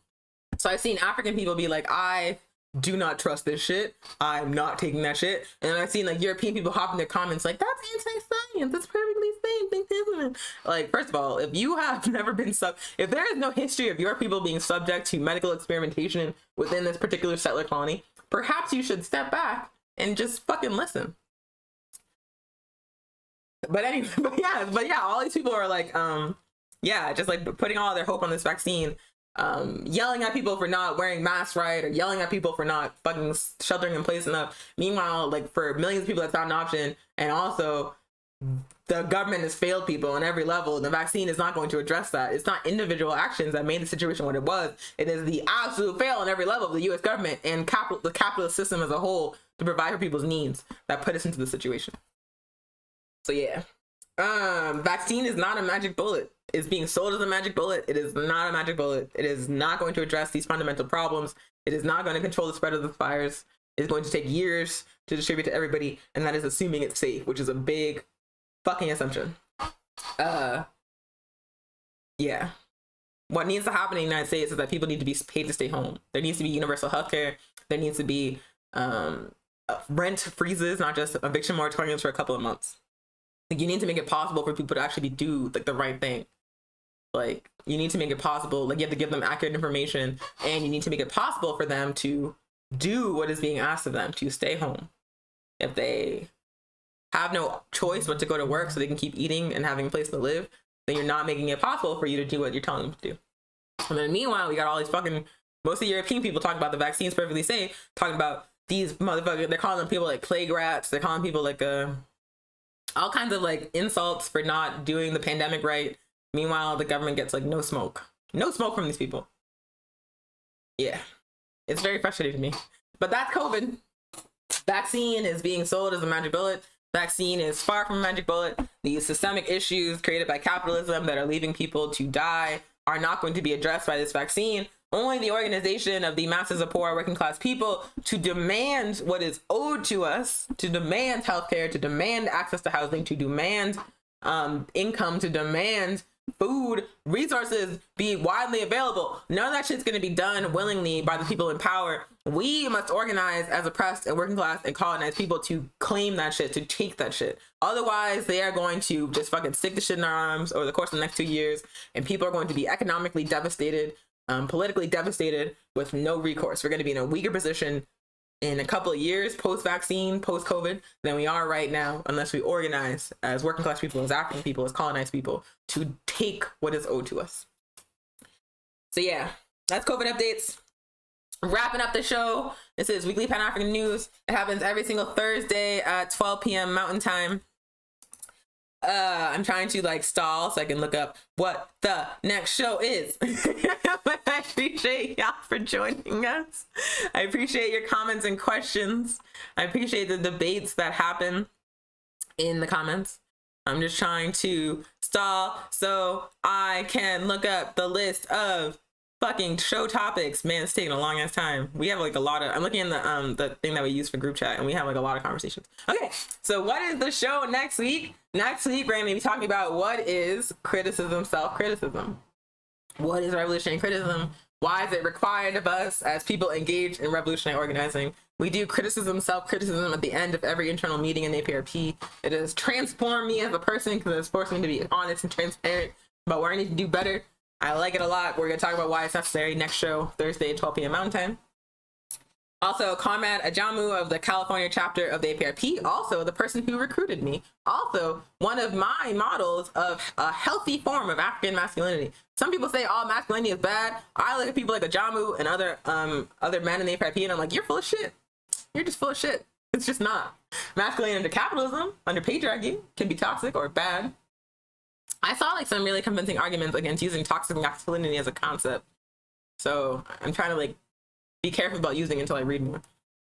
So I've seen African people be like, I do not trust this shit. I'm not taking that shit. And I've seen like European people hop in their comments like, that's anti-science. That's perfectly safe. Like, first of all, if you have never been if there is no history of your people being subject to medical experimentation within this particular settler colony, perhaps you should step back and just fucking listen. But anyway, but yeah, all these people are like, just like putting all their hope on this vaccine. Yelling at people for not wearing masks right, or yelling at people for not fucking sheltering in place enough. Meanwhile, like, for millions of people, that's not an option. And also, the government has failed people on every level. And the vaccine is not going to address that. It's not individual actions that made the situation what it was. It is the absolute fail on every level of the U.S. government and the capitalist system as a whole to provide for people's needs that put us into this situation. So yeah, vaccine is not a magic bullet. It's being sold as a magic bullet. It is not a magic bullet. It is not going to address these fundamental problems. It is not going to control the spread of the virus. It's going to take years to distribute to everybody, and that is assuming it's safe, which is a big fucking assumption. Yeah, yeah. What needs to happen in the United States is that people need to be paid to stay home. There needs to be universal health care. There needs to be rent freezes, not just eviction moratoriums for a couple of months. Like, you need to make it possible for people to actually do like the right thing. Like, you need to make it possible. Like, you have to give them accurate information, and you need to make it possible for them to do what is being asked of them, to stay home. If they have no choice but to go to work so they can keep eating and having a place to live, then you're not making it possible for you to do what you're telling them to do. And then meanwhile, we got all these fucking, mostly European people talking about the vaccine's perfectly safe, talking about these motherfuckers, they're calling people like plague rats, they're calling people like all kinds of like insults for not doing the pandemic right. Meanwhile, the government gets like no smoke from these people. Yeah, it's very frustrating to me. But that's COVID. Vaccine is being sold as a magic bullet. Vaccine is far from a magic bullet. These systemic issues created by capitalism that are leaving people to die are not going to be addressed by this vaccine. Only the organization of the masses of poor working class people to demand what is owed to us, to demand healthcare, to demand access to housing, to demand income, to demand food, resources be widely available. None of that shit's going to be done willingly by the people in power. We must organize as oppressed and working class and colonized people to claim that shit, to take that shit. Otherwise, they are going to just fucking stick the shit in our arms over the course of the next 2 years, and people are going to be economically devastated, politically devastated, with no recourse. We're going to be in a weaker position in a couple of years, post-vaccine, post-COVID, than we are right now, unless we organize as working class people, as African people, as colonized people, to take what is owed to us. So yeah, that's COVID updates. Wrapping up the show, this is Weekly Pan-African News. It happens every single Thursday at 12 p.m. Mountain Time. I'm trying to like stall so I can look up what the next show is. But I appreciate y'all for joining us. I appreciate your comments and questions. I appreciate the debates that happen in the comments. I'm just trying to stall so I can look up the list of fucking show topics. Man, it's taking a long ass time. We have like a lot of, I'm looking in the thing that we use for group chat, and we have like a lot of conversations. Okay, so what is the show next week? Next week, we're going to be talking about what is criticism, self-criticism. What is revolutionary criticism? Why is it required of us as people engaged in revolutionary organizing? We do criticism, self-criticism at the end of every internal meeting in APRP. It has transformed me as a person because it's forced me to be honest and transparent about where I need to do better. I like it a lot. We're going to talk about why it's necessary next show, Thursday at 12 p.m. Mountain Time. Also, Comrade Ajamu of the California chapter of the APRP, also the person who recruited me, also one of my models of a healthy form of African masculinity. Some people say all masculinity is bad. I look at people like Ajamu and other men in the APRP, and I'm like, you're full of shit. You're just full of shit. It's just not. Masculinity under capitalism, under patriarchy, can be toxic or bad. I saw like some really convincing arguments against using toxic masculinity as a concept. So I'm trying to like be careful about using it until I read more.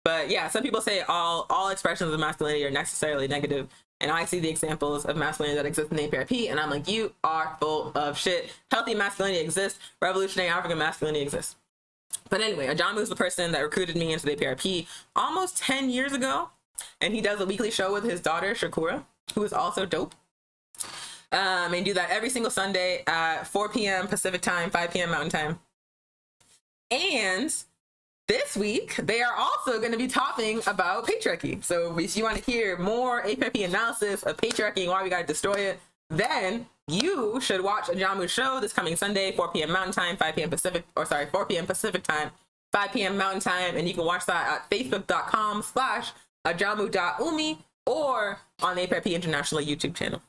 But yeah, some people say all expressions of masculinity are necessarily negative. And I see the examples of masculinity that exist in the APRP, and I'm like, you are full of shit. Healthy masculinity exists. Revolutionary African masculinity exists. But anyway, Ajamu is the person that recruited me into the APRP almost 10 years ago. And he does a weekly show with his daughter, Shakura, who is also dope. And do that every single Sunday at 4 p.m. Pacific time, 5 p.m. Mountain time. And this week, they are also going to be talking about patriarchy. So if you want to hear more APRP analysis of patriarchy and why we got to destroy it, then you should watch Ajamu's show this coming Sunday, 4 p.m. Mountain time, 4 p.m. Pacific time, 5 p.m. Mountain time. And you can watch that at facebook.com/ajamu.umi or on the APRP International YouTube channel.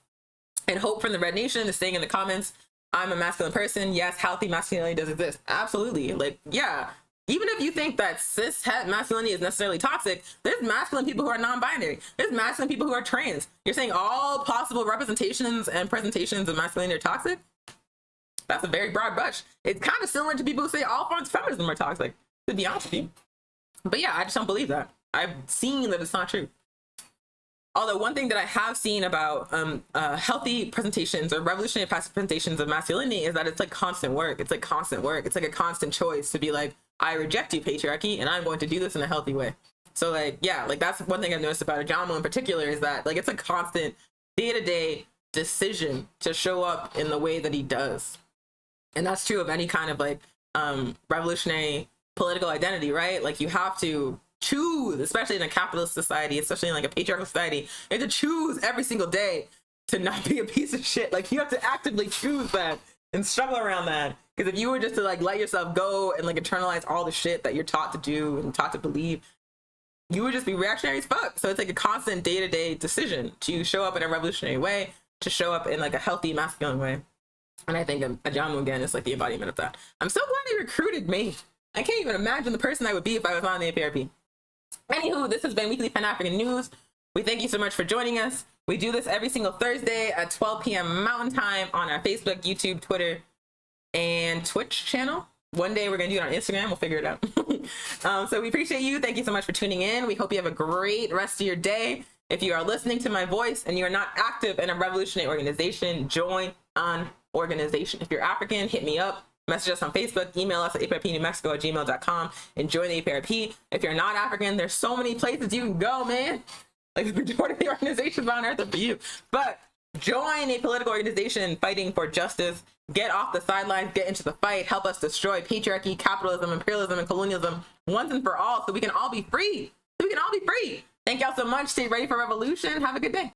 And Hope from the Red Nation is saying in the comments, I'm a masculine person. Yes, healthy masculinity does exist. Absolutely. Like, yeah. Even if you think that cis masculinity is necessarily toxic, there's masculine people who are non-binary. There's masculine people who are trans. You're saying all possible representations and presentations of masculinity are toxic? That's a very broad brush. It's kind of similar to people who say all forms of feminism are toxic, to be honest with you. But yeah, I just don't believe that. I've seen that it's not true. Although one thing that I have seen about healthy presentations or revolutionary presentations of masculinity is that it's like constant work. It's like constant work. It's like a constant choice to be like, I reject you, patriarchy, and I'm going to do this in a healthy way. So like, yeah, like that's one thing I've noticed about Ajamu in particular is that like it's a constant day-to-day decision to show up in the way that he does. And that's true of any kind of like revolutionary political identity, right? Like you have to choose, especially in a capitalist society, especially in like a patriarchal society, you have to choose every single day to not be a piece of shit. Like you have to actively choose that and struggle around that. Because if you were just to like let yourself go and like internalize all the shit that you're taught to do and taught to believe, you would just be reactionary as fuck. So it's like a constant day-to-day decision to show up in a revolutionary way, to show up in like a healthy masculine way. And I think Ajamu again is like the embodiment of that. I'm so glad he recruited me. I can't even imagine the person I would be if I was on the APRP. Anywho, this has been Weekly Pan-African News. We thank you so much for joining us. We do this every single Thursday at 12 p.m. Mountain Time on our Facebook, YouTube, Twitter, and Twitch channel. One day we're going to do it on Instagram. We'll figure it out. So we appreciate you. Thank you so much for tuning in. We hope you have a great rest of your day. If you are listening to my voice and you are not active in a revolutionary organization, join an organization. If you're African, hit me up. Message us on Facebook, email us at aprpnewmexico@gmail.com, and join the APRP. If you're not African, there's so many places you can go, man. Like the majority of the organizations on earth are for you. But join a political organization fighting for justice. Get off the sidelines, get into the fight, help us destroy patriarchy, capitalism, imperialism, and colonialism once and for all so we can all be free. Thank y'all so much. Stay ready for revolution. Have a good day.